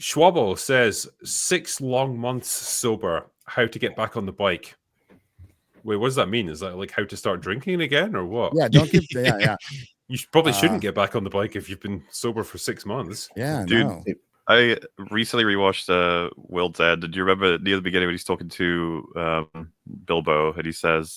Schwabo says 6 long months sober. How to get back on the bike? Wait, what does that mean? Is that like how to start drinking again, or what? Yeah, don't give. Yeah. You probably shouldn't get back on the bike if you've been sober for 6 months. Yeah, dude. No. I recently rewatched Will Dead. Did you remember near the beginning when he's talking to Bilbo and he says,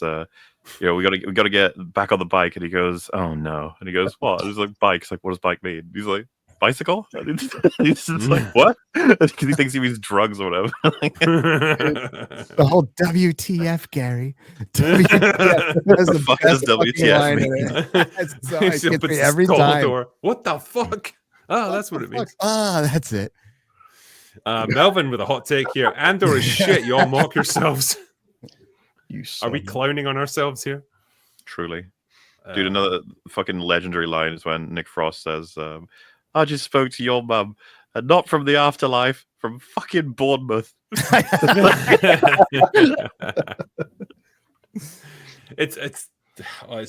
we gotta get back on the bike, and he goes, "Oh no," and he goes, "What?" And he's like, "Bike." He's like, "What does bike mean?" He's like, "Bicycle." And he's just like, "What?" Because he thinks he means drugs or whatever. The whole WTF, Gary. WTF. That's the fuck does WTF mean? It gets me every time. What the fuck? Oh, that's what it means. That's it. Melvin with a hot take here. Andor is shit. You all mock yourselves. Are we clowning on ourselves here? Truly. Dude, another fucking legendary line is when Nick Frost says, I just spoke to your mum, and not from the afterlife, from fucking Bournemouth. It's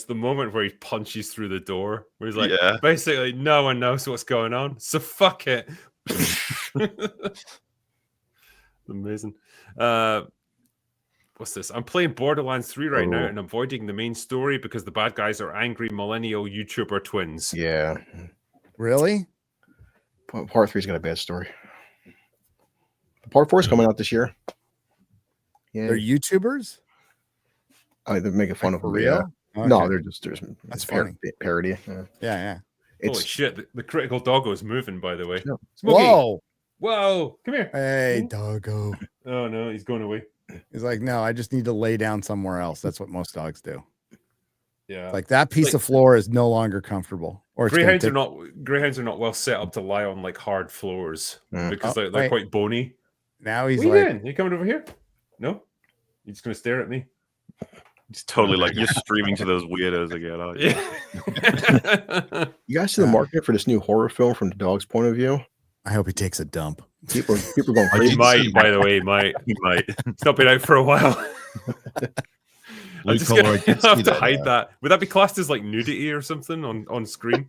the moment where he punches through the door, where he's like, basically, no one knows what's going on, so fuck it. Amazing. What's this? I'm playing Borderlands 3 right now and avoiding the main story because the bad guys are angry millennial YouTuber twins. Yeah. Really? Part 3's got a bad story. Part 4 is coming out this year. Yeah. They're YouTubers? They're making fun of them. real? Yeah. Okay. No, they're just That's funny. Parody. Yeah. Holy shit, the critical doggo is moving, by the way. Yeah. Whoa, come here. Hey, doggo. Oh no, he's going away. He's like, no, I just need to lay down somewhere else. That's what most dogs do. Yeah. Like that piece of floor is no longer comfortable. Or greyhounds are not well set up to lie on like hard floors because they're quite bony. Now he's what are you doing? You coming over here? No? You're just gonna stare at me? He's totally like you're streaming to those weirdos again. Aren't you? You guys see the market for this new horror film from the dog's point of view? I hope he takes a dump. People are going crazy. He might, by the way, he might. It's not been out for a while. I'm just gonna have to hide that. Would that be classed as like nudity or something on screen?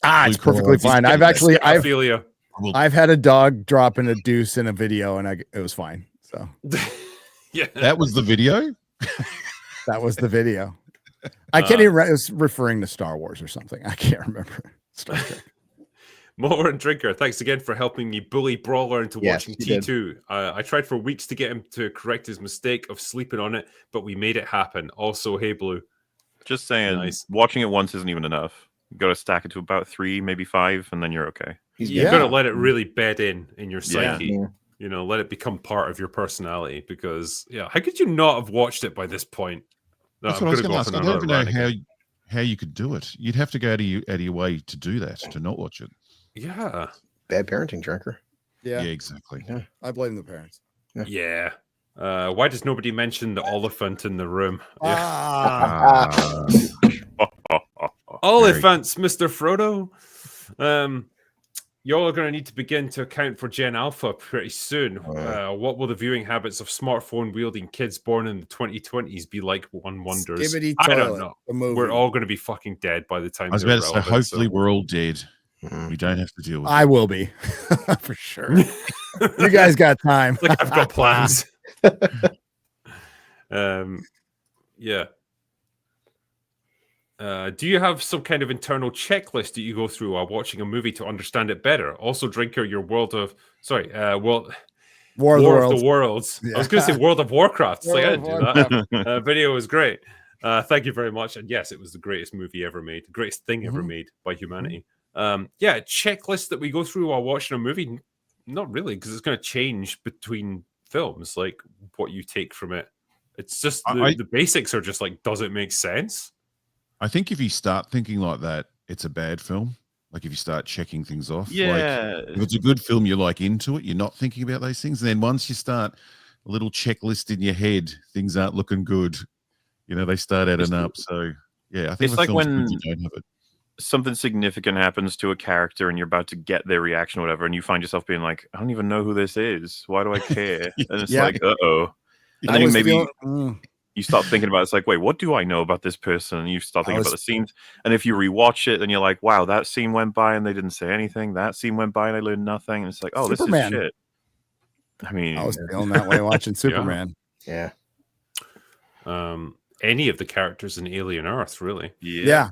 It's perfectly fine. I've had a dog drop in a deuce in a video, and it was fine. So yeah, that was the video. That was the video. I can't even. It was referring to Star Wars or something. I can't remember. Star Trek. MauLer and Drinker, thanks again for helping me bully Brawler into watching T2. I tried for weeks to get him to correct his mistake of sleeping on it, but we made it happen. Also, hey, Blue. Just saying, watching it once isn't even enough. You got to stack it to about 3, maybe 5, and then you're okay. You've got to let it really bed in your psyche. Yeah. Let it become part of your personality because, how could you not have watched it by this point? No, That's what I was going to ask. I don't even know how you could do it. You'd have to go out of your way to do that, to not watch it. Yeah. Bad parenting, Drinker. Yeah, exactly. Yeah. I blame the parents. Yeah. Why does nobody mention the elephant in the room? Oliphants, Mr. Frodo. Y'all are going to need to begin to account for Gen Alpha pretty soon. What will the viewing habits of smartphone wielding kids born in the 2020s be like? One wonders. I don't know. We're all going to be fucking dead by the time. I was about to say, hopefully we're all dead. We don't have to deal with it. I will be for sure. You guys got time. Like I've got plans. Yeah. Do you have some kind of internal checklist that you go through while watching a movie to understand it better? Also, Drinker, your War of the Worlds. Yeah. I was going to say World of Warcraft. It's like, I World didn't of do that. Video was great. Thank you very much. And yes, it was the greatest movie ever made, the greatest thing ever made by humanity. Yeah, checklist that we go through while watching a movie. Not really, because it's going to change between films, like what you take from it. It's just the basics are just like, does it make sense? I think if you start thinking like that, it's a bad film. Like if you start checking things off. Yeah. Like if it's a good film, you're like into it. You're not thinking about those things. And then once you start a little checklist in your head, things aren't looking good. You know, they start adding up. So yeah, I think it's like when you don't have it. Something significant happens to a character and you're about to get their reaction or whatever, and you find yourself being like, I don't even know who this is. Why do I care? And it's like, uh-oh. And then maybe you start thinking about it. It's like, wait, what do I know about this person? And you start thinking about the scenes. And if you rewatch it, then you're like, wow, that scene went by and they didn't say anything. That scene went by and I learned nothing. And it's like, oh, Superman. This is shit. I mean, I was feeling that way watching Superman. Yeah. Any of the characters in Alien Earth, really. Yeah.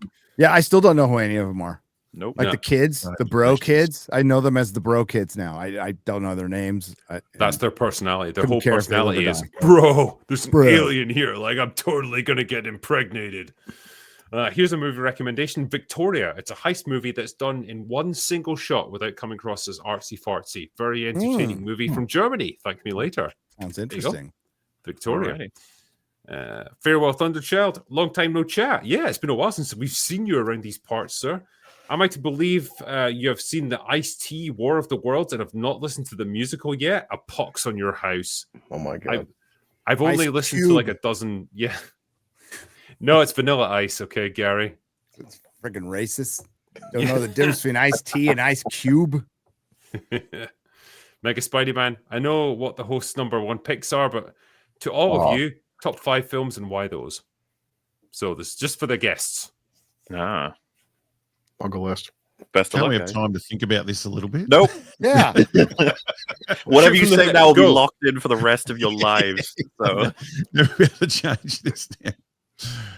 I still don't know who any of them are. Nope. Like the kids, the bro kids. I know them as the bro kids now. I don't know their names. That's their personality. Their whole couldn't care if they personality live or is, die. bro, there's an alien here. Like, I'm totally going to get impregnated. Here's a movie recommendation, Victoria. It's a heist movie that's done in one single shot without coming across as artsy-fartsy. Very entertaining movie from Germany. Thank me later. Sounds interesting. Victoria. Farewell, Thunderchild. Long time no chat. Yeah, it's been a while since we've seen you around these parts, sir. Am I to believe you have seen the Ice-T War of the Worlds and have not listened to the musical yet? A pox on your house. Oh my god. I've only listened to like a dozen. Yeah. No, it's Vanilla Ice, okay, Gary? It's freaking racist. Don't know the difference between Ice-T and Ice Cube. Mega Spidey-Man. I know what the host's number one picks are, but to all of you, top 5 films and why those? So this is just for the guests. I'll go last. Best of Can't luck. we have time to think about this a little bit? Nope. Yeah. Whatever you say now will be locked in for the rest of your lives. So Never be able to change this now.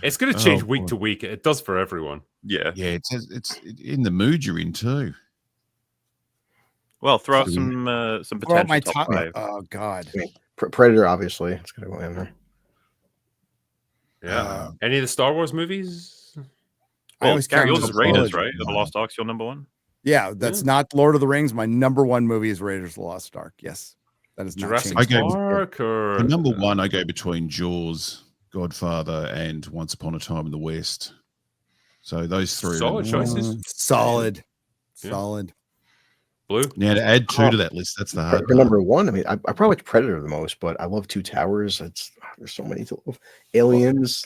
It's going to change week to week. It does for everyone. Yeah. Yeah, it's in the mood you're in too. Well, throw out some potential Throw out my top 5. Oh God. Predator, obviously. It's gonna go in there. Yeah. Any of the Star Wars movies? I always count yours as is a Raiders, trilogy. right? The Lost Ark's your number one? Yeah, that's not Lord of the Rings. My number one movie is Raiders of the Lost Ark. Yes. That is not Jurassic changed. Park or... For number one, I go between Jaws, Godfather, and Once Upon a Time in the West. So those three Solid choices. Solid. Yeah. Solid. Blue. Now to add 2 to that list, that's the hard For part. number one, I mean, I probably watch Predator the most, but I love Two Towers. There's so many to love. Aliens.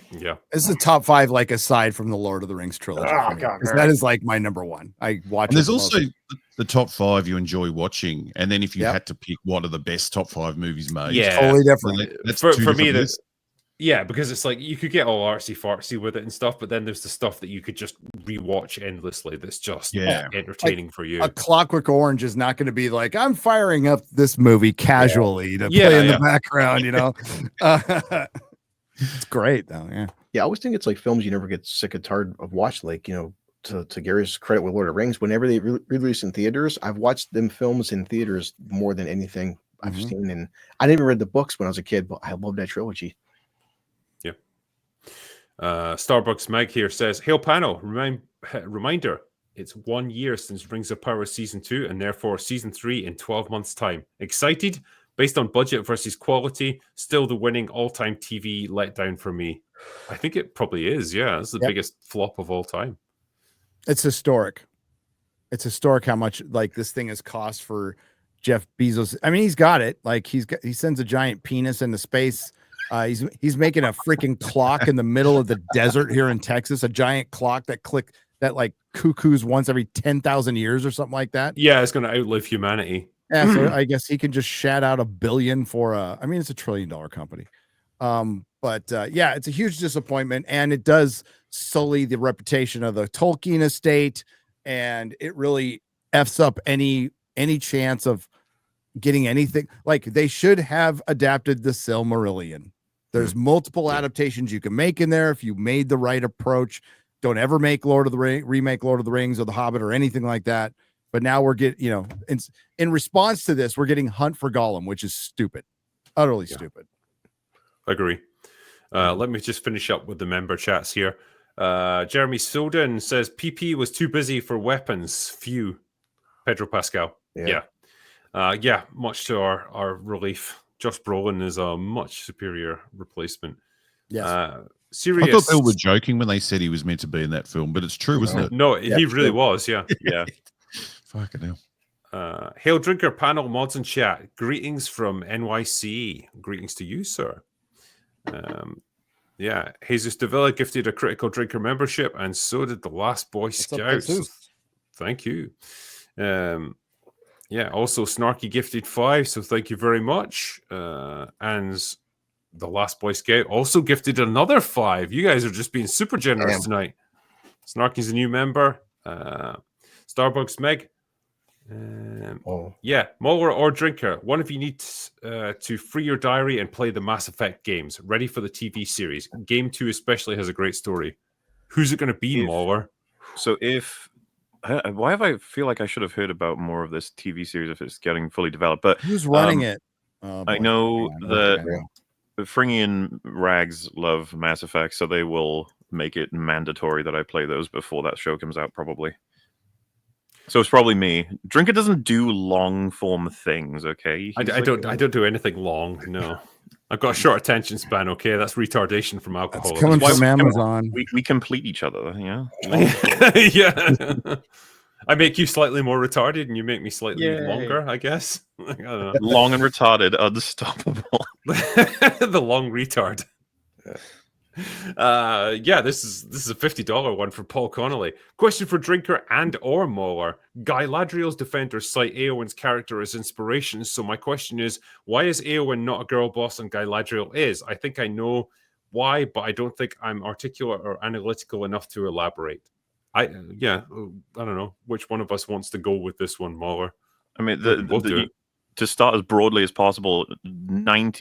Yeah. This is the top 5, like aside from the Lord of the Rings trilogy. Oh, God, that is like my number one. I watch. And there's it the also most. the top 5 you enjoy watching, and then if you Yep. had to pick what are the best top 5 movies made, Yeah. Totally then different. that's For 2 me, different lists. yeah, because it's like you could get all artsy fartsy with it and stuff, but then there's the stuff that you could just rewatch endlessly. That's just entertaining for you. A Clockwork Orange is not going to be like, I'm firing up this movie casually to play in the background, you know. It's great though. Yeah. Yeah, I always think it's like films you never get sick or tired of watching. Like, to Gary's credit with Lord of the Rings, whenever they release in theaters, I've watched them films in theaters more than anything I've seen. And I didn't even read the books when I was a kid, but I love that trilogy. Yeah. Starbucks Meg here says, "Hail panel, reminder, it's 1 year since Rings of Power Season 2 and therefore Season 3 in 12 months' time. Excited? Based on budget versus quality, still the winning all-time TV letdown for me." I think it probably is. Yeah, it's the biggest flop of all time. It's historic. It's historic how much like this thing has cost for Jeff Bezos. I mean, he's got it. Like he sends a giant penis into space. He's making a freaking clock in the middle of the desert here in Texas, a giant clock that like cuckoos once every 10,000 years or something like that. Yeah, it's going to outlive humanity. Yeah, so I guess he can just shat out $1 billion for it's a $1 trillion company. But it's a huge disappointment, and it does sully the reputation of the Tolkien estate, and it really f's up any chance of getting anything. Like they should have adapted the Silmarillion. There's multiple adaptations you can make in there if you made the right approach. Don't ever make remake Lord of the Rings or The Hobbit or anything like that. But now we're getting, in response to this, we're getting Hunt for Gollum, which is stupid, utterly stupid. Agree. Let me just finish up with the member chats here. Jeremy Soden says PP was too busy for weapons. Phew. Pedro Pascal. Yeah. Much to our relief. Josh Brolin is a much superior replacement. Yes. Serious. I thought they were joking when they said he was meant to be in that film, but it's true, isn't it? No, he really was. Yeah. Fucking hell. Hail Drinker panel mods and chat. Greetings from NYC. Greetings to you, sir. Jesus De Villa gifted a Critical Drinker membership, and so did the Last Boy Scouts. Thank you. Also Snarky gifted 5, so thank you very much. And the Last Boy Scout also gifted another 5. You guys are just being super generous tonight. Snarky's a new member. Starbucks Meg. MauLer or Drinker. One of you needs to free your diary and play the Mass Effect games. Ready for the TV series. Game 2 especially has a great story. Who's it going to be, MauLer? So why have I feel like I should have heard about more of this TV series if it's getting fully developed? But who's running it? I know that Fringy and Rags love Mass Effect, so they will make it mandatory that I play those before that show comes out, probably. So it's probably me. Drinker doesn't do long form things, okay? I don't do anything long, no. I've got a short attention span, okay? That's retardation from alcohol. It's coming from Amazon. We complete each other, yeah? Yeah. I make you slightly more retarded and you make me slightly longer, I guess. I don't know. Long and retarded, unstoppable. The long retard. This is a $50 one for Paul Connolly. Question for Drinker and or MauLer. Guy Ladriel's defenders cite Eowyn's character as inspiration, so my question is, why is Eowyn not a girl boss and Guy Ladriel is? I think I know why, but I don't think I'm articulate or analytical enough to elaborate. I don't know which one of us wants to go with this one, MauLer. I mean, to start as broadly as possible, I'd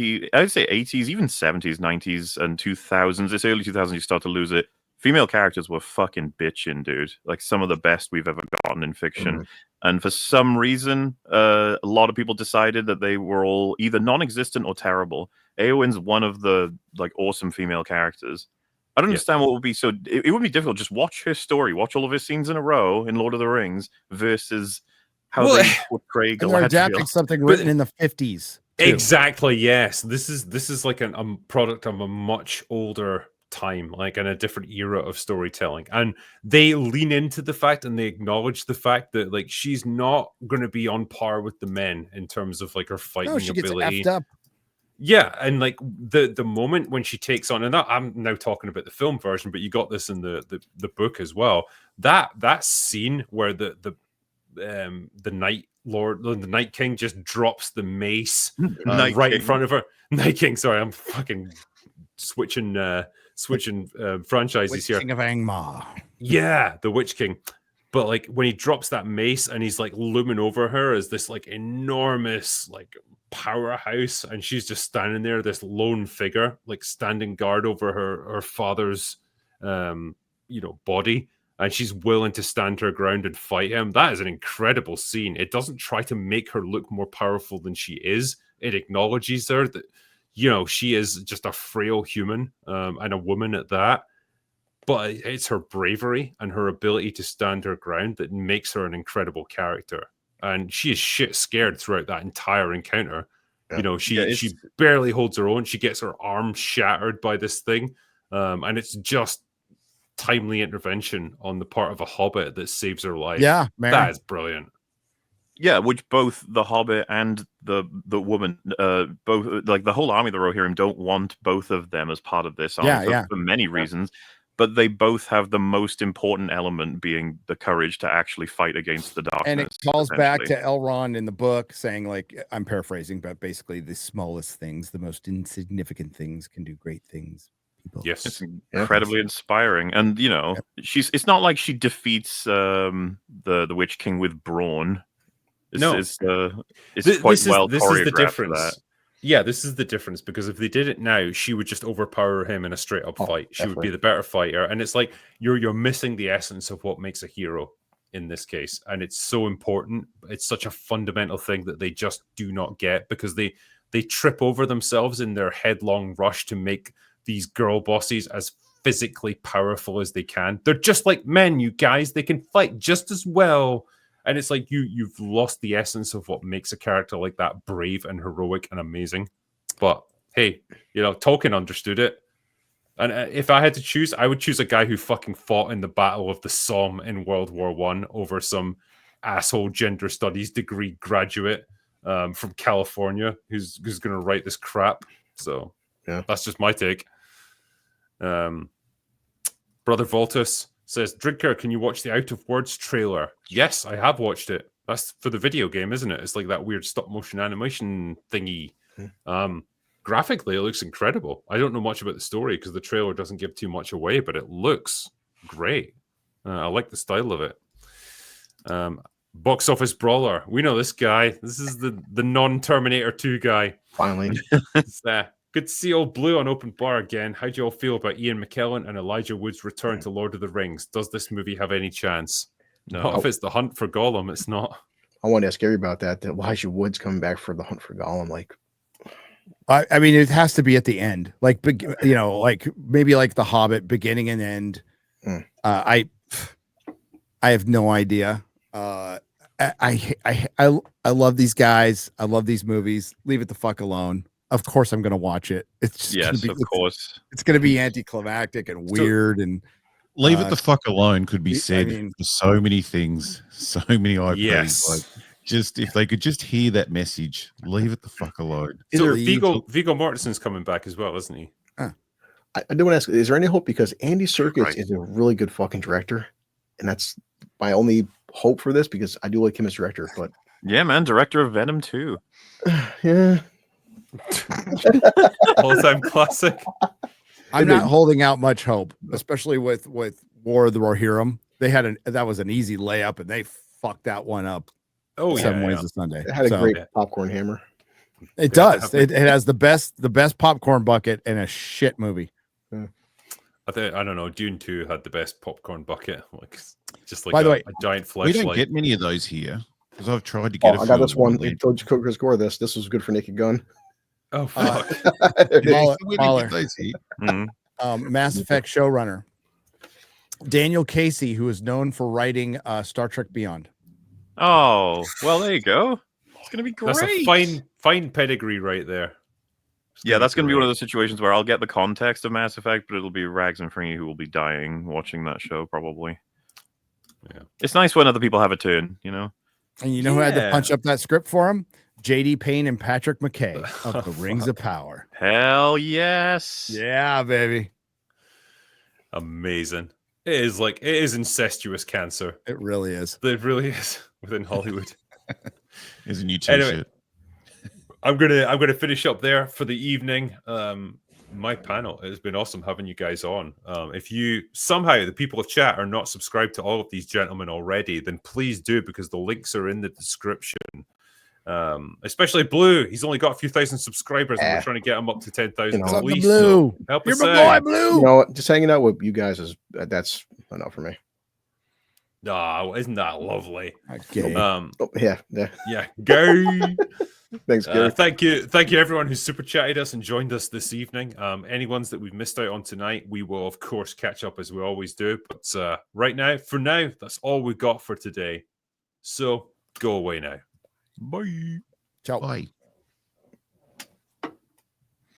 say 80s, even 70s, 90s, and 2000s. It's early 2000s you start to lose it. Female characters were fucking bitching, dude. Like some of the best we've ever gotten in fiction. Mm-hmm. And for some reason, a lot of people decided that they were all either non-existent or terrible. Eowyn's one of the awesome female characters. I don't understand what would be so. It would be difficult. Just watch her story. Watch all of her scenes in a row in Lord of the Rings versus how they portray Galadriel. They're adapting something written in the 50s. Too. Exactly. Yes. This is like a product of a much older time, like in a different era of storytelling, and they lean into the fact and they acknowledge the fact that like she's not going to be on par with the men in terms of like her fighting ability. Gets effed up. Yeah, and like the moment when she takes on, and I'm now talking about the film version, but you got this in the book as well. That scene where the Night Lord, the Night King, just drops the mace in front of her. Night King, sorry, I'm fucking switching franchises here. King of Angmar. Yeah, the Witch King. But like when he drops that mace and he's like looming over her as this like enormous like powerhouse, and she's just standing there, this lone figure, like standing guard over her father's body, and she's willing to stand her ground and fight him. That is an incredible scene. It doesn't try to make her look more powerful than she is. It acknowledges her that she is just a frail human, and a woman at that. But it's her bravery and her ability to stand her ground that makes her an incredible character. And she is shit scared throughout that entire encounter. Yeah. She barely holds her own. She gets her arm shattered by this thing. And it's just timely intervention on the part of a hobbit that saves her life. Yeah, man. That is brilliant. Yeah, which both the hobbit and the woman, both like the whole army of the Rohirrim don't want both of them as part of this army for many reasons. But they both have the most important element being the courage to actually fight against the darkness. And it calls back to Elrond in the book saying, like, I'm paraphrasing, but basically the smallest things, the most insignificant things can do great things. People. Yes. It's incredibly inspiring. And, it's not like she defeats the Witch King with brawn. It's quite well choreographed. This is the difference. Yeah, this is the difference, because if they did it now, she would just overpower him in a straight up fight. She would be the better fighter, and it's like you're missing the essence of what makes a hero in this case, and it's so important. It's such a fundamental thing that they just do not get, because they trip over themselves in their headlong rush to make these girl bosses as physically powerful as they can. They're just like men, you guys. They can fight just as well. And it's like you've lost the essence of what makes a character like that brave and heroic and amazing. But hey, Tolkien understood it. And if I had to choose, I would choose a guy who fucking fought in the Battle of the Somme in World War I over some asshole gender studies degree graduate from California who's going to write this crap. So yeah, that's just my take. Brother Voltus says, Drinker, can you watch the Out of Words trailer? Yes, I have watched it. That's for the video game, isn't it? It's like that weird stop motion animation thingy. Graphically, it looks incredible. I don't know much about the story because the trailer doesn't give too much away, but it looks great. I like the style of it. Box Office Brawler. We know this guy. This is the non-Terminator 2 guy. Finally. Good to see old Blue on Open Bar again. How do you all feel about Ian McKellen and Elijah Wood's return to Lord of the Rings? Does this movie have any chance? No, if it's the hunt for Gollum, it's not. I want to ask Gary about that. That Elijah Wood's coming back for the hunt for Gollum. Like, I mean, it has to be at the end, like like maybe like The Hobbit, beginning and end. I have no idea. I love these guys. I love these movies. Leave it the fuck alone. Of course, I'm going to watch it. It's just of course. It's going to be anticlimactic and weird and. Leave it the fuck alone could be said for so many things, so many IPs. Yes. Like, just if they could just hear that message, leave it the fuck alone. So Viggo Mortensen's coming back as well, isn't he? I do want to ask, is there any hope? Because Andy Serkis is a really good fucking director, and that's my only hope for this, because I do like him as director. But yeah, man, director of Venom 2. Yeah. All-time classic. I'm not holding out much hope, especially with War of the Rohirrim. That was an easy layup, and they fucked that one up. Oh, Seven Ways to Sunday. It had a great popcorn hammer. It does. It has the best popcorn bucket in a shit movie. Yeah. I don't know. Dune 2 had the best popcorn bucket, just like By the way, a giant fleshlight. We don't get many of those here because I've tried to get. I got this one. I told you, Chris Gore, this was good for Naked Gun. Oh fuck! Mass Effect showrunner Daniel Casey, who is known for writing Star Trek Beyond. Oh, well, there you go. It's gonna be great. That's a fine pedigree right there. Yeah, that's gonna be one of those situations where I'll get the context of Mass Effect, but it'll be Rags and Fringy who will be dying watching that show, probably. Yeah, it's nice when other people have a turn, you know. And you know who had to punch up that script for him? J.D. Payne and Patrick McKay of the Rings of Power. Hell yes. Yeah, baby. Amazing. It is incestuous cancer. It really is. It really is within Hollywood. Is a new t-shirt. Anyway, I'm gonna finish up there for the evening. My panel, it's been awesome having you guys on. If you somehow, the people of chat, are not subscribed to all of these gentlemen already, then please do, because the links are in the description. Especially Blue, he's only got a few thousand subscribers, and we're trying to get him up to 10,000 at least. Blue. So help You're us my out. boy, Blue. You know, just hanging out with you guys that's enough for me. Oh, isn't that lovely? Okay. Yeah. Gay. Thanks, Gary. Thank you, everyone who super chatted us and joined us this evening. Any ones that we've missed out on tonight, we will of course catch up as we always do. But for now, that's all we got for today. So go away now. Bye. Ciao. Bye.